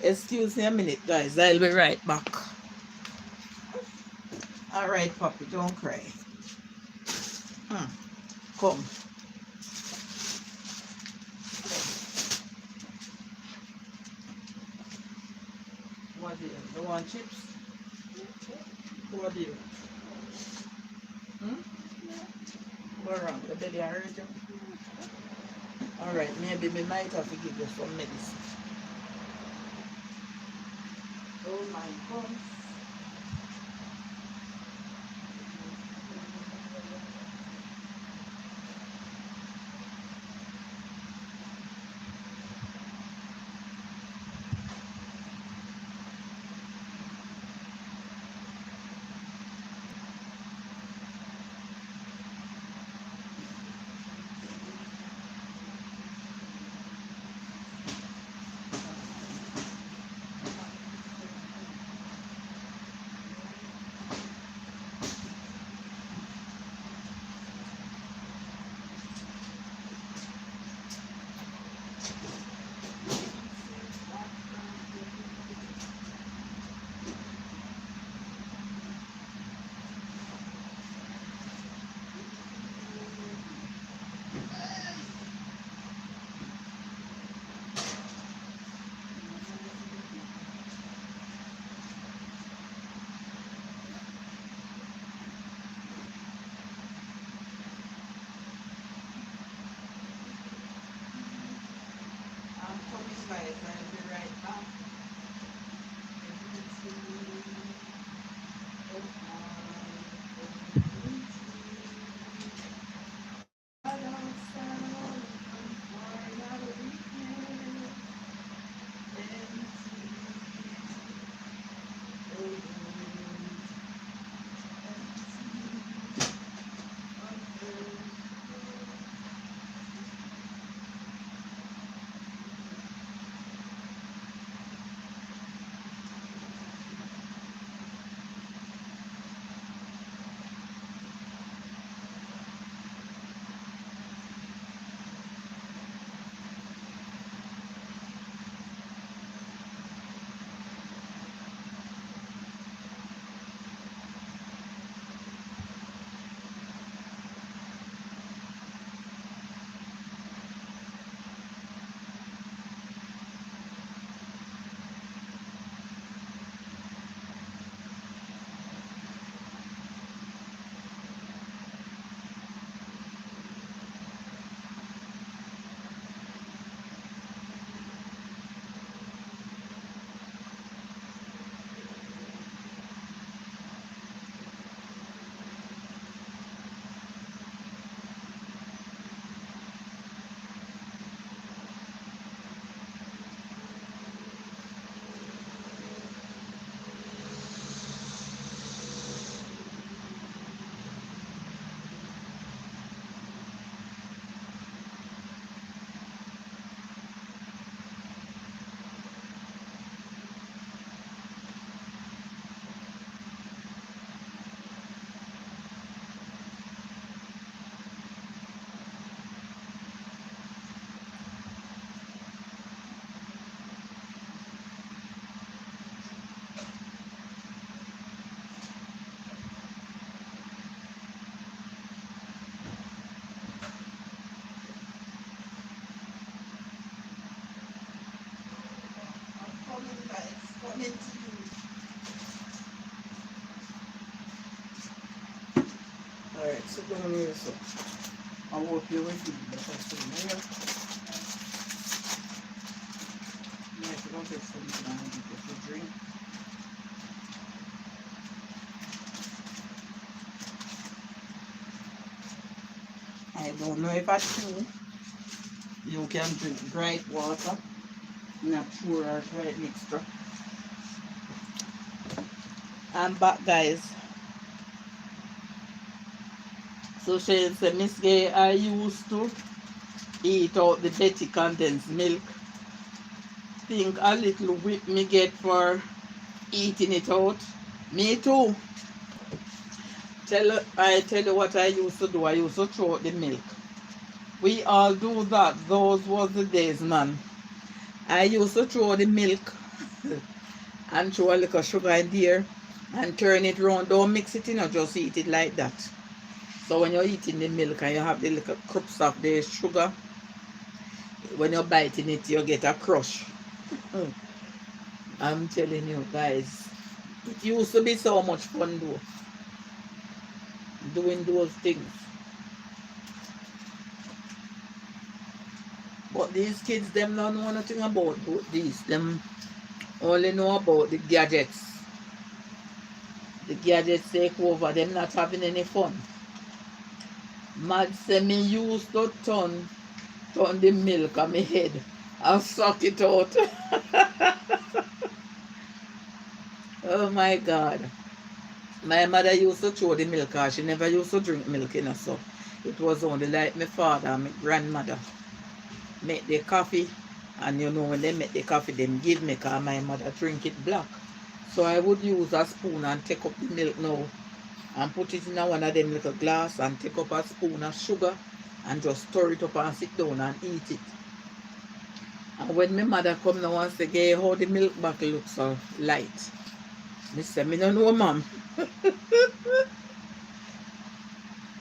Excuse me a minute, guys. I'll be right back. Alright, puppy, don't cry. Come. What do you want chips? What do you? What wrong? The belly hurt you? Alright, maybe we might have to give you some medicine. Oh my God. I'll be right back. Coming to you. Alright, sit down here, so I hope you will do the first thing here. Yeah, if you don't get something, I'll give you a drink. I don't know if that's true. You can drink bright water, not pure or bright mixture. I'm back, guys. So she said, Miss Gay, I used to eat out the Betty condensed milk. Think a little whip me get for eating it out. Me too. I tell you what I used to do. I used to throw out the milk. We all do that. Those was the days, man. I used to throw the milk and throw a little sugar in there and turn it round. Don't mix it in or just eat it like that. So when you're eating the milk and you have the little crumbs of the sugar, when you're biting it, you get a crush. I'm telling you guys, it used to be so much fun though, doing those things. But these kids, them don't know nothing about these. Them only know about the gadgets. The gadgets take over, them not having any fun. Mad say me used to turn the milk on my head and suck it out. Oh my God. My mother used to throw the milk out. She never used to drink milk, you know, so it was only like my father and my grandmother make the coffee, and you know when they make the coffee, them give me, because my mother drink it black. So I would use a spoon and take up the milk now and put it in one of them little glass and take up a spoon of sugar and just stir it up and sit down and eat it. And when my mother come now and say, Gay, how the milk bottle looks so light? I said, me don't know, ma'am.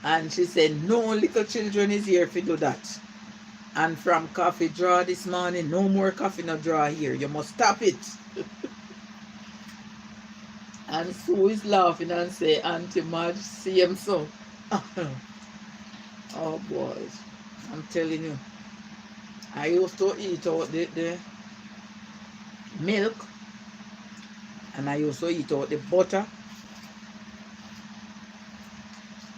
And she said, no little children is here to do that. And from coffee draw this morning, no more coffee no draw here. You must stop it. And Sue is laughing and say, Auntie Madge, see him so. Oh boys, I'm telling you. I used to eat out the milk, and I used to eat out the butter,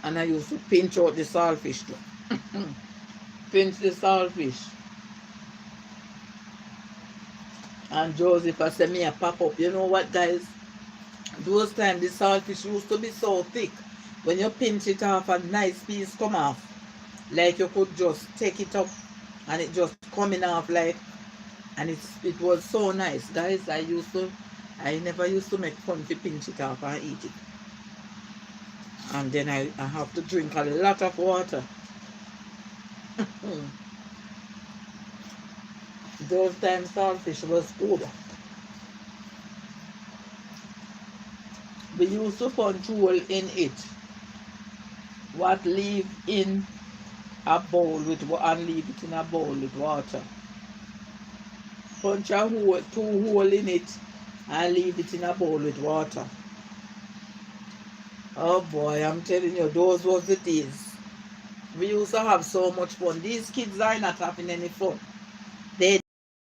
and I used to pinch out the saltfish too. Pinch the saltfish. And Joseph I said me a pop up. You know what, guys? Those times the saltfish used to be so thick. When you pinch it off, a nice piece come off. Like you could just take it up and it just coming off like, and it was so nice. Guys, I never used to make fun to pinch it off and eat it. And then I have to drink a lot of water. Those times saltfish was good. We used to punch hole in it. What leave in a bowl with and leave it in a bowl with water. Punch a hole, 2 holes in it and leave it in a bowl with water. Oh boy, I'm telling you, those was the days. We used to have so much fun. These kids are not having any fun. Their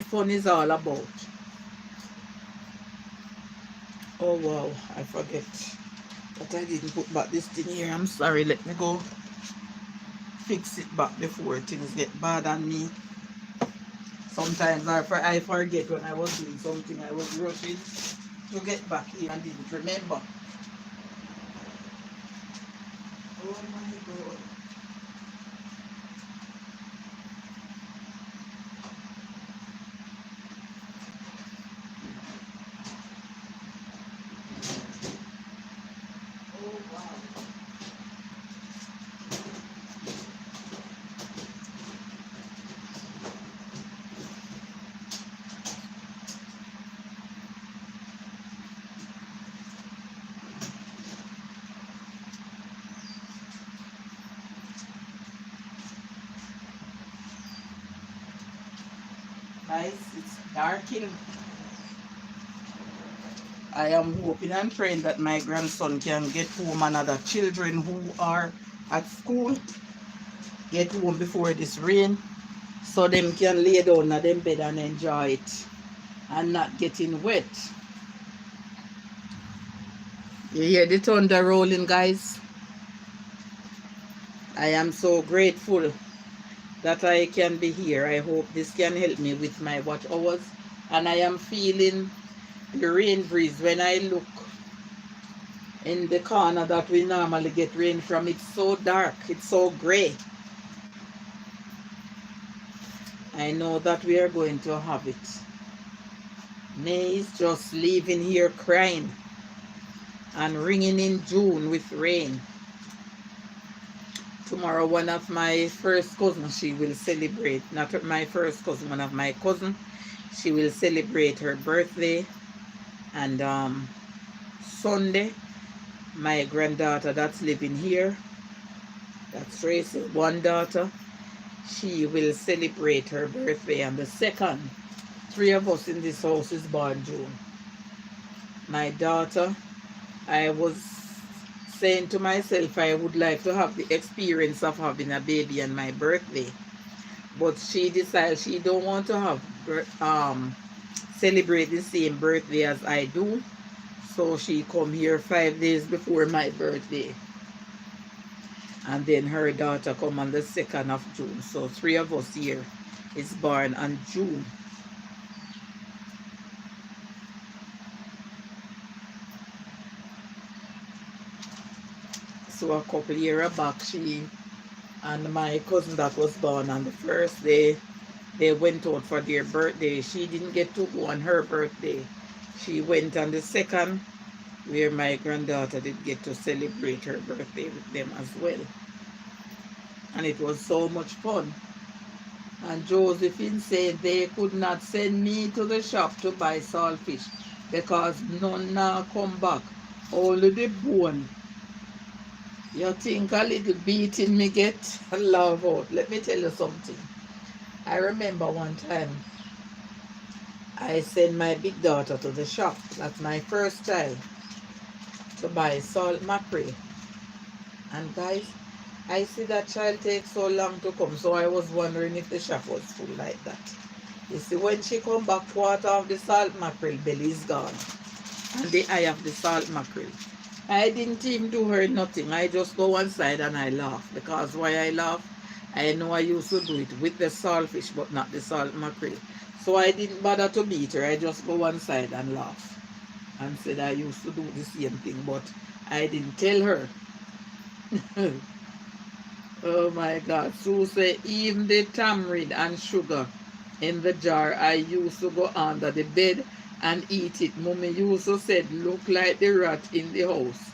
fun is all about. Oh wow, I forget that I didn't put back this thing here. I'm sorry, let me go fix it back before things get bad on me. Sometimes I forget when I was doing something. I was rushing to get back here and didn't remember. Oh my God. Oh wow. Guys, it's dark. I am hoping and praying that my grandson can get home and other children who are at school get home before this rain so them can lay down on them bed and enjoy it and not getting wet. You hear the thunder rolling, guys? I am so grateful that I can be here. I hope this can help me with my watch hours. And I am feeling the rain breeze when I look in the corner that we normally get rain from. It's so dark, it's so gray. I know that we are going to have it. May is just leaving here crying and ringing in June with rain. Tomorrow, one of my first cousins, she will celebrate, not my first cousin, one of my cousins, she will celebrate her birthday. And Sunday, my granddaughter that's living here, that's Tracy's one daughter, she will celebrate her birthday. And the second, 3 of us in this house is born June. My daughter, I was saying to myself I would like to have the experience of having a baby on my birthday, but she decided she don't want to have celebrate the same birthday as I do, so she come here 5 days before my birthday, and then her daughter come on the 2nd of June. So 3 of us here is born on June. So a couple years back, she and my cousin that was born on the first day, they went out for their birthday. She didn't get to go on her birthday. She went on the 2nd, where my granddaughter did get to celebrate her birthday with them as well. And it was so much fun. And Josephine said they could not send me to the shop to buy saltfish because none now come back, only the bone. You think a little beating me get love out. Let me tell you something. I remember one time I sent my big daughter to the shop. That's my first child, to buy salt mackerel. And guys, I see that child take so long to come, so I was wondering if the shop was full like that. You see, when she come back, quarter of the salt mackerel belly is gone. And the eye of the salt mackerel. I didn't even do her nothing. I just go one side and I laugh. Because why I laugh? I know I used to do it with the saltfish, but not the salt mackerel. So I didn't bother to beat her. I just go one side and laugh. And said I used to do the same thing, but I didn't tell her. Oh my God. Sue say, even the tamarind and sugar in the jar, I used to go under the bed and eat it. Mommy used to said, look like the rat in the house.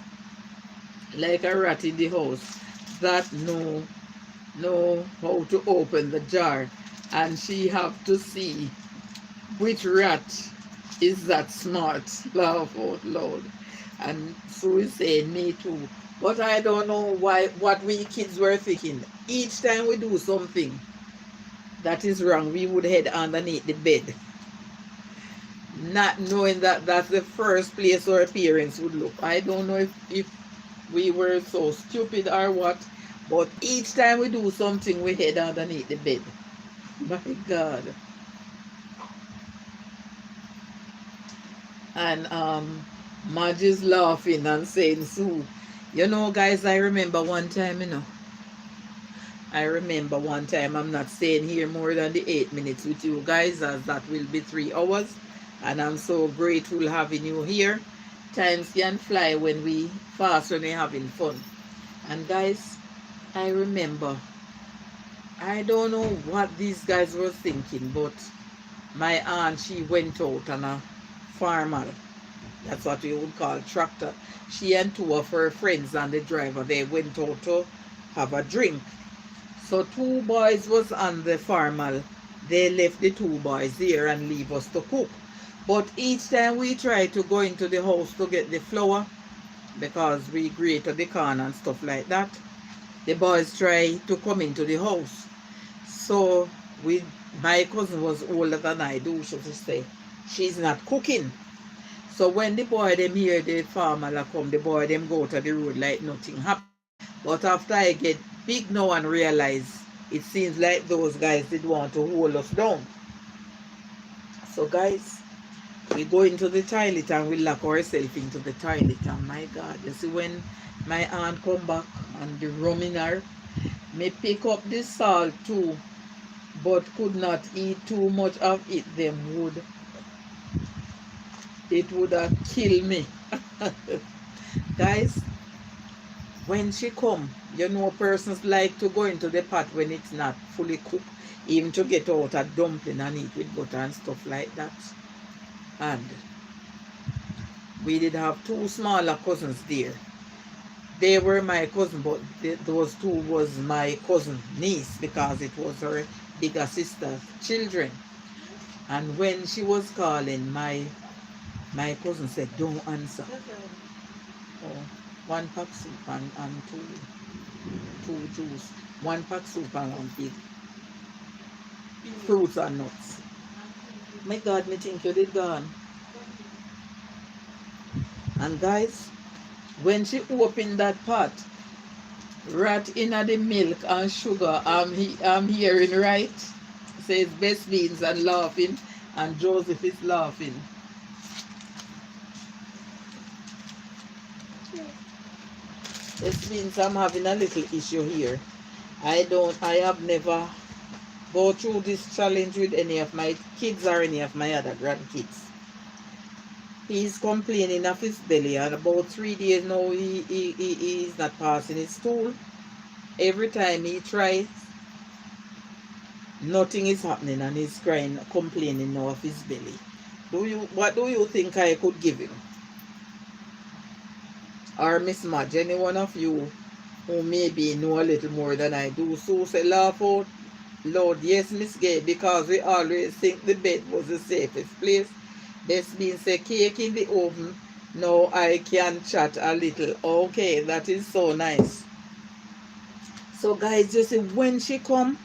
Like a rat in the house that know how to open the jar. And she have to see which rat is that smart. Laugh out loud. And Sue is saying, me too. But I don't know what we kids were thinking. Each time we do something that is wrong, we would head underneath the bed, not knowing that that's the first place our parents would look. I don't know if we were so stupid or what, but each time we do something, we head underneath the bed. My God. And Madge is laughing and saying, Sue, you know, guys, I remember one time, I'm not staying here more than the 8 minutes with you guys, as that will be 3 hours. And I'm so grateful having you here. Times can fly when we fast, when we're having fun. And guys, I remember, I don't know what these guys were thinking, but my aunt, she went out on a farmer. That's what we would call tractor. She and two of her friends and the driver, they went out to have a drink. So 2 boys was on the farmer. They left the 2 boys there and leave us to cook. But each time we try to go into the house to get the flour, because we grated the corn and stuff like that, the boys try to come into the house. So my cousin was older than I do, so to say, she's not cooking. So when the boy them hear the farmer come, the boy them go to the road like nothing happened. But after I get big now and realize, it seems like those guys did want to hold us down. So guys, we go into the toilet and we lock ourselves into the toilet. And my God, you see, when my aunt come back and the rum in her, me pick up the salt too, but could not eat too much of it. It would have killed me. Guys, when she come, you know, persons like to go into the pot when it's not fully cooked, even to get out a dumpling and eat with butter and stuff like that. And we did have 2 smaller cousins there. They were my cousin, but those 2 was my cousin niece, because it was her bigger sister's children. And when she was calling, my cousin said, don't answer. Oh, 1 pack soup and two juice. 1 pack soup and 1 big fruits and nuts. My God, me think you did gone. And guys, when she opened that pot, rat in the milk and sugar, I'm hearing right. Says best beans and laughing, and Joseph is laughing. This means I'm having a little issue here. I have never go through this challenge with any of my kids or any of my other grandkids. He's complaining of his belly, and about 3 days now he is not passing his stool. Every time he tries, nothing is happening, and he's crying, complaining now of his belly. What do you think I could give him? Or Miss Madge, any one of you who maybe know a little more than I do. So say laugh out loud. Yes, Miss Gaye, because we always think the bed was the safest place. This means a cake in the oven. Now I can chat a little. Okay, that is so nice. So guys, you see, when she come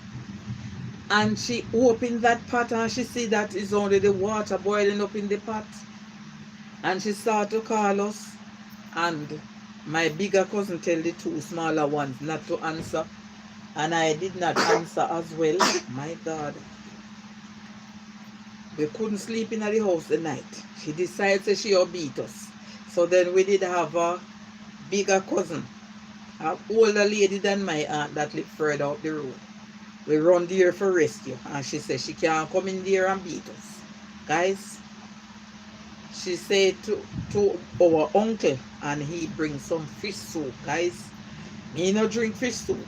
and she opened that pot and she see that is only the water boiling up in the pot, and she start to call us, and my bigger cousin tell the 2 smaller ones not to answer, and I did not answer as well. My God. We couldn't sleep in the house the night. She decided that she would beat us. So then we did have a bigger cousin, an older lady than my aunt that lived further up the road. We run there for rescue, and she said she can't come in there and beat us. Guys, she said to our uncle, and he brings some fish soup. Guys, me no drink fish soup.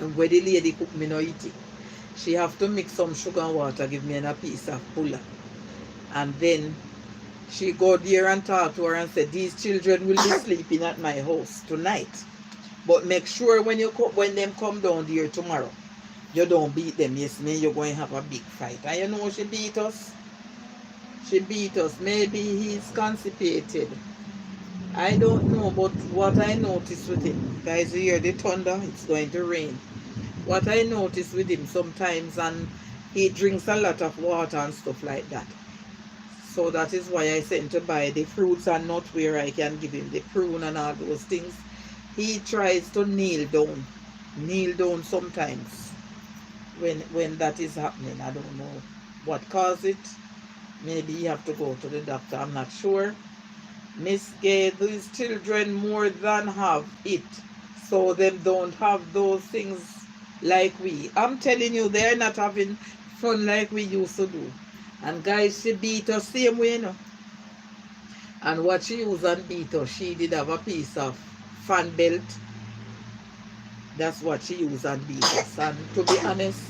And when the lady cook, me no eat it. She have to mix some sugar and water, give me a piece of pulla. And then she go there and talk to her and say, these children will be sleeping at my house tonight. But make sure when them come down there tomorrow, you don't beat them. Yes, me, you're going to have a big fight. And you know she beat us? She beat us. Maybe he's constipated. I don't know, but what I noticed with him, guys, you hear the thunder? It's going to rain. What I noticed with him sometimes, and he drinks a lot of water and stuff like that. So that is why I sent to buy the fruits and nuts where I can give him the prune and all those things. He tries to kneel down sometimes when that is happening. I don't know what caused it. Maybe you have to go to the doctor. I'm not sure. Miss Gaye, these children more than have it, so them don't have those things like we. I'm telling you, they're not having fun like we used to do. And guys, she beat us same way, you know. And what she used and beat us, she did have a piece of fan belt. That's what she used and beat us. And to be honest,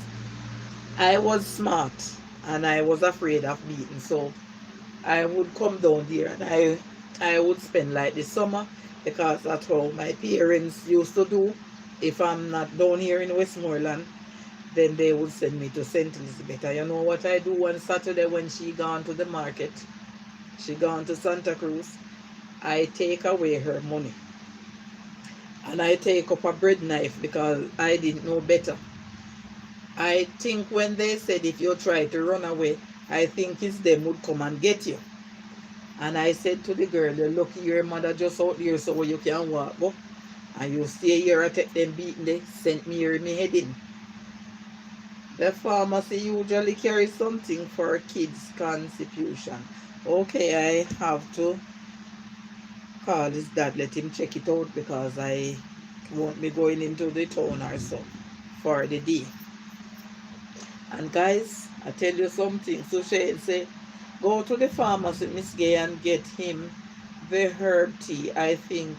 I was smart and I was afraid of beating. So I would come down there and I would spend like the summer, because that's how my parents used to do. If I'm not down here in Westmoreland, then they would send me to St. Elizabeth. And you know what I do on Saturday when she gone to the market? She gone to Santa Cruz. I take away her money. And I take up a bread knife because I didn't know better. I think when they said if you try to run away, I think it's them would come and get you. And I said to the girl, you're lucky your mother just out there so you can walk. Go. And you stay here and take them beating, they sent me here in my head in. The pharmacy usually carries something for kids' constitution. Okay, I have to call his dad, let him check it out, because I won't be going into the town or so for the day. And guys, I tell you something. So she say, go to the pharmacy, Miss Gaye, and get him the herb tea. I think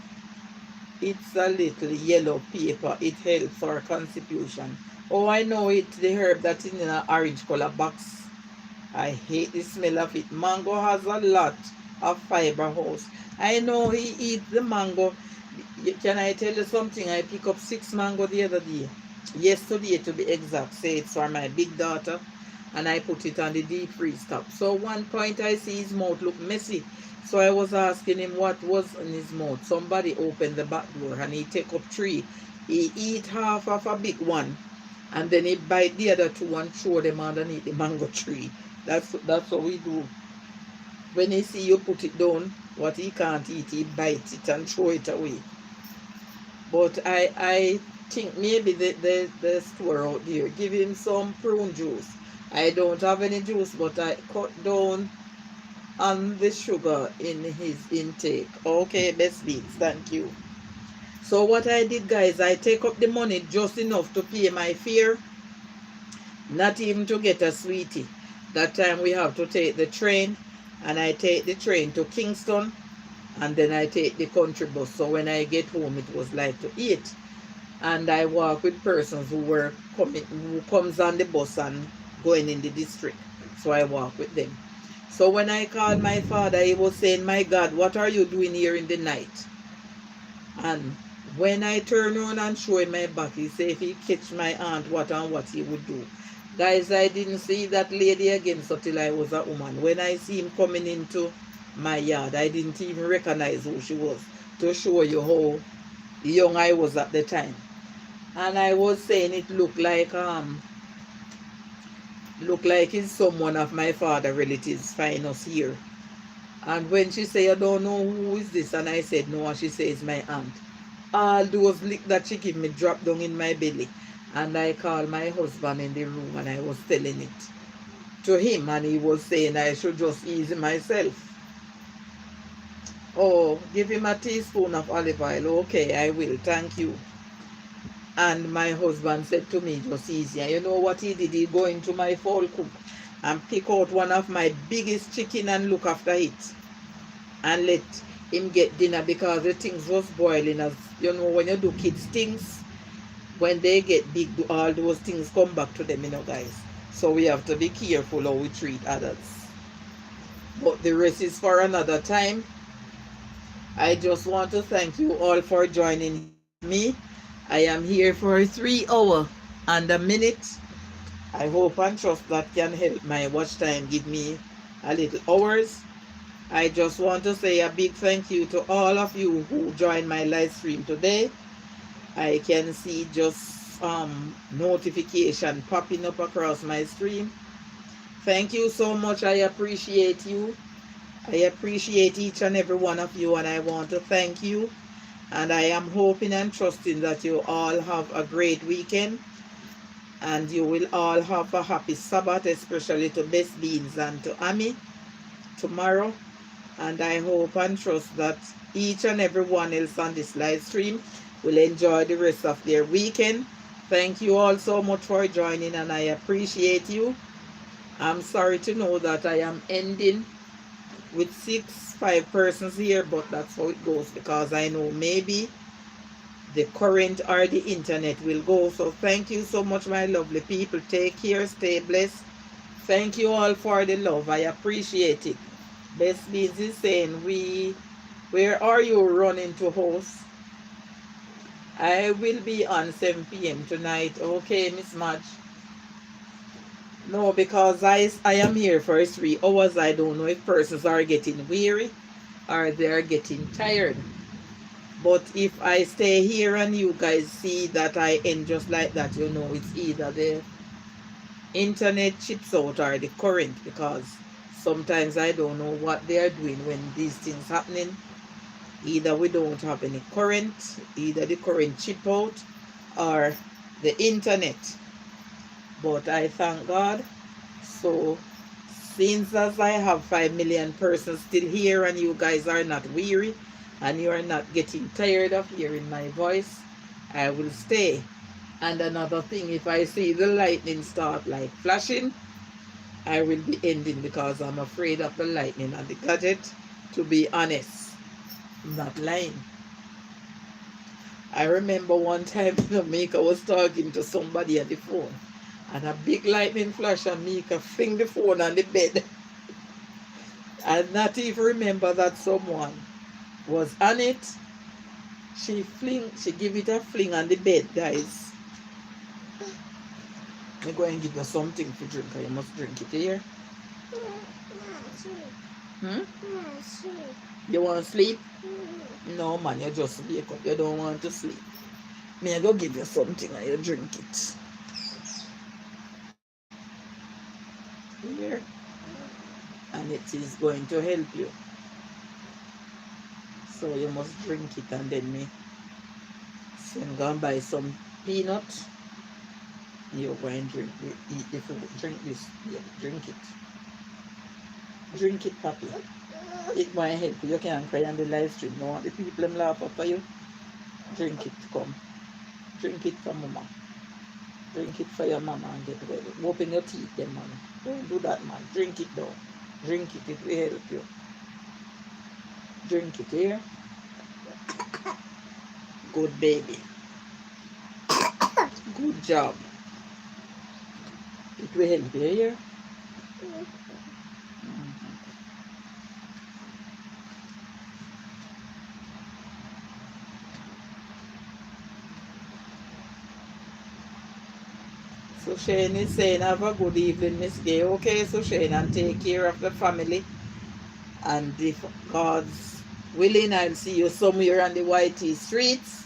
it's a little yellow paper. It helps for constitution. Oh, I know it, the herb that's in an orange color box. I hate the smell of it. Mango has a lot of fiber house. I know he eats the mango. Can I tell you something? I pick up 6 mango the other day. Yesterday to be exact. Say it's for my big daughter. And I put it on the deep freeze top. So one point I see his mouth look messy. So I was asking him what was in his mouth. Somebody opened the back door and he take up 3. He eat half of a big one. And then he bite the other 2 and throw them underneath the mango tree. That's what we do. When he see you put it down, what he can't eat, he bites it and throw it away. But I think maybe the store out there, give him some prune juice. I don't have any juice, but I cut down on the sugar in his intake. Okay, best beats, thank you. So what I did, guys, I take up the money just enough to pay my fare, not even to get a sweetie. That time we have to take the train, and I take the train to Kingston, and then I take the country bus. So when I get home, it was like to 8. And I walk with persons who comes on the bus and going in the district. So I walk with them. So when I called my father, he was saying, my God, what are you doing here in the night? And when I turn around and show him my back, he said if he catch my aunt, what and what he would do. Guys, I didn't see that lady again so till I was a woman. When I see him coming into my yard, I didn't even recognize who she was, to show you how young I was at the time. And I was saying it looked like it's someone of my father relatives find us here. And when she said, I don't know who is this, and I said no, and she says my aunt. All those lick that she give me dropped down in my belly. And I called my husband in the room and I was telling it. to him, and he was saying I should just ease myself. Oh, give him a teaspoon of olive oil. Okay, I will. Thank you. And my husband said to me just easier. You know what he did? He go into my fall cook and pick out one of my biggest chicken and look after it. And let him get dinner because the things was boiling. As you know, when you do kids things, when they get big, all those things come back to them, guys. So we have to be careful how we treat others. But the rest is for another time. I just want to thank you all for joining me. I am here for 3 hours and a minute. I hope and trust that can help my watch time give me a little hours. I just want to say a big thank you to all of you who joined my live stream today. I can see just notification popping up across my stream. Thank you so much. I appreciate you. I appreciate each and every one of you, and I want to thank you. And I am hoping and trusting that you all have a great weekend, and you will all have a happy Sabbath, especially to Best Beans and to Amy tomorrow. And I hope and trust that each and every one else on this live stream will enjoy the rest of their weekend. Thank you all so much for joining, and I appreciate you. I'm sorry to know that I am ending with 5 persons here, but that's how it goes, because I know maybe the current or the internet will go. So thank you so much, my lovely people. Take care, stay blessed. Thank you all for the love. I appreciate it. Best Beans is saying, where are you running to host? I will be on 7 p.m. tonight. Okay, Miss Madge. No, because I am here for 3 hours. I don't know if persons are getting weary or they are getting tired. But if I stay here and you guys see that I end just like that, it's either the internet chips out or the current, because sometimes I don't know what they are doing when these things happening. Either we don't have any current, either the current chip out or the internet. But I thank God. So since as I have 5 million persons still here and you guys are not weary and you are not getting tired of hearing my voice, I will stay. And another thing, if I see the lightning start like flashing, I will be ending, because I'm afraid of the lightning and the gadget, to be honest. I'm not lying. I remember one time Mika was talking to somebody on the phone, and a big lightning flash, and Mika fling the phone on the bed. I not even remember that someone was on it. She give it a fling on the bed, guys. I'm going to give you something to drink, or you must drink it here. You want to sleep? No, man, you just wake up. You don't want to sleep. Me, I go give you something and you drink it. Here. And it is going to help you. So you must drink it, and then me go and buy some peanut. You go and eat the food. Drink this. Yeah, drink it. Drink it, Papi. It might help you. You can't cry on the live stream. No want the people them laugh after you. Drink it, come. Drink it for mama. Drink it for your mama and get ready. Open your teeth then, man. Don't do that, man. Drink it though. Drink it, it will help you. Drink it here. Good baby. Good job. It will help you here. So Shane is saying, have a good evening, Miss Gaye. Okay, so Shane, and take care of the family. And if God's willing, I'll see you somewhere on the YT streets.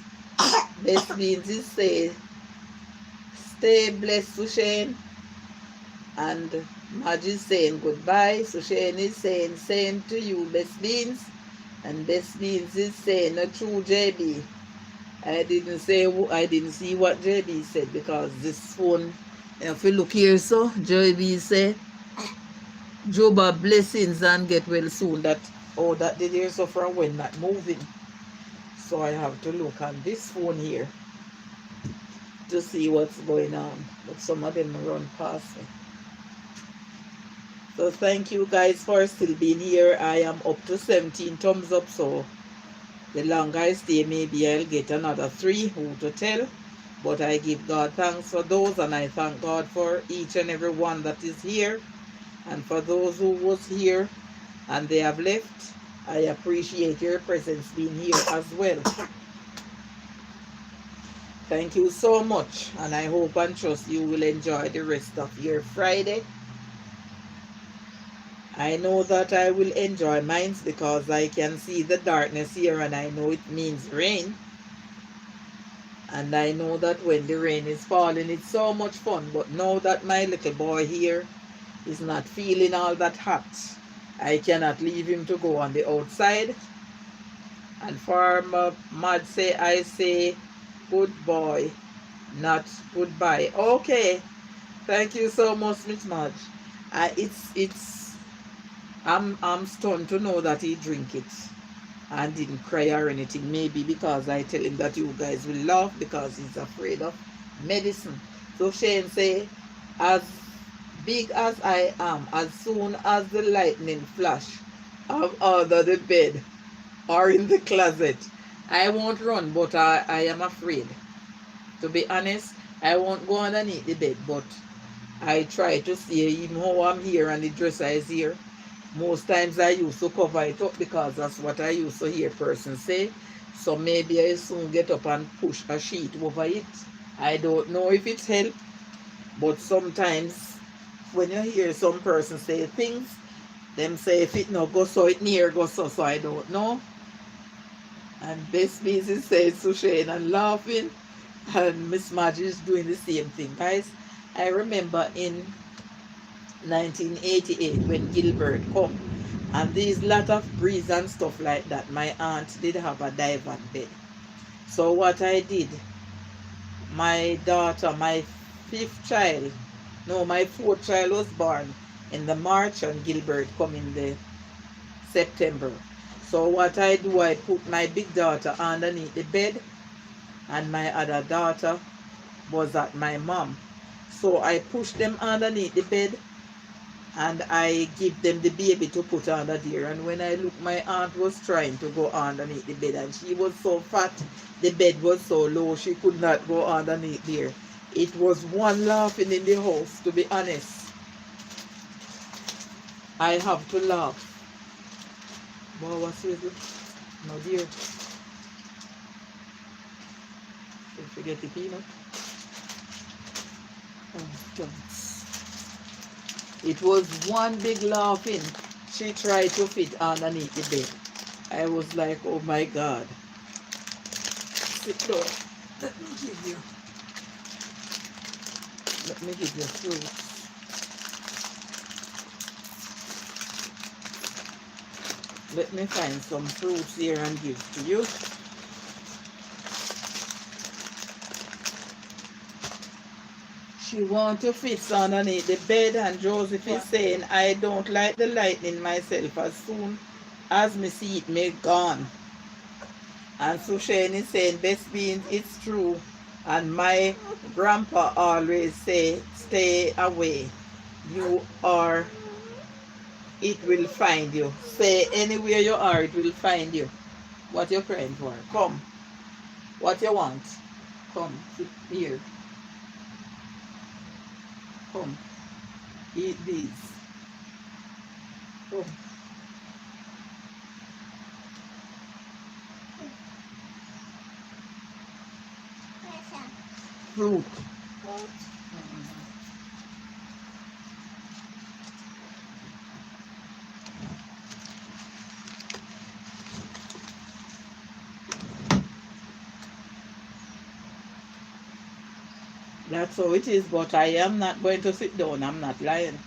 Best Beans is saying, stay blessed, Sushane. And Madge is saying goodbye. Sushane is saying same to you, Best Beans. And Best Beans is saying a true JB. I didn't see what JB said, because this phone, if you look here, so JB said Juba, blessings and get well soon. That the years of when not moving. So I have to look on this phone here to see what's going on. But some of them run past me. So thank you guys for still being here. I am up to 17 thumbs up. So the longer I stay, maybe I'll get another 3. Who to tell? But I give God thanks for those, and I thank God for each and every one that is here. And for those who was here and they have left, I appreciate your presence being here as well. Thank you so much, and I hope and trust you will enjoy the rest of your Friday. I know that I will enjoy mine because I can see the darkness here and I know it means rain. And I know that when the rain is falling, it's so much fun. But now that my little boy here is not feeling all that hot, I cannot leave him to go on the outside. And for Mad say, I say good boy, not goodbye. Okay. Thank you so much, Miss Madge. I'm stunned to know that he drink it and didn't cry or anything. Maybe because I tell him that you guys will laugh because he's afraid of medicine. So Shane say, as big as I am, as soon as the lightning flash, I'm under the bed or in the closet. I won't run, but I am afraid. To be honest, I won't go underneath the bed, but I try to see even how I'm here and the dresser is here. Most times I used to cover it up because that's what I used to hear person say. So maybe I soon get up and push a sheet over it. I don't know if it's help, but sometimes when you hear some person say things, them say if it no go so, it near go so, so I don't know. And Best Bees saying Sushane and laughing, and Miss Margie is doing the same thing. Guys, I remember in 1988 when Gilbert come and these lot of breeze and stuff like that, my aunt did have a divan bed. So what I did, my daughter, my 5th child, no, my 4th child was born in the March and Gilbert come in the September. So what I do, I put my big daughter underneath the bed and my other daughter was at my mom. So I push them underneath the bed and I give them the baby to put under there. And when I look, my aunt was trying to go underneath the bed and she was so fat, the bed was so low, she could not go underneath there. It was one laughing in the house, to be honest. I have to laugh. Boy, what's it? No, dear. Don't forget the peanut. Oh, God. It was one big laughing. She tried to fit underneath the bed. I was like, oh my God. Sit down. Let me give you. Let me give you fruit. Let me find some fruits here and give to you. She want to fit underneath the bed and Joseph is saying, I don't like the lightning myself. As soon as me see it, me gone. And Sushane is saying, Best Beans, it's true. And my grandpa always say, stay away. You are, it will find you. Say anywhere you are, it will find you. What you crying for? Come. What you want? Come, sit here. Come. Eat these. Come. Fruit. That's how it is, but I am not going to sit down. I'm not lying.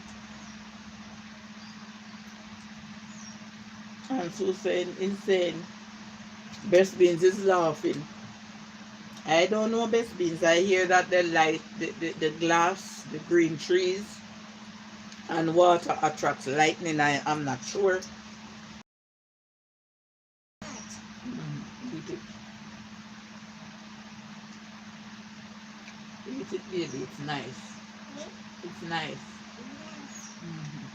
And Susan is saying, Best Beans is laughing. I don't know Best Beans. I hear that the light, the glass, the green trees And water attracts lightning. I'm not sure. Eat it. Eat it, baby. It's nice. It's nice. Mhm.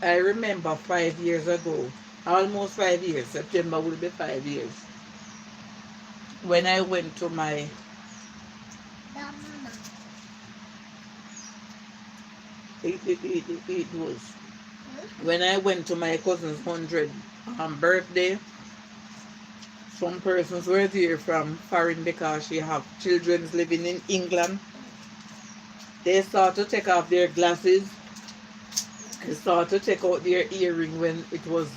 I remember 5 years ago, almost 5 years, September will be 5 years, when I went to my, it was, when I went to my cousin's 100th birthday. Some persons were there from foreign because she have children living in England. They start to take off their glasses. They start to take out their earring when it was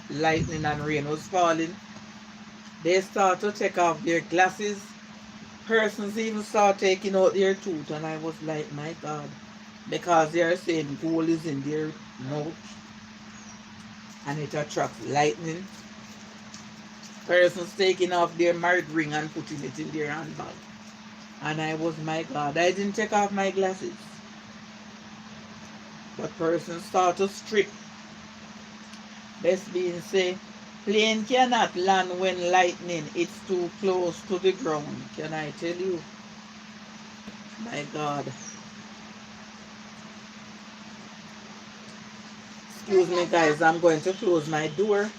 lightning and rain was falling. They start to take off their glasses. Persons even start taking out their tooth, and I was like, my God, because they are saying gold is in their mouth and it attracts lightning. Persons taking off their married ring and putting it in their handbag. And I was, my God, I didn't take off my glasses. But persons start to strip. Best being say, plane cannot land when lightning, it's too close to the ground. Can I tell you? My God. Excuse me, guys, I'm going to close my door.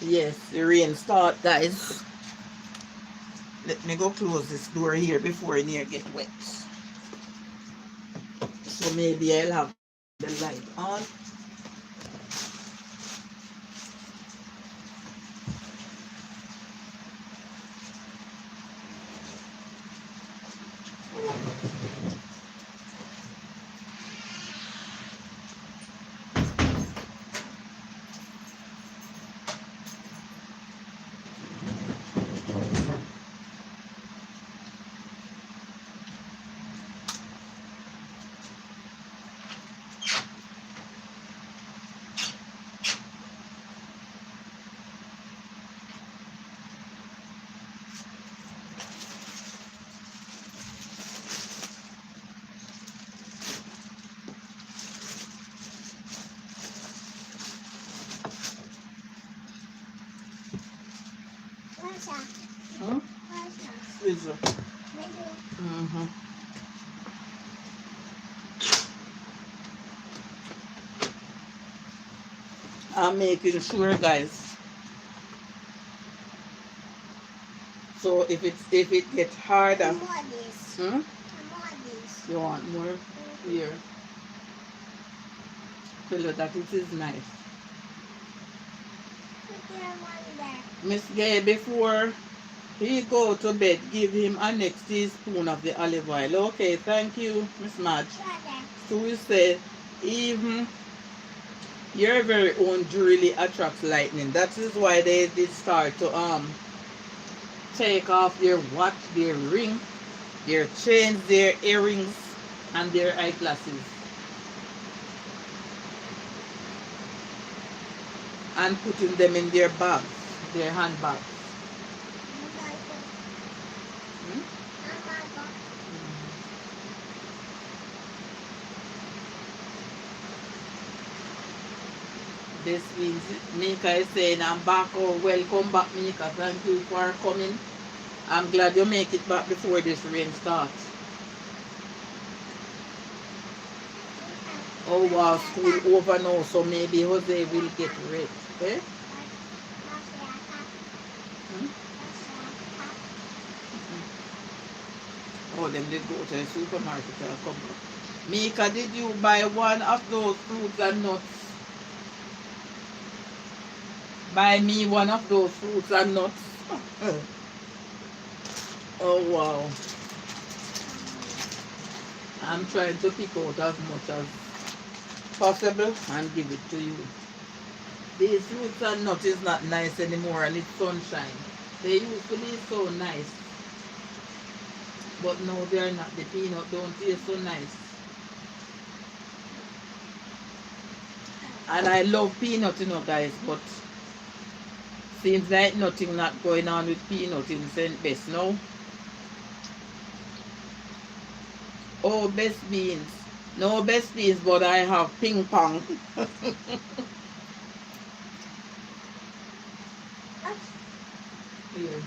Yes, the rain start, guys. Let me go close this door here before it near get wet. So maybe I'll have the light on. Hmm? Freezer. Mm-hmm. I'm making sure, guys. So if it gets harder, hmm? You want more? Here. Tell you that it is nice. Miss Gay, before he go to bed, give him a next teaspoon of the olive oil. Okay, thank you, Miss Madge. So we say, even your very own jewelry attracts lightning. That is why they did start to take off their watch, their ring, their chains, their earrings, and their eyeglasses, and putting them in their bags, their handbags. Hmm? This means Mika is saying, I'm back. Oh, welcome back, Mika. Thank you for coming. I'm glad you make it back before this rain starts. Oh wow, school over now, so maybe Jose will get ready. Eh? Hmm? Oh, then they go to the supermarket and come back. Mika, did you buy one of those fruits and nuts? Buy me one of those fruits and nuts. Oh wow. I'm trying to pick out as much as possible and give it to you. These fruits and nuts is not nice anymore, and it's sunshine. They used to be so nice, but no, they're not. The peanut don't taste so nice. And I love peanut, guys, but Seems like nothing not going on with peanut in St. Bess, no? Oh, best beans. No best beans, but I have ping pong. Here.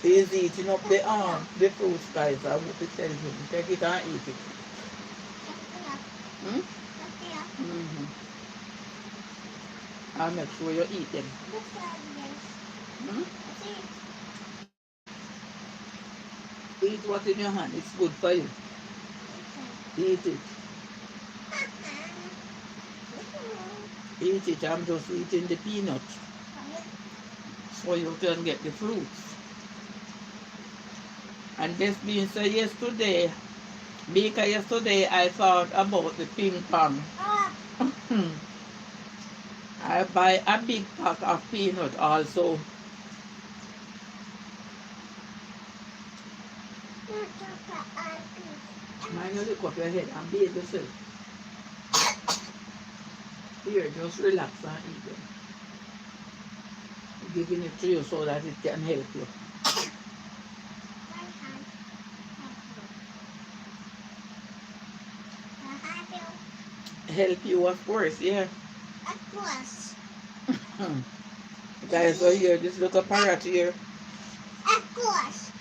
He's eating up the fruits, guys. I want to tell him. Take it and eat it. Hmm? Mm-hmm. I'll make sure you eat them. Hmm? Eat what in your hand. It's good for you. Eat it. Eat it. I'm just eating the peanut. So you can get the fruits. And this being said, yesterday, because yesterday I thought about the ping pong. I buy a big pack of peanut also. Mind you look up your head and bathe yourself. Here, just relax and eat them. I'm giving it to you so that it can help you. Help you, of course, yeah. Of course. Guys, so here, this little parrot here. Of course.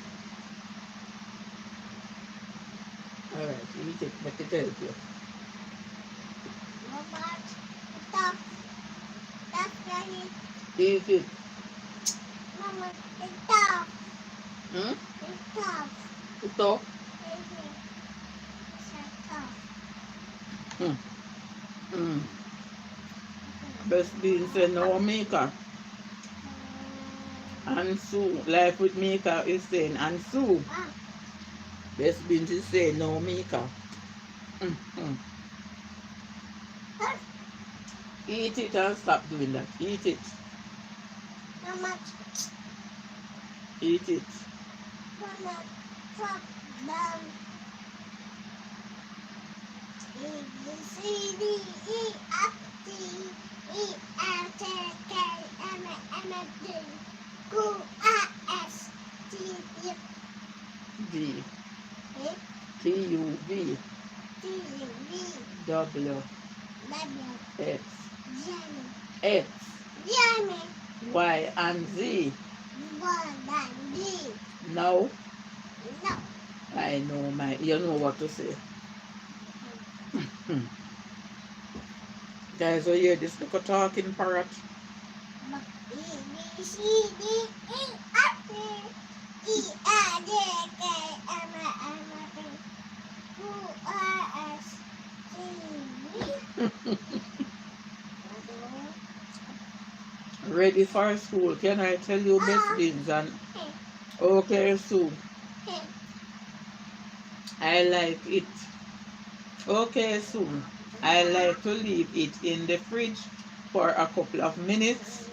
Alright, eat it, make it help you. Mama, stop. Stop, Daddy. Eat it. Mama, stop. Hmm? Stop. Ito? Stop. Hmm. Hmm. Best beans say no maker. And Sue, life with maker is saying, and Sue. Best beans is saying no maker. Mm-hmm. Eat it and stop doing that. Eat it. Mama, Eat it. Mama, stop them. A, B, C, D, E, F, G, E, F, G, K, M, N, D, Q, R, S, T, U, D. V, T, U, V. T, U, V, W. W, X. Jamie, X. Jamie, Y and Z. Y, and D. No. No. I know you know what to say. Guys, so hear this little talking parrot. A, B, C, D, E, F, G, E, F, G, K, M, N, D, Q, R, S, T, V. Ready for school. Can I tell you best beans? And okay, Sue. I like it. Okay, Sue. I like to leave it in the fridge for a couple of minutes.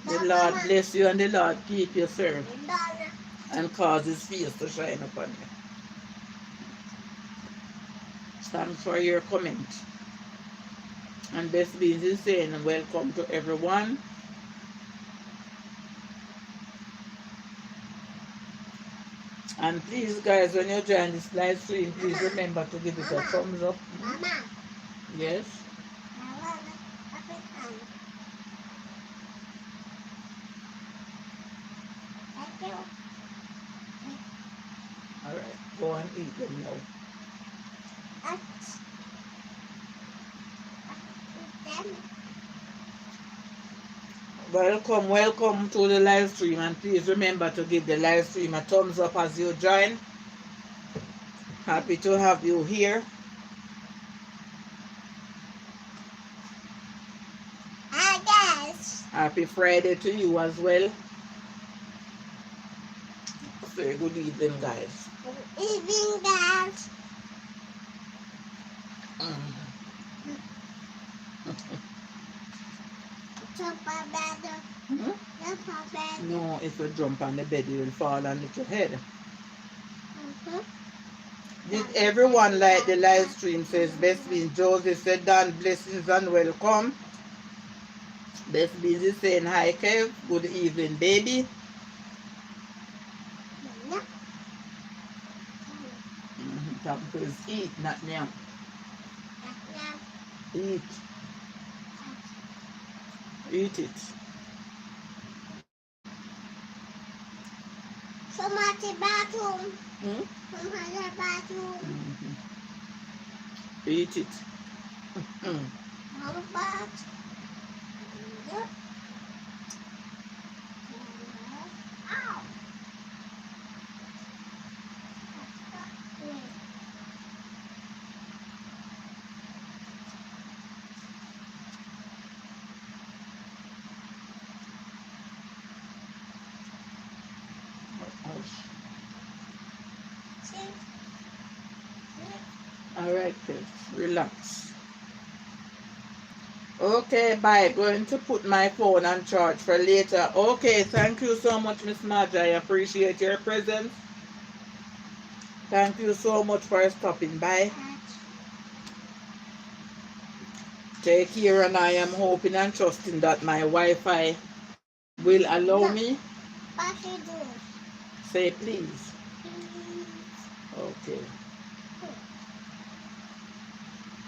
The Lord bless you and the Lord keep you, sir, and cause his face to shine upon you. Thanks for your comment. And Best Beans is saying welcome to everyone. And please, guys, when you join this live stream, please remember to give it a thumbs up. Mama. Yes. All right. Go and eat them now. Welcome, welcome to the live stream, and please remember to give the live stream a thumbs up as you join. Happy to have you here. Hi guys. Happy Friday to you as well. Say good evening, guys. Good evening, guys. Jump on bed. Hmm? Jump on bed. No, if you jump on the bed, you will fall and hit your head. Did everyone like the live stream? Says Best Beans. Joseph said, "Dan, blessings and welcome." Best Beans is saying, "Hi, Kev. Good evening, baby." Time to eat, not now. Eat. Eat it. From the bathroom. Hmm? From the bathroom. Eat it. From bath. Ow. Alright, kids. Relax. Okay, bye. Going to put my phone on charge for later. Okay, thank you so much, Miss Marge. I appreciate your presence. Thank you so much for stopping by. Take care, and I am hoping and trusting that my Wi-Fi will allow me. Say please. Okay.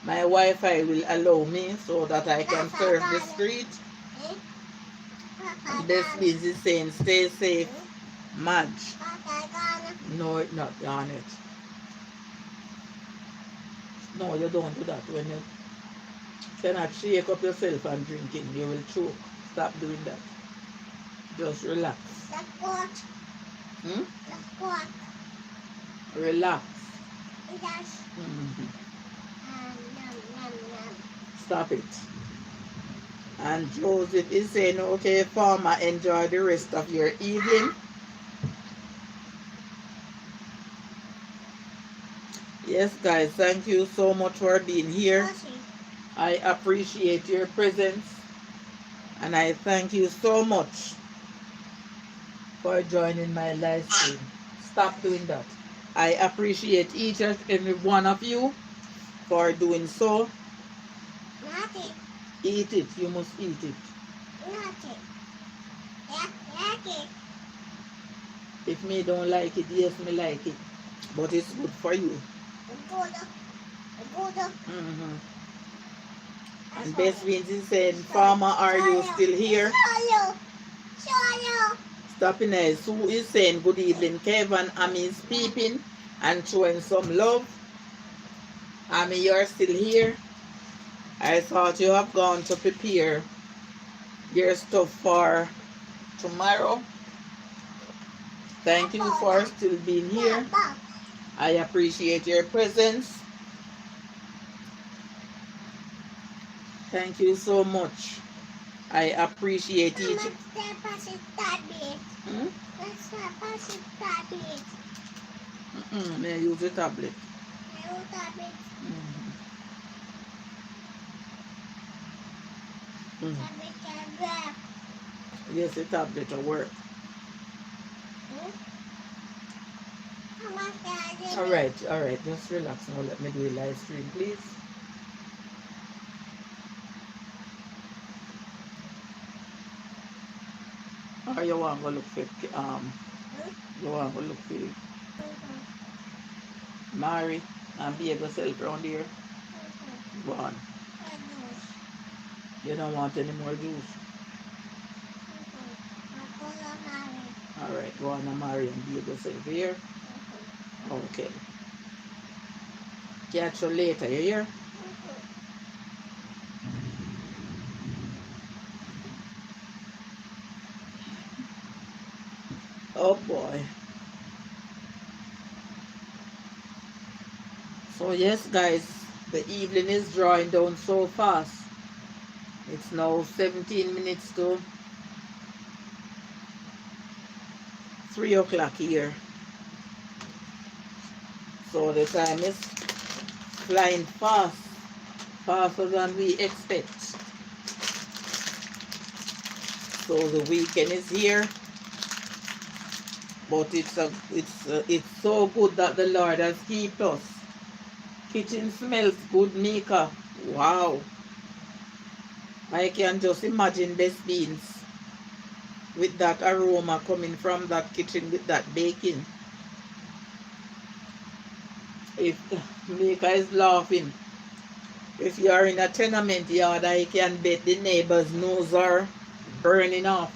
My Wi-Fi will allow me so that I can surf the street. And Best Beans is saying, "Stay safe, Madge." No, it's not on it. No, you don't do that. When you cannot shake up yourself and drinking, you will choke. Stop doing that. Just relax. Hmm? Relax. Stop it. And Joseph is saying, "Okay, farmer, enjoy the rest of your evening." Yes, guys, thank you so much for being here. I appreciate your presence. And I thank you so much for joining my live stream. Stop doing that. I appreciate each and every one of you for doing so. Eat it. You must eat it. If me don't like it, yes, me like it. But it's good for you. And Best Beans is saying, "Farmer, are you still here?" Stopping there. Sue is saying, "Good evening, Kevin." Ami is peeping and showing some love. Ami, you're still here. I thought you have gone to prepare your stuff for tomorrow. Thank you for still being here. I appreciate your presence. Thank you so much. I appreciate each. May I use the tablet? Yes, the tablet will work. Alright, just relax now. Let me do a live stream, please. Or you want to look for you want to look for Mary and be able to yourself around here? Go on. You don't want any more juice? Alright, go on and Mary and be able to yourself here. Okay. Catch you later, you hear? Oh boy. So yes, guys, the evening is drawing down so fast. It's now 17 minutes to 3 o'clock here. So the time is flying fast. faster than we expect. So the weekend is here, but it's so good that the Lord has kept us. Kitchen smells good, Mika. Wow. I can just imagine best beans with that aroma coming from that kitchen with that baking. If Mika is laughing, if you are in a tenement yard, I can bet the neighbors' nose are burning off.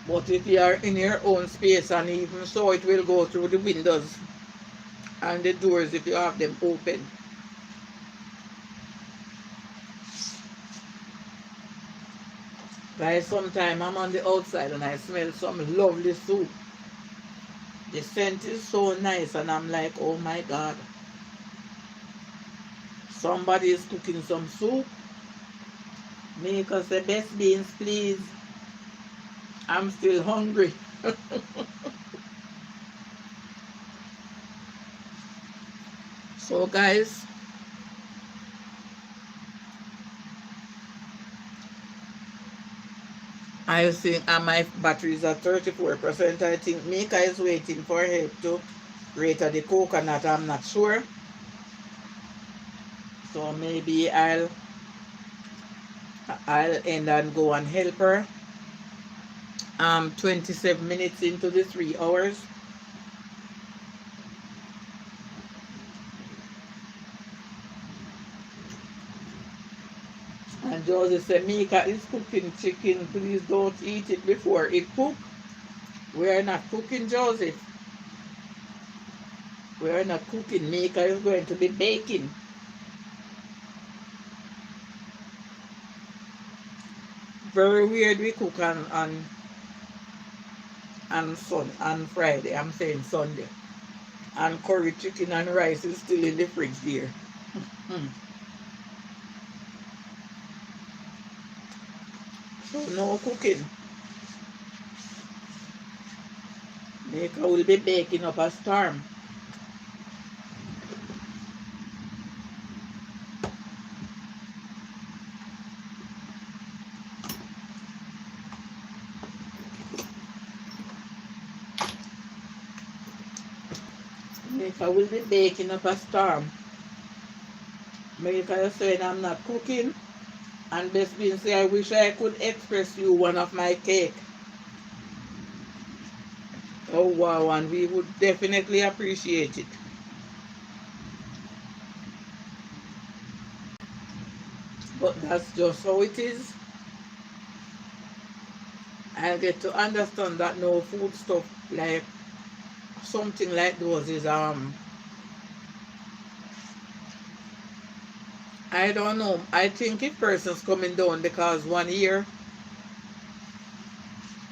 But if you are in your own space, and even so, it will go through the windows and the doors if you have them open. Guys, sometimes I'm on the outside and I smell some lovely soup. The scent is so nice and I'm like, oh my God. Somebody is cooking some soup. Make us the best beans, please. I'm still hungry. So guys, I think my battery is at 34%. I think Mika is waiting for help to rate the coconut. I'm not sure. So maybe I'll end and go and help her. 27 minutes into the 3 hours. And Josie said, Mika is cooking chicken. Please don't eat it before it cook. We are not cooking, Joseph. We are not cooking. Mika is going to be baking. Very weird we cook on Friday. I'm saying Sunday. And curry chicken and rice is still in the fridge there. Hmm. So no cooking. Mika will be baking up a storm. Mika will be baking up a storm. Mika is saying I'm not cooking. And Best Bean say I wish I could express you one of my cake. Oh wow, and we would definitely appreciate it. But that's just how it is. I get to understand that no food stuff like something like those is I don't know. I think if person's coming down because one year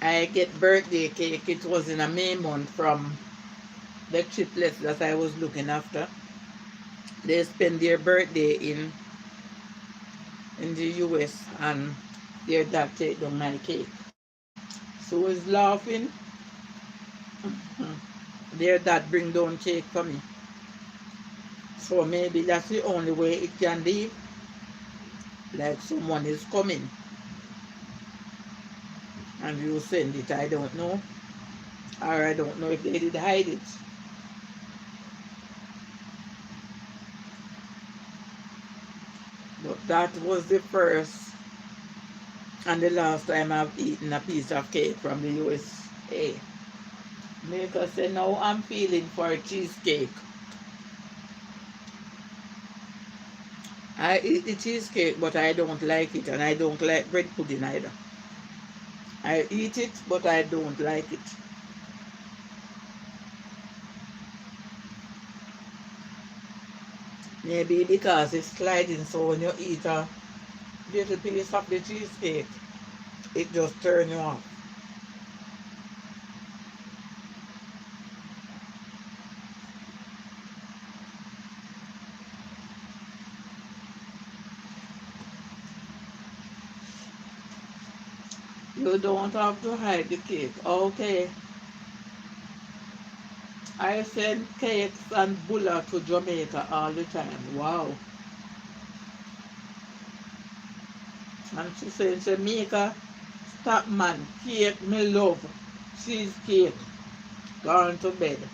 I get birthday cake, it was in a May month from the triplets that I was looking after. They spend their birthday in the US and their dad take down my cake. So is laughing. Their dad bring down cake for me. So maybe that's the only way it can be. Like someone is coming and you send it. I don't know. Or I don't know if they did hide it. But that was the first and the last time I've eaten a piece of cake from the USA. Mika said, now I'm feeling for a cheesecake. I eat the cheesecake, but I don't like it, and I don't like bread pudding either. I eat it, but I don't like it. Maybe because it's sliding, so when you eat a little piece of the cheesecake, it just turns you off. You don't have to hide the cake. Okay. I send cakes and bulla to Jamaica all the time. Wow. And she said, Jamaica, stop man, cake me love. Cheesecake. Gone to bed.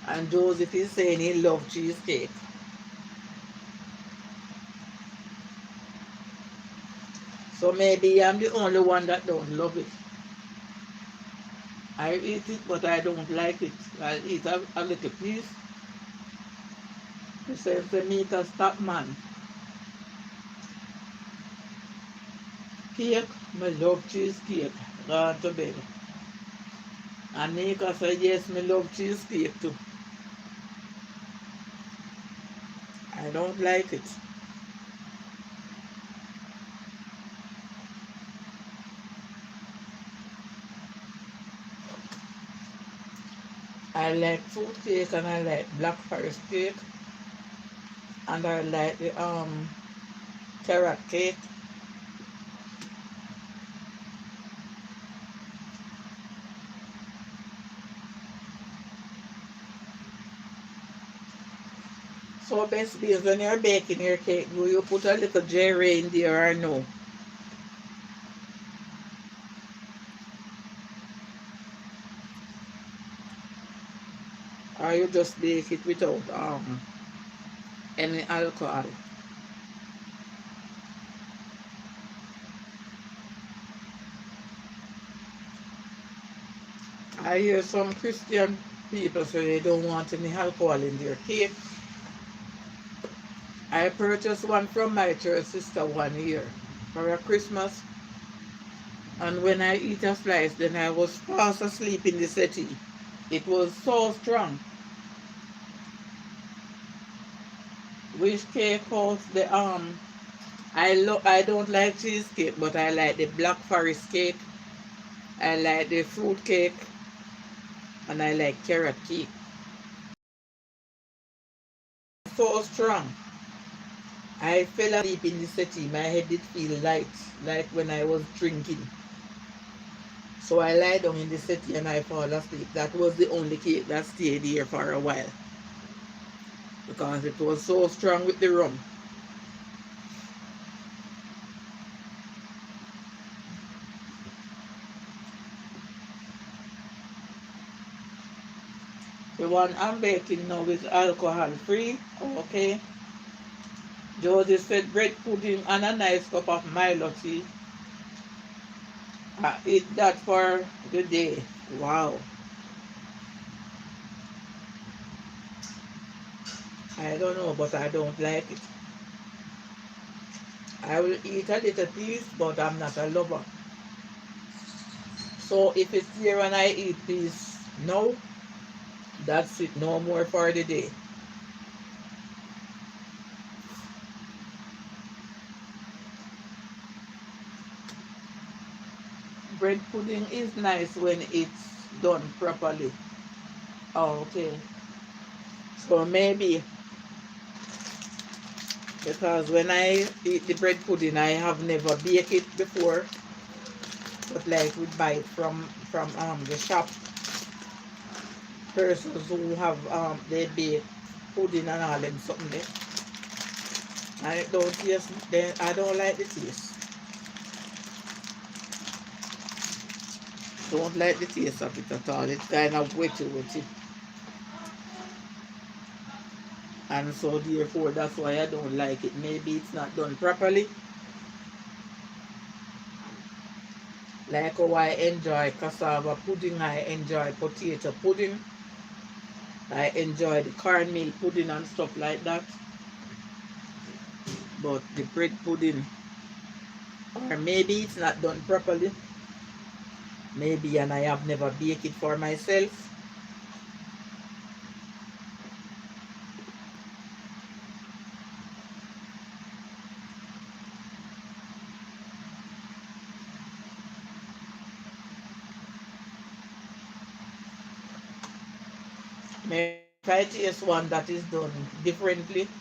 And Joseph is saying he love cheesecake. So maybe I'm the only one that don't love it. I eat it, but I don't like it. I eat a little piece. He says, Jamaica, stop man. Cake, me love cheesecake. Gone to bed. And Nika said, yes, me love cheesecake too. I don't like it. I like fruit cake and I like black forest cake and I like the carrot cake. So basically when you're baking your cake, do you put a little jelly in there or no? Or you just bake it without any alcohol? I hear some Christian people say they don't want any alcohol in their cake. I purchased one from my church sister 1 year for a Christmas, and when I eat a slice, then I was fast asleep in the settee. It was so strong. Which cake house I don't like cheesecake, but I like the black forest cake. I like the fruit cake, and I like carrot cake. So strong. I fell asleep in the settee. My head did feel light, like when I was drinking. So I lie down in the settee and I fall asleep. That was the only cake that stayed here for a while because it was so strong with the rum. The one I'm baking now is alcohol free. Okay. Josie said bread pudding and a nice cup of Milo tea. I eat that for the day. Wow. I don't know, but I don't like it. I will eat a little piece, but I'm not a lover. So if it's here and I eat piece now, that's it. No more for the day. Bread pudding is nice when it's done properly. Oh, okay. So maybe because when I eat the bread pudding, I have never baked it before, but like we buy it from the shop. Persons who have they bake pudding and all them something there. I don't taste. Then I don't like the taste. Don't like the taste of it at all. It's kind of wetty. And so therefore that's why I don't like it. Maybe it's not done properly. Like how I enjoy cassava pudding, I enjoy potato pudding, I enjoy the cornmeal pudding and stuff like that. But the bread pudding, or maybe it's not done properly. Maybe, and I have never baked it for myself. Maybe if I taste one that is done differently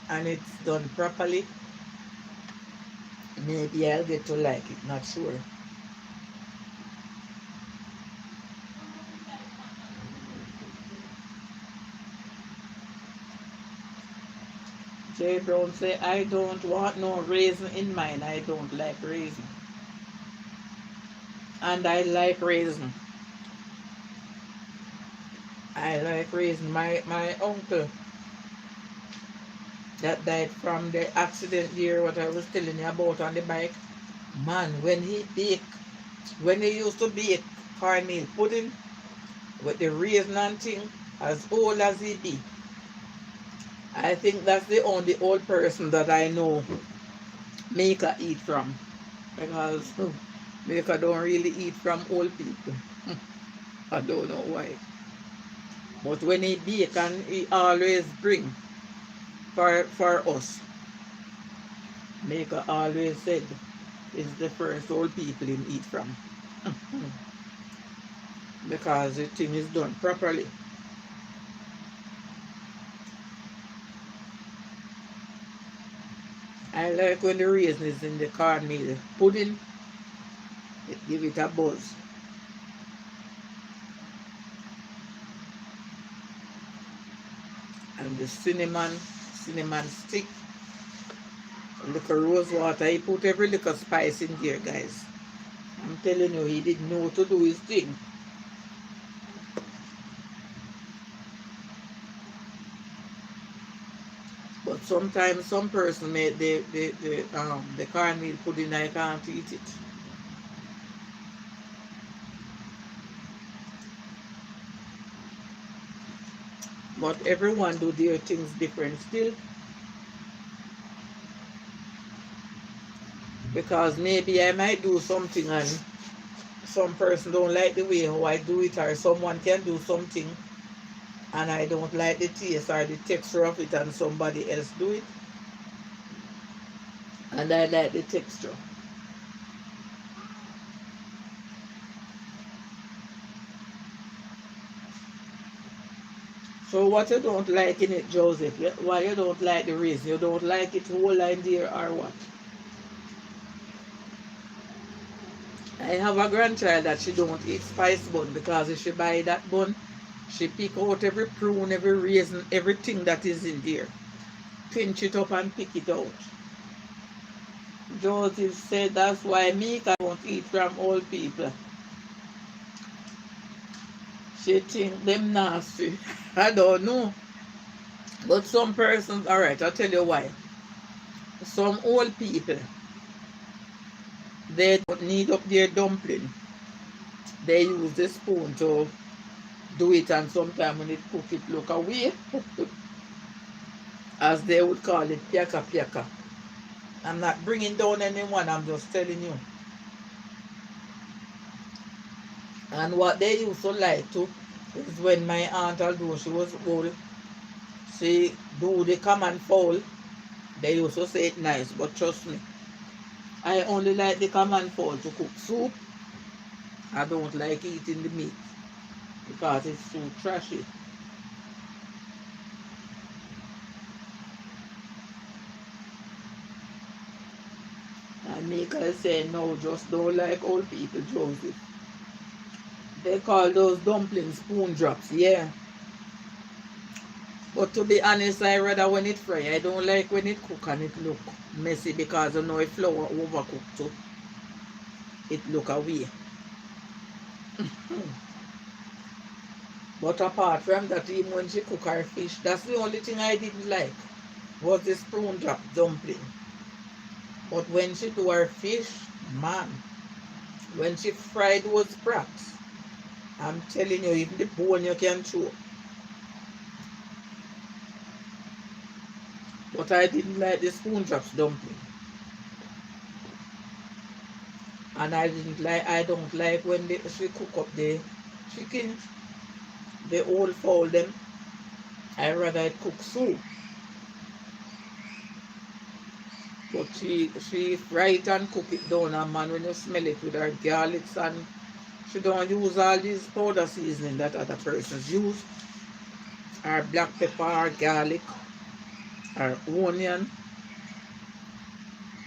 and it's done properly, maybe I'll get to like it, not sure. Jay Brown say, I don't want no raisin in mine. I don't like raisin. And I like raisin. I like raisin. My uncle that died from the accident there, what I was telling you about on the bike. Man, when he used to bake cornmeal pudding with the raisin and thing, as old as he be, I think that's the only old person that I know Maker eat from. Because Maker don't really eat from old people. I don't know why. But when he bake and he always bring for us, Maker always said it's the first old people him eat from. Because the thing is done properly. I like when the raisin is in the cornmeal pudding, it give it a buzz. And the cinnamon stick, a little rose water, he put every little spice in there, guys. I'm telling you, he didn't know to do his thing. But sometimes some person made the cornmeal pudding, I can't eat it. But everyone do their things different still. Because maybe I might do something and some person don't like the way how I do it, or someone can do something and I don't like the taste or the texture of it, and somebody else do it and I like the texture. So what you don't like in it, Joseph? Why you don't like the raisin? You don't like it whole line there or what? I have a grandchild that she don't eat spice bun, because if she buy that bun, she pick out every prune, every raisin, everything that is in there. Pinch it up and pick it out. Joseph said that's why Mika won't eat from old people. She think them nasty. I don't know. But some persons, alright, I'll tell you why. Some old people, they don't need up their dumpling. They use the spoon to do it, and sometimes when it cook it look away. As they would call it, piaka piaka. I'm not bringing down anyone, I'm just telling you. And what they used to like to is when my aunt, although she was old, she do the common fowl. They used to say it nice, but trust me, I only like the common fowl to cook soup. I don't like eating the meat because it's too trashy. And Mika say no, just don't like old people, Joseph. They call those dumplings spoon drops, yeah. But to be honest, I rather when it fry. I don't like when it cook and it look messy, because I know if flour overcooked too, it look away. But apart from that, even when she cook her fish, that's the only thing I didn't like, was the spoon drop dumpling. But when she do her fish, man, when she fried those sprats, I'm telling you, even the bone you can chew. But I didn't like the spoon drops dumpling. And I don't like when she cook up the chicken, the old fowl them. I rather it cook soup. But she fry it and cook it down, and man, when you smell it with her garlics, and she don't use all these powder seasoning that other persons use. Or black pepper, or garlic, or onion,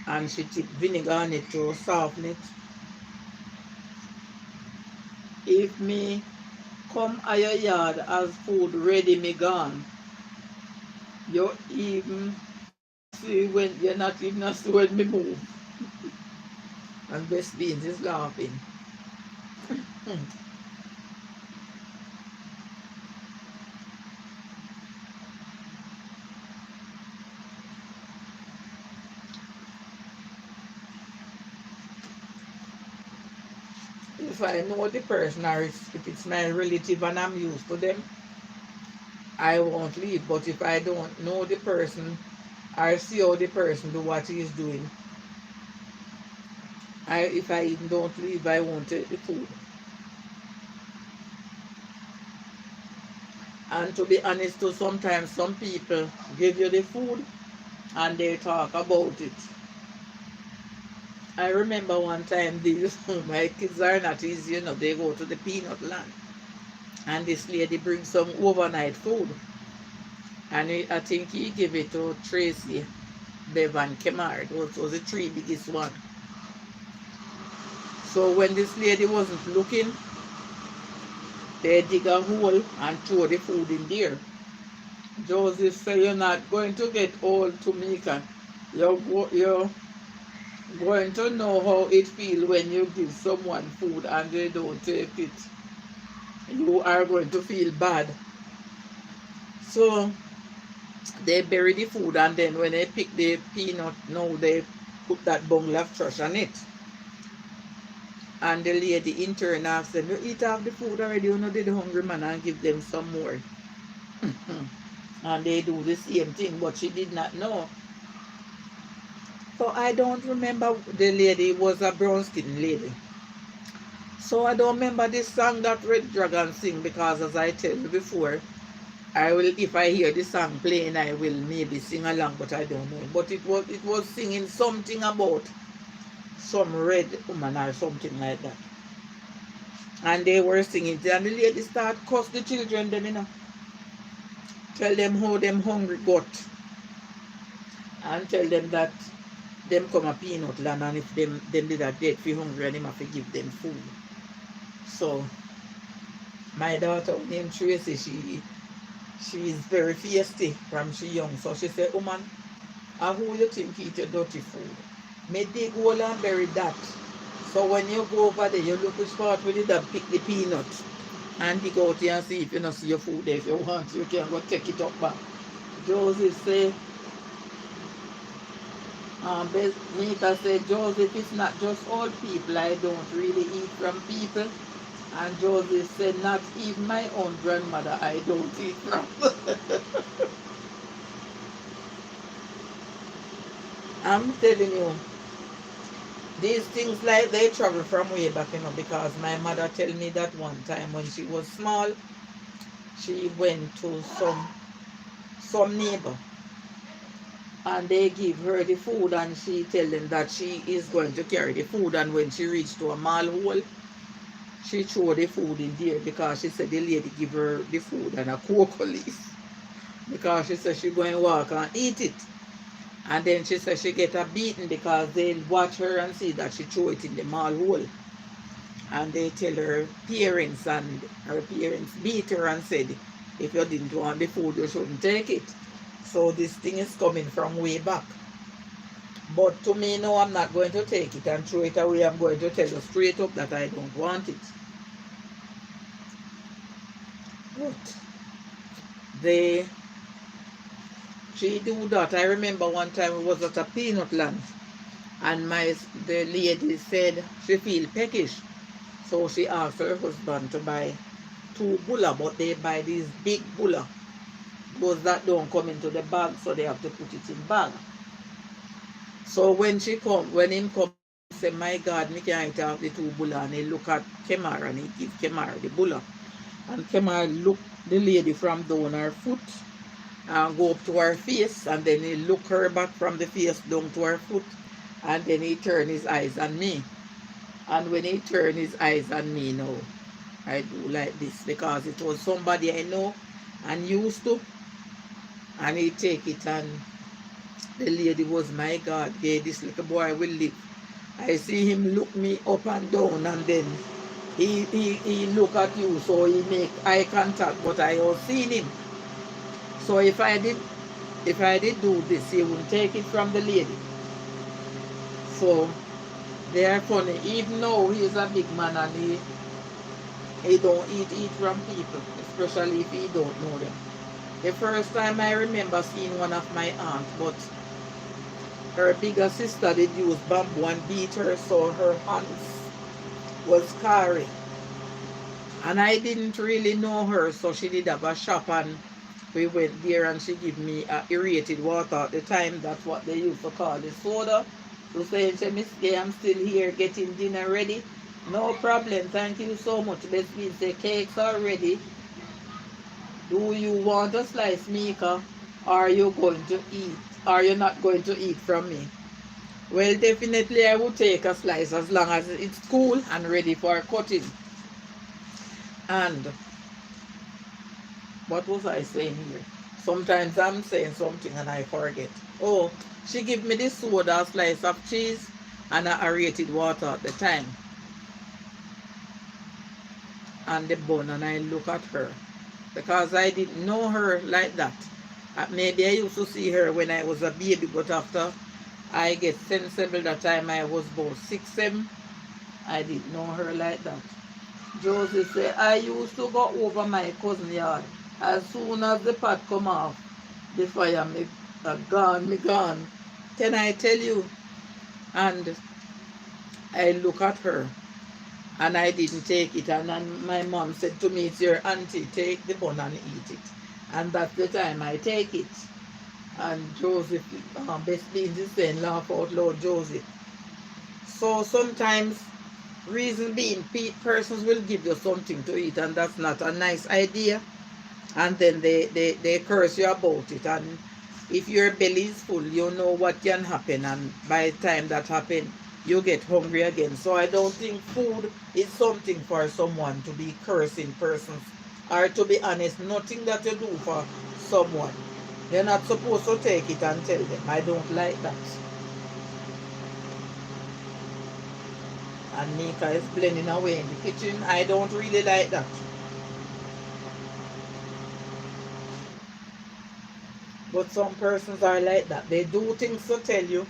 and she tip vinegar on it to soften it. If me come at your yard as food ready, me gone. You even see when you're not even see when me move. And Best Beans is laughing. If I know the person or if it's my relative and I'm used to them, I won't leave. But if I don't know the person or see how the person do what he is doing, if I even don't leave, I won't take the food. And to be honest too, sometimes some people give you the food and they talk about it. I remember one time these my kids are not easy, they go to the peanut land and this lady brings some overnight food. And I think he gave it to Tracy, Bev and Kemar. Those was the three biggest one. So when this lady wasn't looking, they dig a hole and throw the food in there. Joseph said, you're not going to get old, Tamika. You're going to know how it feels when you give someone food and they don't take it. You are going to feel bad. So they bury the food, and then when they pick the peanut, now they put that bundle of trash on it. And the lady in turn asked them, you eat half the food already, you know, did the hungry man, and give them some more. And they do the same thing, but she did not know. So I don't remember the lady was a brown skin lady. So I don't remember this song that Red Dragon sing, because as I tell you before, I will, if I hear the song playing, I will maybe sing along, but I don't know. But it was singing something about some red woman or something like that. And they were singing it, and the lady start cuss the children them, tell them how them hungry got, and tell them that them come a peanut land, and if them did a dead for hungry, and them have to give them food. So my daughter named Tracy, she is very feisty from she young. So she said, woman, who you think eat your dirty food? May dig hole and bury that. So when you go over there, you look which part where you did pick the peanut and dig out here and see if you don't see your food there. If you want, you can go take it up back. Joseph say, Mika said, Joseph, it's not just old people. I don't really eat from people. And Joseph said, not even my own grandmother I don't eat from. I'm telling you, these things like they travel from way back, because my mother tell me that one time when she was small, she went to some neighbor and they give her the food, and she tell them that she is going to carry the food, and when she reached to a mall hole, she threw the food in there, because she said the lady give her the food and a cocoa leaf, because she said she going to walk and eat it. And then she said she get a beating because they watch her and see that she threw it in the mall hole. And they tell her parents, and her parents beat her and said, if you didn't want the food, you shouldn't take it. So this thing is coming from way back. But to me, no, I'm not going to take it and throw it away. I'm going to tell you straight up that I don't want it. But she do that. I remember one time we was at a peanut land, and the lady said she feel peckish. So she asked her husband to buy 2 bulla, but they buy these big bulla. Those that don't come into the bag, so they have to put it in bag. So when him come, say, my God, me can't have the 2 bulla, and he look at Kemar and he give Kemar the bulla. And Kemar look the lady from down her foot and go up to her face, and then he look her back from the face down to her foot, and then he turn his eyes on me. And when he turn his eyes on me now, I do like this, because it was somebody I know and used to, and he take it, and the lady was, my God, yeah, this little boy will live. I see him look me up and down, and then he look at you, so he make eye contact, but I all seen him. So if I did If I did do this, he wouldn't take it from the lady. So they are funny. Even though he's a big man and he don't eat from people, especially if he don't know them. The first time I remember seeing one of my aunts, but her bigger sister did use bamboo and beat her, so her hands was scarring. And I didn't really know her, so she did have a shop and we went there and she gave me aerated water. At the time, that's what they used to call the soda. So saying, say, Miss Gay, I'm still here getting dinner ready. No problem, thank you so much. Let's be say cakes are ready. Do you want a slice, Mika? Are you going to eat? Are you not going to eat from me? Well, definitely I will take a slice as long as it's cool and ready for cutting. And what was I saying here? Sometimes I'm saying something and I forget. Oh, she gave me this soda, a slice of cheese, and a aerated water at the time. And the bun, and I look at her. Because I didn't know her like that. Maybe I used to see her when I was a baby, but after I get sensible that time I was about 6, 7, I didn't know her like that. Josie said, I used to go over my cousin yard. As soon as the pot come off, the fire me gone, me gone. Can I tell you? And I look at her and I didn't take it. And then my mom said to me, it's your auntie, take the bun and eat it. And that's the time I take it. And Joseph, best beans is saying, laugh out loud, Joseph. So sometimes, reason being, persons will give you something to eat and that's not a nice idea. And then they curse you about it. And if your belly is full, you know what can happen. And by the time that happens, you get hungry again. So I don't think food is something for someone to be cursing persons. Or to be honest, nothing that you do for someone. You're not supposed to take it and tell them, I don't like that. And Nika is blending away in the kitchen. I don't really like that. But some persons are like that. They do things to tell you.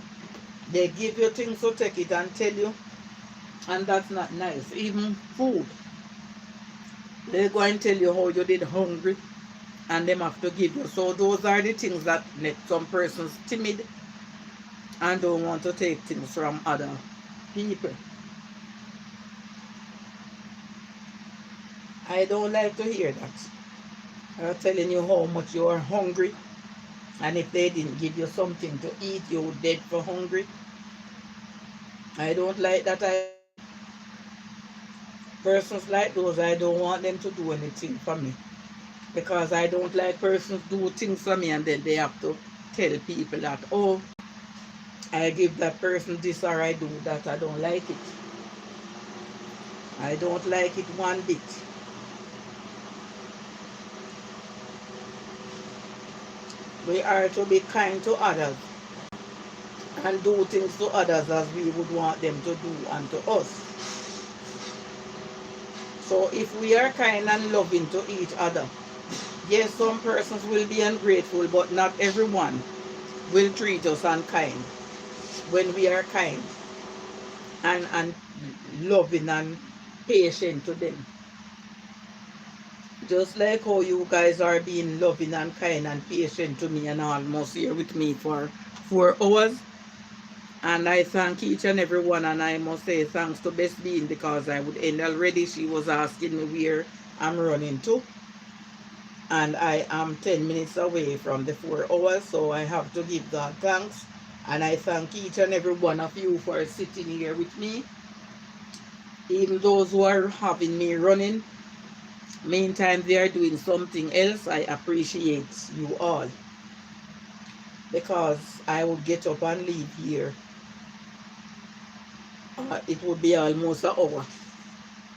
They give you things to take it and tell you. And that's not nice. Even food. They go and tell you how you did hungry. And them have to give you. So those are the things that make some persons timid. And don't want to take things from other people. I don't like to hear that. They're telling you how much you are hungry. And if they didn't give you something to eat, you would dead for hungry. I don't like that either. Persons like those, I don't want them to do anything for me. Because I don't like persons do things for me and then they have to tell people that, oh, I give that person this or I do that. I don't like it. I don't like it one bit. We are to be kind to others and do things to others as we would want them to do unto us. So if we are kind and loving to each other, yes, some persons will be ungrateful, but not everyone will treat us unkind when we are kind and loving and patient to them. Just like how you guys are being loving and kind and patient to me and almost here with me for 4 hours. And I thank each and every one, and I must say thanks to Best Bean because I would end already. She was asking me where I'm running to. And I am 10 minutes away from the 4 hours, so I have to give God thanks. And I thank each and every one of you for sitting here with me. Even those who are having me running, meantime they are doing something else, I appreciate you all. Because I would get up and leave here. It would be almost an hour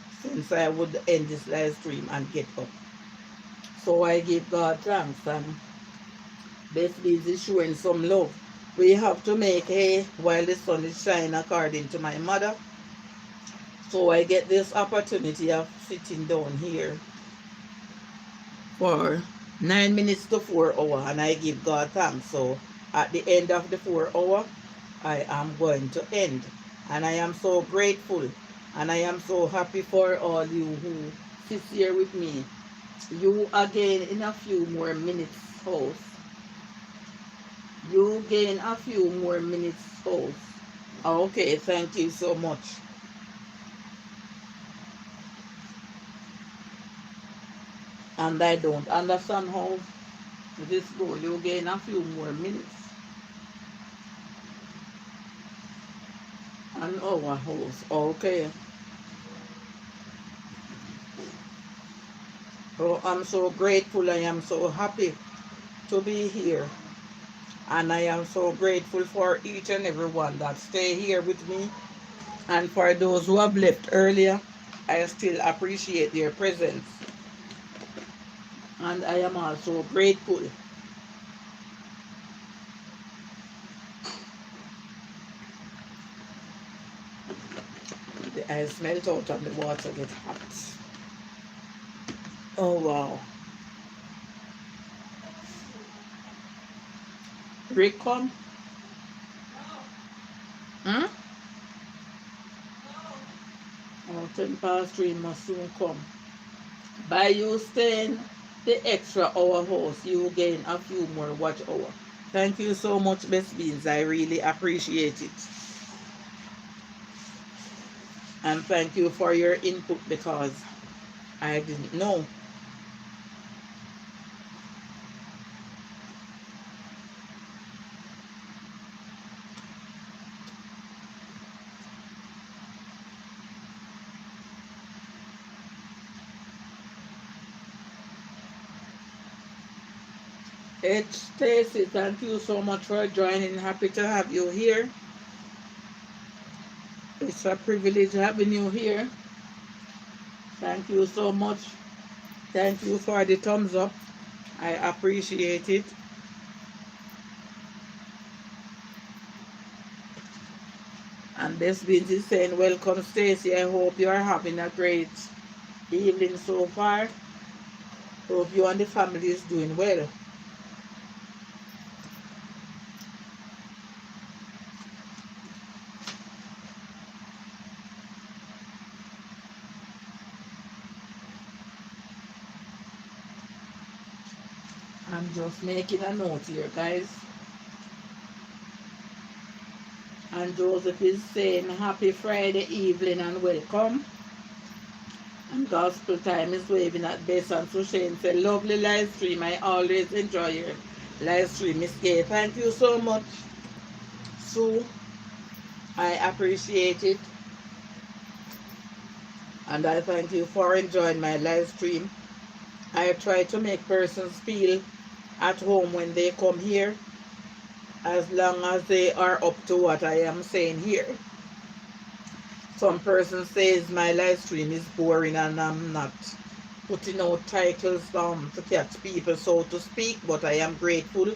since I would end this live stream and get up. So I give God thanks, and Best Beans is showing some love. We have to make hay while the sun is shining, according to my mother. So I get this opportunity of sitting down here for 9 minutes to 4 hour, and I give God thanks. So at the end of the 4 hour, I am going to end. And I am so grateful, and I am so happy for all you who sit here with me. You again in a few more minutes, host. You gain a few more minutes, host. Okay, thank you so much. And I don't understand how this goes. You gain a few more minutes. An hour, host. Okay. So I'm so grateful. I am so happy to be here. And I am so grateful for each and every one that stay here with me. And for those who have left earlier, I still appreciate their presence. And I am also grateful. The ice melt out and the water get hot. Oh wow. Rick come? Hmm? Oh, 3 must soon come. By you staying the extra hour house, you gain a few more watch hour. Thank you so much, Best Beans. I really appreciate it. And thank you for your input because I didn't know. H. Stacy, thank you so much for joining. Happy to have you here. It's a privilege having you here. Thank you so much. Thank you for the thumbs up. I appreciate it. And this Beans is saying, welcome Stacy. I hope you are having a great evening so far. Hope you and the family is doing well. I'm just making a note here, guys. And Joseph is saying happy Friday evening and welcome. And Gospel Time is waving at base, and Sushane said, lovely live stream. I always enjoy your live stream, Miss Gaye. Thank you so much, Sue. I appreciate it. And I thank you for enjoying my live stream. I try to make persons feel at home when they come here, as long as they are up to what I am saying here. Some person says my live stream is boring and I'm not putting out titles to catch people, so to speak, but I am grateful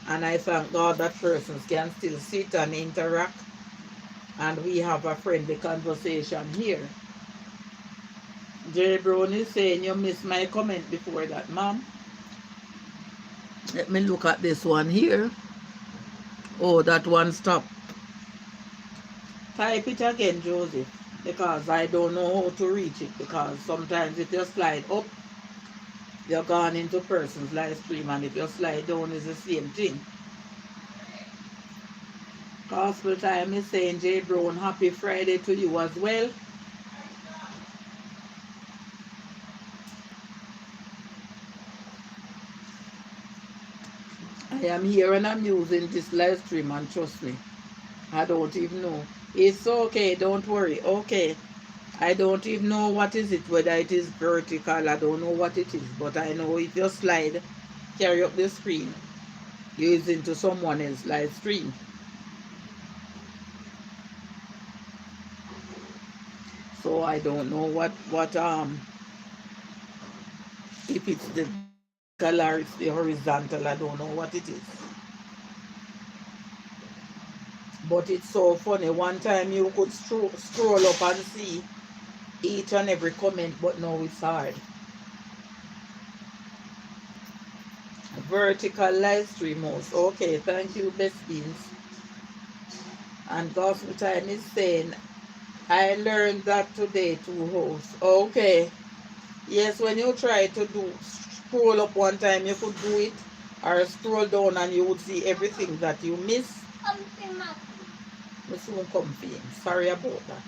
and I thank God that persons can still sit and interact and we have a friendly conversation here. Jerry Brown is saying you missed my comment before that, ma'am. Let me look at this one here. Oh, that one stopped. Type it again, Joseph, because I don't know how to reach it, because sometimes if you slide up, you're gone into person's live stream, and if you slide down, it's the same thing. Gospel Time is saying, J. Brown, happy Friday to you as well. I am here and I'm using this live stream, and trust me, I don't even know. It's okay, don't worry. Okay. I don't even know what is it, whether it is vertical, I don't know what it is, but I know if you slide, carry up the screen, use into someone else's live stream. So I don't know what if it's the vertical or it's the horizontal, I don't know what it is. But it's so funny, one time you could scroll up and see each and every comment, but now it's hard. vertical live stream host. Okay, thank you, Best Beans. And Gospel Time is saying, I learned that today to host. Okay. Yes, when you try to do scroll up one time, you could do it, or scroll down and you would see everything that you miss. We soon come for him. Sorry about that.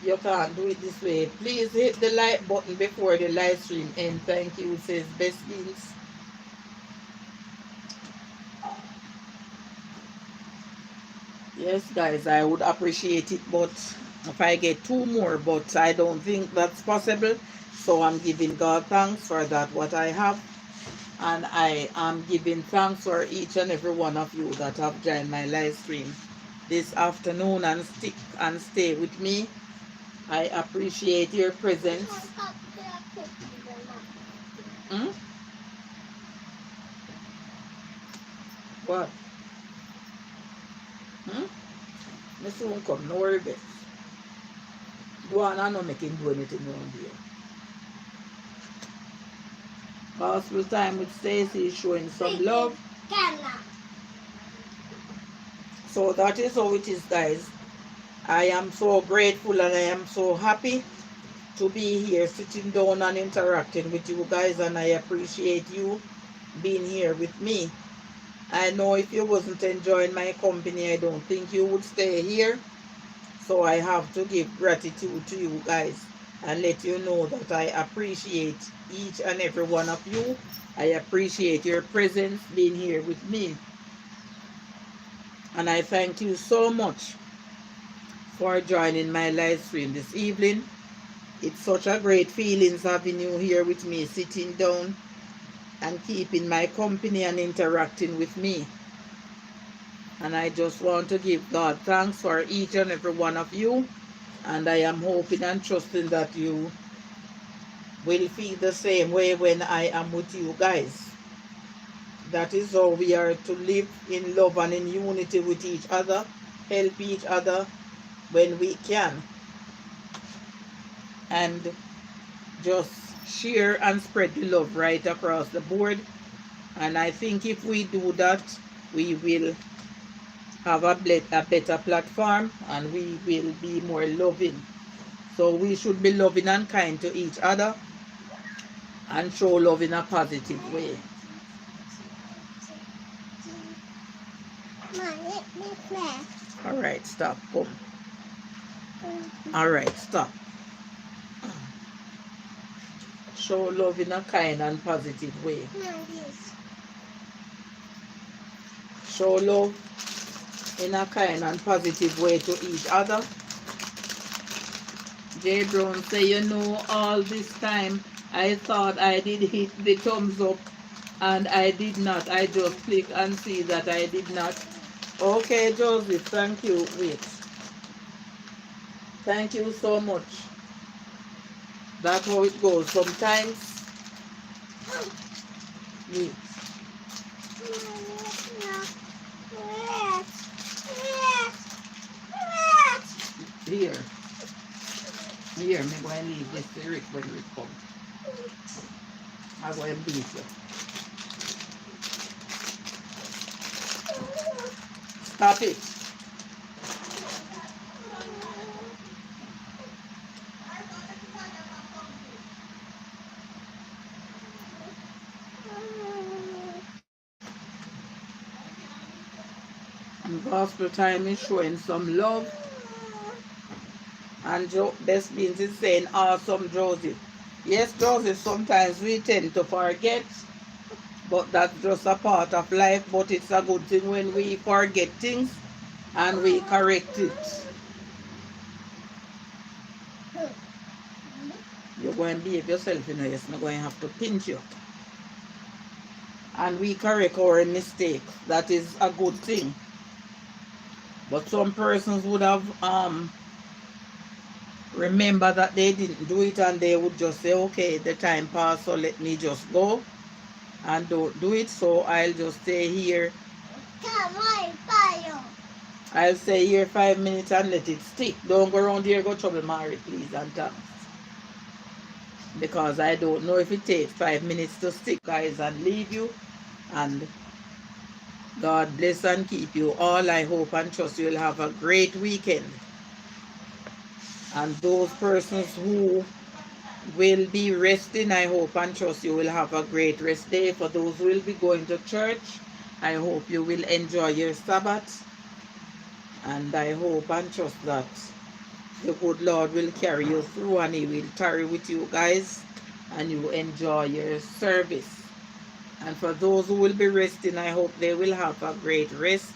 You can't do it this way. Please hit the like button before the live stream end. Thank you, says Best Beans. Yes, guys, I would appreciate it, but if I get two more, but I don't think that's possible. So I'm giving God thanks for that, what I have. And I am giving thanks for each and every one of you that have joined my live stream this afternoon and stick and stay with me. I appreciate your presence. Hmm? What? Hmm? Miss won't come, no worry about it. Duana no make him do anything around here. Gospel Time with Stacy is showing some love. So that is how it is, guys. I am so grateful and I am so happy to be here sitting down and interacting with you guys, and I appreciate you being here with me. I know if you wasn't enjoying my company, I don't think you would stay here. So I have to give gratitude to you guys and let you know that I appreciate each and every one of you. I appreciate your presence being here with me. And I thank you so much for joining my live stream this evening. It's such a great feeling having you here with me, sitting down and keeping my company and interacting with me. And I just want to give God thanks for each and every one of you. And I am hoping and trusting that you will feel the same way when I am with you guys. That is how we are to live in love and in unity with each other, help each other when we can, and just share and spread the love right across the board. And I think if we do that, we will have a better platform and we will be more loving. So we should be loving and kind to each other and show love in a positive way. Alright, stop. Come. Alright, stop. Show love in a kind and positive way. Show love in a kind and positive way to each other. Jay Brown say, you know, all this time I thought I did hit the thumbs up and I did not. I just click and see that I did not. Okay, Joseph, thank you. Wait. Thank you so much. That's how it goes. Sometimes, wait. Here. Here, me go and leave this to Rick when Rick comes. I go and beat you. Stop it. And Gospel Time is showing some love. And Best Beans is saying, awesome, Joseph. Yes, Joseph, sometimes we tend to forget, but that's just a part of life. But it's a good thing when we forget things and we correct it. You're going to behave yourself, you know, yes, I'm going to have to pinch you. And we correct our mistakes. That is a good thing. But some persons would have remember that they didn't do it and they would just say, okay, the time passed, so let me just go and don't do it. So I'll just stay here. I'll stay here 5 minutes and let it stick. Don't go around here, go trouble Mary, please, and thanks. because I don't know if it takes 5 minutes to stick, guys, and leave you. And God bless and keep you all. I hope and trust you'll have a great weekend. And those persons who will be resting, I hope and trust you will have a great rest day. For those who will be going to church, I hope you will enjoy your Sabbath. And I hope and trust that the good Lord will carry you through and He will tarry with you guys and you enjoy your service. And for those who will be resting, I hope they will have a great rest.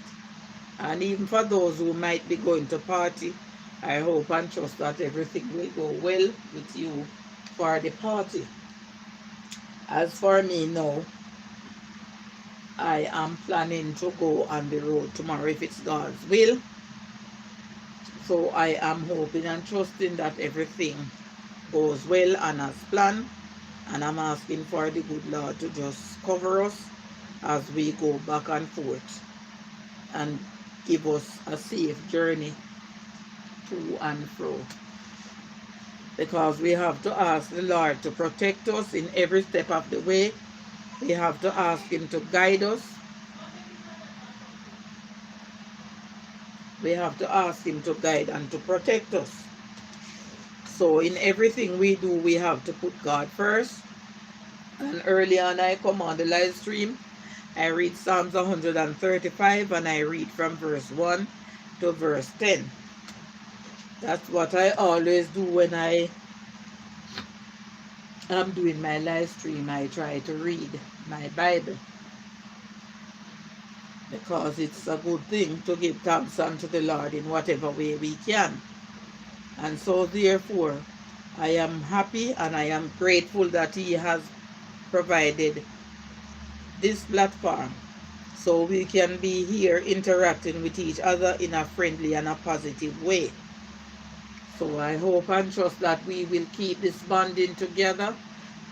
And even for those who might be going to party, I hope and trust that everything will go well with you for the party. As for me now, I am planning to go on the road tomorrow if it's God's will. So I am hoping and trusting that everything goes well and as planned. And I'm asking for the good Lord to just cover us as we go back and forth and give us a safe journey to and fro. Because we have to ask the Lord to protect us in every step of the way. We have to ask Him to guide us. We have to ask Him to guide and to protect us. So in everything we do, we have to put God first. And early on, I come on the live stream. I read Psalms 135 and I read from verse 1 to verse 10. That's what I always do when I am doing my live stream. I try to read my Bible because it's a good thing to give thanks unto the Lord in whatever way we can. And so therefore, I am happy and I am grateful that He has provided this platform so we can be here interacting with each other in a friendly and a positive way. So I hope and trust that we will keep this bonding together.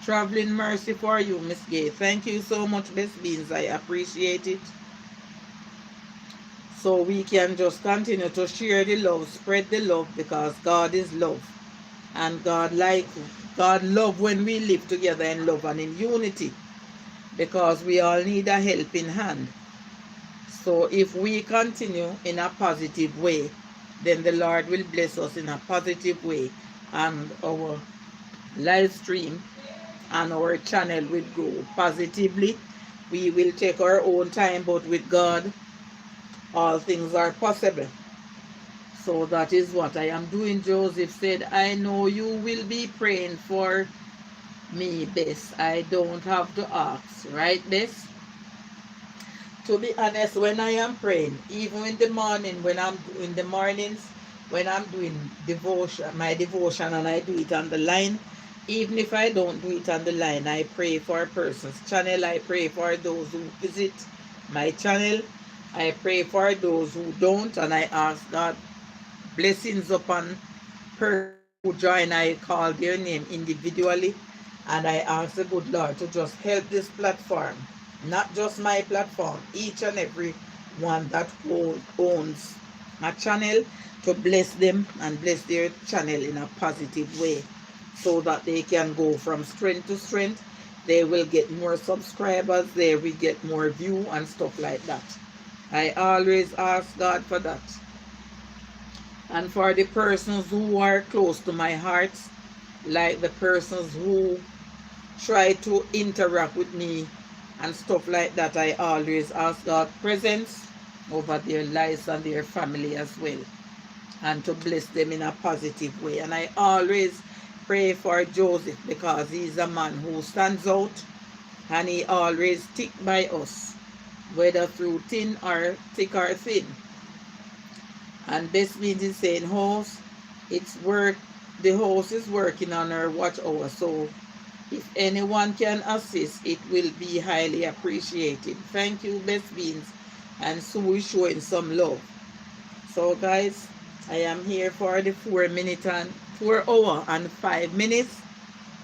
Traveling mercy for you, Miss Gaye. Thank you so much, Miss Beans. I appreciate it. So we can just continue to share the love, spread the love, because God is love. And God love when we live together in love and in unity, because we all need a helping hand. So if we continue in a positive way, then the Lord will bless us in a positive way, and our live stream and our channel will grow positively. We will take our own time, but with God, all things are possible. So that is what I am doing. Joseph said, I know you will be praying for me, Bess. I don't have to ask, right, Bess? To be honest, when I am praying, even in the morning, when I'm in the mornings, when I'm doing devotion, my devotion, and I do it on the line, even if I don't do it on the line, I pray for a person's channel. I pray for those who visit my channel. I pray for those who don't, and I ask God blessings upon persons who join. I call their name individually, and I ask the good Lord to just help this platform, not just my platform, each and every one that owns a channel, to bless them and bless their channel in a positive way, so that they can go from strength to strength. They will get more subscribers, they will get more view and stuff like that. I always ask God for that. And for the persons who are close to my heart, like the persons who try to interact with me and stuff like that, I always ask God presence over their lives and their family as well, and to bless them in a positive way. And I always pray for Joseph, because he's a man who stands out and he always stick by us, whether through thin or thick or thin. And this means is saying house, it's work, the house is working on our watch hour. So if anyone can assist, it will be highly appreciated. Thank you, Best Beans. And Sue is showing some love. So guys, I am here for the 4 hour and 5 minutes.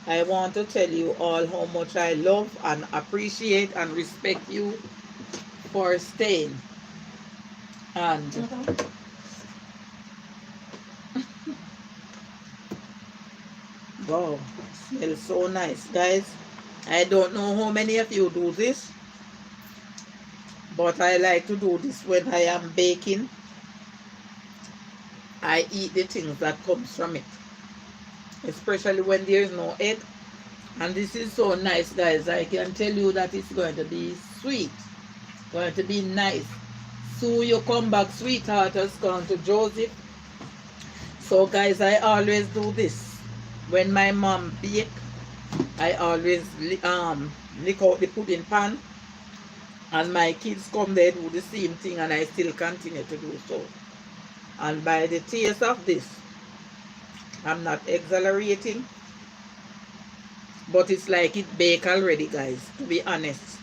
I want to tell you all how much I love and appreciate and respect you for staying. And Wow, smells so nice, guys. I don't know how many of you do this, but I like to do this when I am baking. I eat the things that comes from it, especially when there is no egg. And this is so nice, guys. I can tell you that it's going to be sweet, going to be nice. So you come back, sweetheart has gone to Joseph. So, guys, I always do this when my mom bake. I always lick out the pudding pan, and my kids come there do the same thing, and I still continue to do so. And by the taste of this, I'm not exaggerating, but it's like it baked already, guys. To be honest,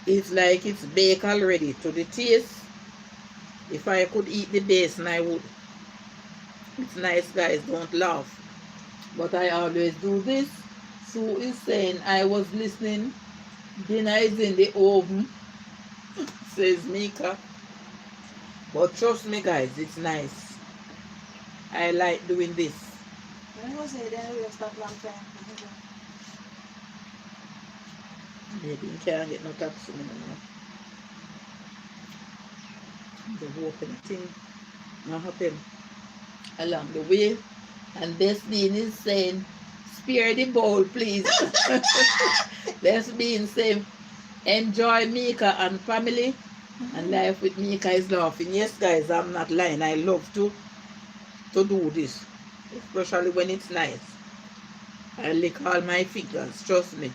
it's like it's baked already. To the taste, if I could eat the base, and I would. It's nice, guys. Don't laugh. But I always do this. Sue is saying I was listening. Dinner is in the oven, says Mika. But trust me, guys, it's nice. I like doing this. I was say then we'll stop long time. Maybe you can't get no taxi anymore. The walking thing not happen along the way. And Best Bean is saying, spare the bowl, please. Best Bean saying, enjoy Mika and family. And life with Mika is laughing. Yes, guys, I'm not lying. I love to do this, especially when it's nice. I lick all my fingers, trust me.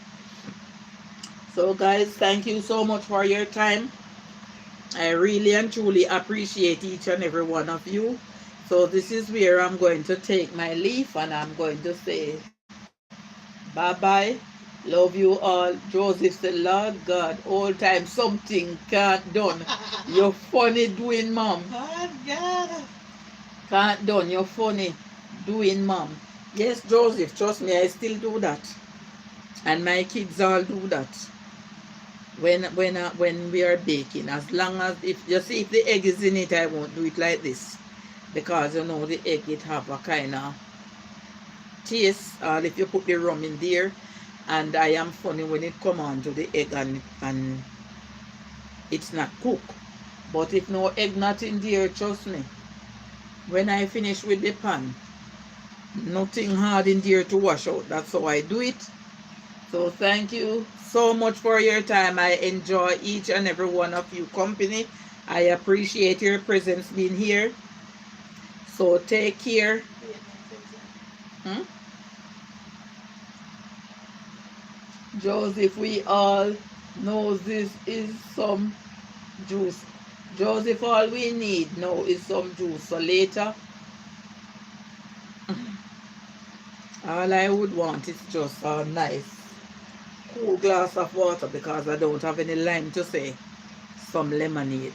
So, guys, thank you so much for your time. I really and truly appreciate each and every one of you. So this is where I'm going to take my leave, and I'm going to say bye-bye. Love you all. Joseph said, Lord God, all time something can't done. You're funny doing, mom. Oh God. Can't done. You're funny doing, mom. Yes, Joseph, trust me, I still do that. And my kids all do that. When we are baking, as long as, if you see, if the egg is in it, I won't do it like this. Because you know the egg, it have a kind of taste, or if you put the rum in there. And I am funny when it come on to the egg and it's not cooked. But if no egg not in there, trust me, when I finish with the pan, nothing hard in there to wash out. That's how I do it. So thank you so much for your time. I enjoy each and every one of you company. I appreciate your presence being here. So take care. Hmm? Joseph, we all know this is some juice. Joseph, all we need now is some juice. So later, all I would want is just a nice cool glass of water, because I don't have any lime to say. Some lemonade.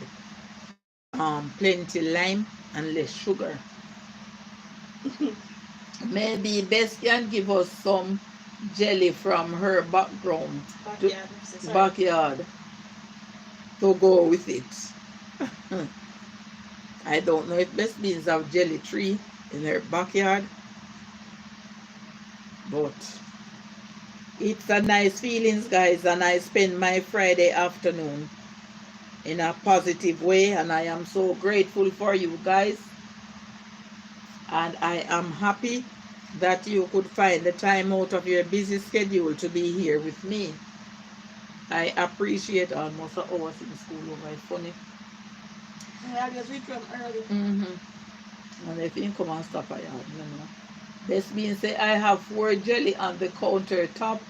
Plenty lime and less sugar. Maybe Bess can give us some jelly from her background, backyard to go with it. I don't know if Bess Beans have jelly tree in her backyard, but it's a nice feelings, guys, and I spend my Friday afternoon in a positive way, and I am so grateful for you guys, and I am happy that you could find the time out of your busy schedule to be here with me. I appreciate almost an hour in school over. It's funny. I guess we come early. And if you come and stop, I have no. This means say I have 4 jelly on the countertop.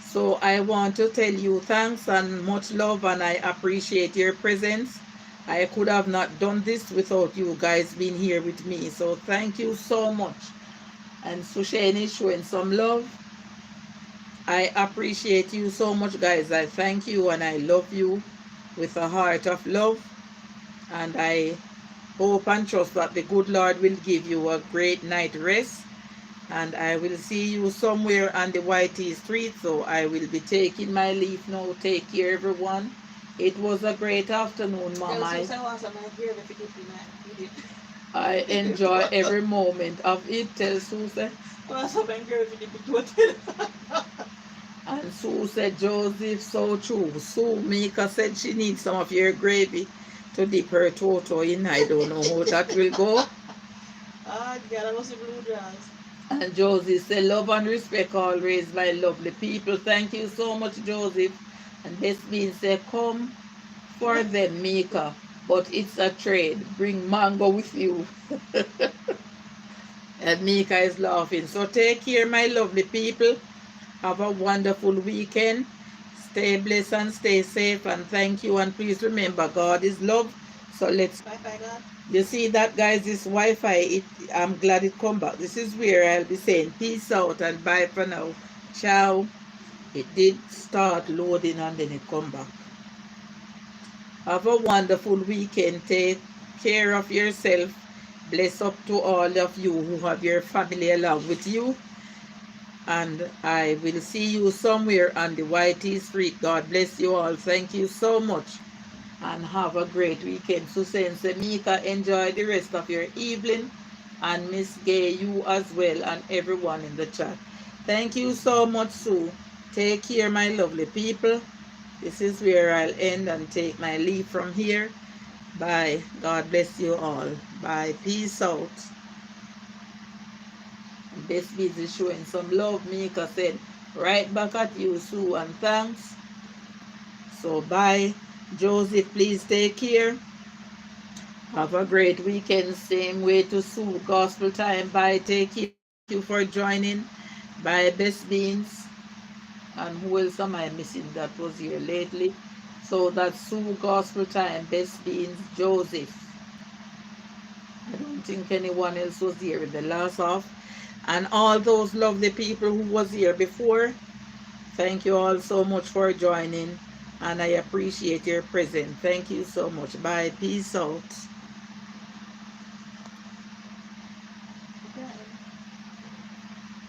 So I want to tell you thanks and much love, and I appreciate your presence. I could have not done this without you guys being here with me. So thank you so much. And Sushane is showing some love. I appreciate you so much, guys. I thank you and I love you with a heart of love. And I hope and trust that the good Lord will give you a great night rest. And I will see you somewhere on the YT street. So I will be taking my leave now. Take care, everyone. It was a great afternoon, Mama. I enjoy every moment of it. Tell Susan. Wala sa mga girl, pinipitutin. And Sue said, Joseph, so true. Sue Mika said she needs some of your gravy to dip her toto in. I don't know how that will go. Gara mo si Blue Dress. And Joseph said, love and respect always, my lovely people. Thank you so much, Joseph. And this means said, come for them, Mika. But it's a trade. Bring mango with you. And Mika is laughing. So take care, my lovely people. Have a wonderful weekend. Stay blessed and stay safe. And thank you. And please remember, God is love. So let's. Bye-bye, God. You see that, guys? This Wi-Fi. I'm glad it come back. This is where I'll be saying peace out and bye for now. Ciao. It did start loading and then it come back. Have a wonderful weekend. Take care of yourself. Bless up to all of you who have your family along with you. And I will see you somewhere on the YT Street. God bless you all. Thank you so much. And have a great weekend. Susan Semika, enjoy the rest of your evening. And Miss Gaye, you as well, and everyone in the chat. Thank you so much, Sue. Take care, my lovely people. This is where I'll end and take my leave from here. Bye. God bless you all. Bye. Peace out. Best Bees is showing some love. Mika said, right back at you, Sue, and thanks. So bye. Joseph, please take care. Have a great weekend. Same way to Sue. Gospel time. Bye. Take care. Thank you for joining. Bye, Best Beans. And who else am I missing that was here lately? So that's Sue, Gospel time, Best Beans, Joseph. I don't think anyone else was here with the last off. And all those lovely people who was here before, thank you all so much for joining. And I appreciate your presence. Thank you so much. Bye. Peace out.